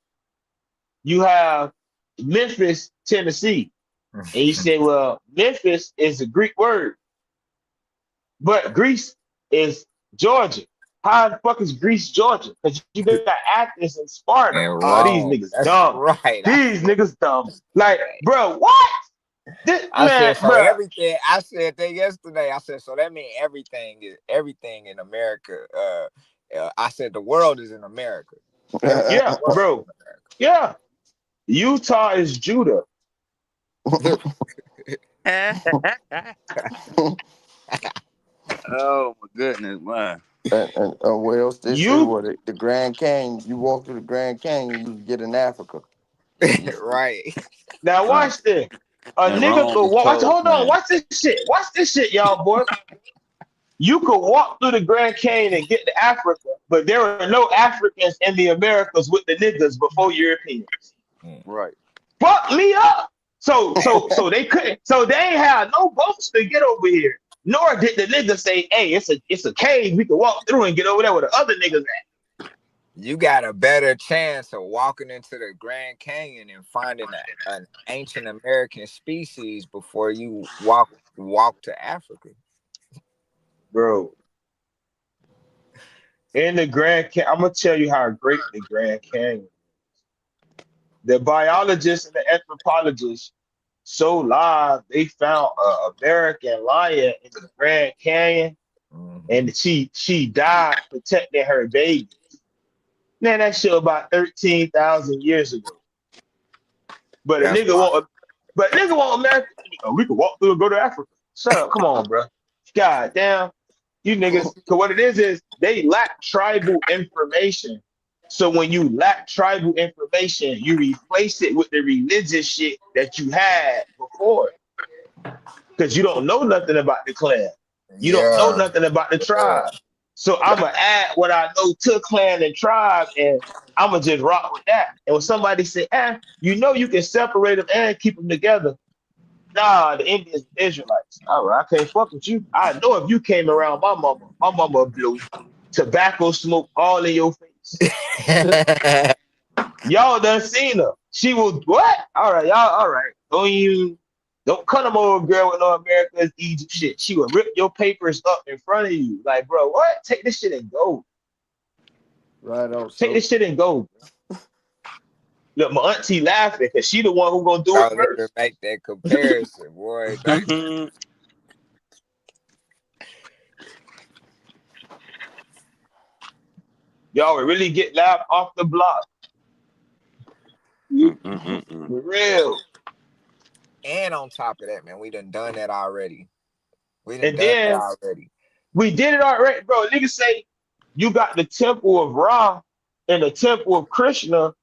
you have Memphis, Tennessee. And you say, well, Memphis is a Greek word, but Greece is Georgia. How the fuck is Greece Georgia? Because you got Athens and Sparta. And These wrong. niggas That's dumb. right. These niggas dumb. Like, bro, what? This I man, said so bro, everything. I said that yesterday. I said so that means everything in America. I said the world is in America. Everything in yeah, the world is bro, yeah. Utah is Judah. in America. Oh my goodness, man. And what else they say? You What the Grand Canyon? You walk through the Grand Canyon, you get in Africa. Right. now Right. watch this. A And nigga Rome could is walk. closed, Hold on, man. watch this shit. Watch this shit, y'all, boy. You could walk through the Grand Canyon and get to Africa, but there are no Africans in the Americas with the niggas before Europeans. Right. Fuck me up. So they couldn't. So they ain't have no boats to get over here. Nor did the niggas say, "Hey, it's a cave we can walk through and get over there with the other niggas at." You got a better chance of walking into the Grand Canyon and finding an ancient American species before you walk to Africa. Bro, in the Grand Canyon, I'm gonna tell you how great the Grand Canyon. The biologists and the anthropologists so live, they found an American lion in the Grand Canyon, Mm-hmm. and she died protecting her baby. Man, that shit about 13,000 years ago. But a That's nigga why. want, but nigga want America. Oh, we could walk through and go to Africa. Shut up, come on, bro. God damn, you niggas. Cause what it is they lack tribal information. So when you lack tribal information, you replace it with the religious shit that you had before. Because you don't know nothing about the clan. You don't know Yeah. nothing about the Yeah. tribe. So I'm gonna add what I know to clan and tribe, and I'm gonna just rock with that. And when somebody say, you know you can separate them and keep them together. Nah, the Indians and Israelites. All right, I can't fuck with you. I know if you came around my mama blew tobacco smoke all in your face. Y'all done seen her. She was what? All right, y'all. All right. Don't cut them over, girl, with no America's Egypt shit. She would rip your papers up in front of you. Like, bro, what? Take this shit and go. Right out. Take So this shit and go. Look, my auntie laughing because she the one who gonna do it Don't even first. make that comparison, boy. Y'all would really get laughed off the block. For real. And on top of that, man, we done that already. We done And done that then already. we did it already, bro. Niggas say you got the temple of Ra and the temple of Krishna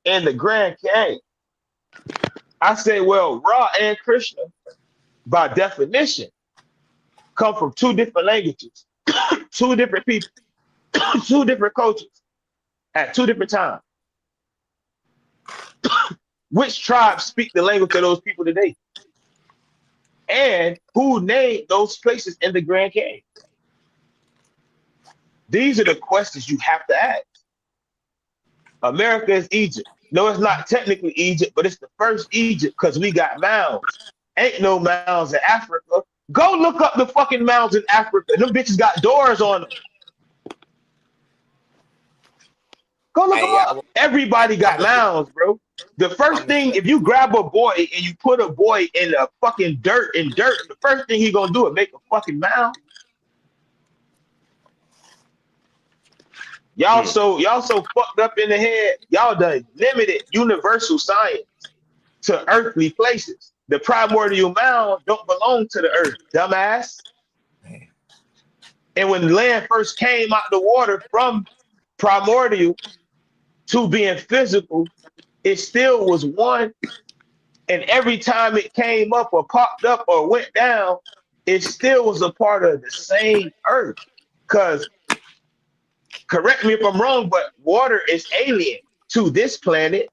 and the Grand Canyon. I say, well, Ra and Krishna, by definition, come from two different languages, two different people, two different cultures at two different times. Which tribes speak the language of those people today? And who named those places in the Grand Canyon? These are the questions you have to ask. America is Egypt. No, it's not technically Egypt, but it's the first Egypt because we got mounds. Ain't no mounds in Africa. Go look up the fucking mounds in Africa. Them bitches got doors on them. Go look them Hey, up. Everybody I'm got gonna mounds, bro. The first I'm gonna thing, say, if you grab a boy and you put a boy in a fucking dirt, the first thing he gonna do is make a fucking mound. Y'all so fucked up in the head. Y'all done limited universal science to earthly places. The primordial mound don't belong to the earth, dumbass. man, And when land first came out the water from primordial to being physical, it still was one. And every time it came up or popped up or went down, it still was a part of the same earth. Because, correct me if I'm wrong, but water is alien to this planet.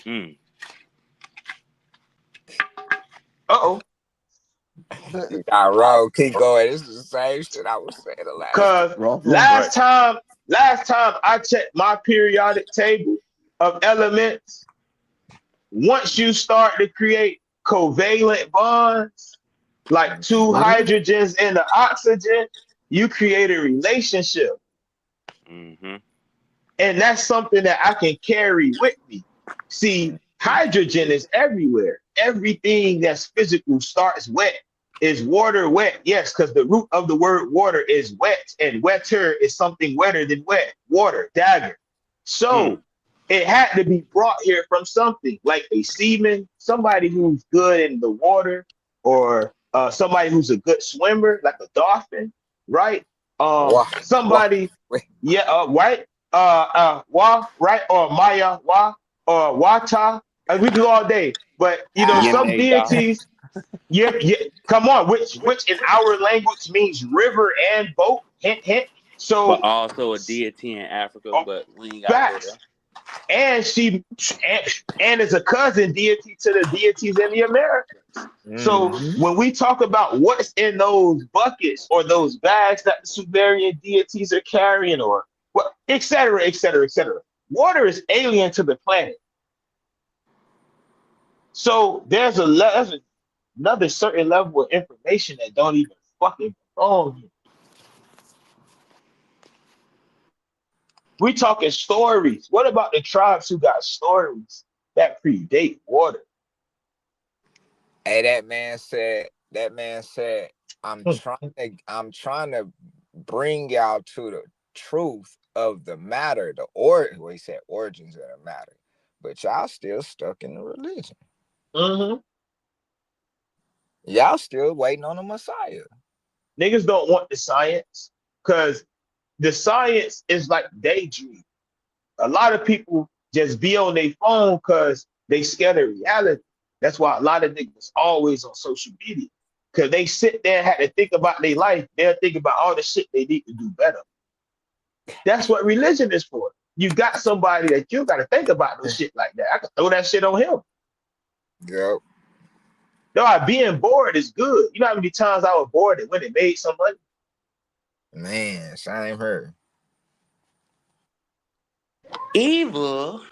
Mm. Uh-oh. you got wrong. Keep going. This is the same shit I was saying the last time. Because Wrong. Right. last time I checked my periodic table of elements, once you start to create covalent bonds, like two hydrogens and the oxygen, you create a relationship. Mm-hmm. And that's something that I can carry with me. See, hydrogen is everywhere. Everything that's physical starts wet. Is water wet? Yes, because the root of the word water is wet, and wetter is something wetter than wet. Water, dagger. Mm. So it had to be brought here from something like a seaman, somebody who's good in the water, or somebody who's a good swimmer, like a dolphin, right? Wah, wah. Somebody, Wait, yeah, right? Right? Or Maya, or Wata. We can go all day. But some Yemeda. deities, yeah, yeah. Come on, which in our language means river and boat. Hint, hint. But So, also a deity in Africa, oh, but we ain't got to go there. facts. And and is a cousin deity to the deities in the Americas. So mm-hmm. when we talk about what's in those buckets or those bags that the Sumerian deities are carrying, or what, et cetera, et cetera, et cetera, water is alien to the planet. So there's another certain level of information that don't even fucking belong here. We talking stories. What about the tribes who got stories that predate water? Hey, that man said, I'm trying to bring y'all to the truth of the matter, well, he said origins of the matter. But y'all still stuck in the religion. Mm-hmm. Y'all still waiting on the Messiah. Niggas don't want the science because the science is like daydream. A lot of people just be on their phone because they scared of reality. That's why a lot of niggas always on social media. Because they sit there and have to think about their life. They'll think about all the shit they need to do better. That's what religion is for. You got somebody that you got to think about no shit like that. I can throw that shit on him. Yep. No, being bored is good. You know how many times I was bored and when it made some money? Man, same here. Evil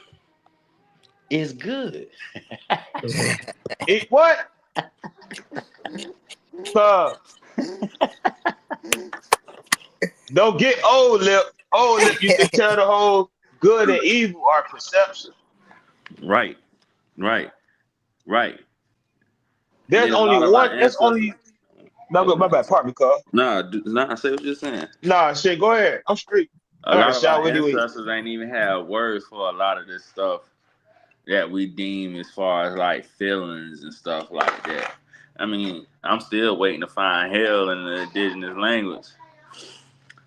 is good. It what? Uh, don't get old lip. Old lip, you can tell the whole good and evil are perception. Right, right, right. And There's then a only lot of our one. There's ancestors. only no. Go My ahead. bad. Pardon me, cuz. Nah, say what you're saying. Nah, shit. Go ahead. I'm straight. A I got to lot of our shower anyway. ancestors ain't even have words for a lot of this stuff that we deem as far as like feelings and stuff like that. I mean, I'm still waiting to find hell in the indigenous language.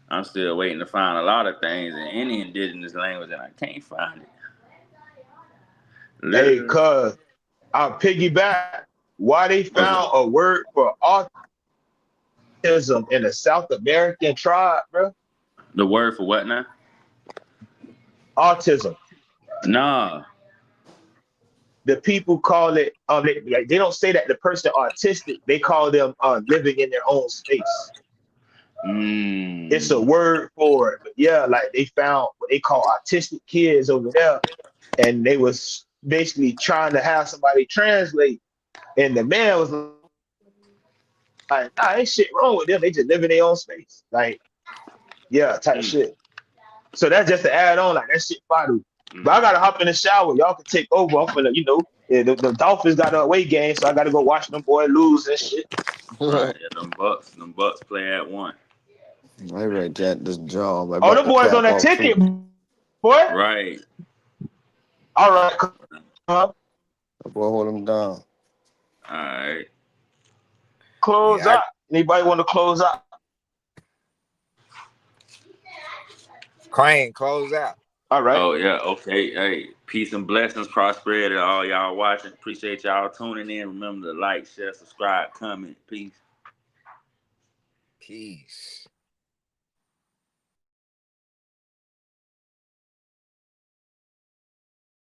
I'm still waiting to find a lot of things in any indigenous language, and I can't find it. Hey, Literally, cuz I'll piggyback. Why they what's found a word for autism in a South American tribe, bro? the word for what now? Autism. Nah. The people call it. They don't say that the person autistic. They call them living in their own space. It's a Mm. word for it. But yeah, like they found what they call autistic kids over there, and they was basically trying to have somebody translate. And the man was like, nah, ain't shit wrong with them. They just live in their own space. Like, yeah, type Mm. shit. So that's just to add on, like that shit fire. But I Mm. gotta hop in the shower. Y'all can take over. I'm finna, yeah, the Dolphins got a away game, so I gotta go watch them boy lose and shit. Right, I yeah, them Bucks play at one. read that this job. I Oh, about the to boys on tap that out ticket, too. boy. Right. All right, come on. Boy, hold him down. All right. Close Yeah, out. Anybody want to close out? Crane, close out. All right. Oh yeah. Okay. Hey, peace and blessings, prosperity, to all y'all watching. Appreciate y'all tuning in. Remember to like, share, subscribe, comment. Peace. Peace.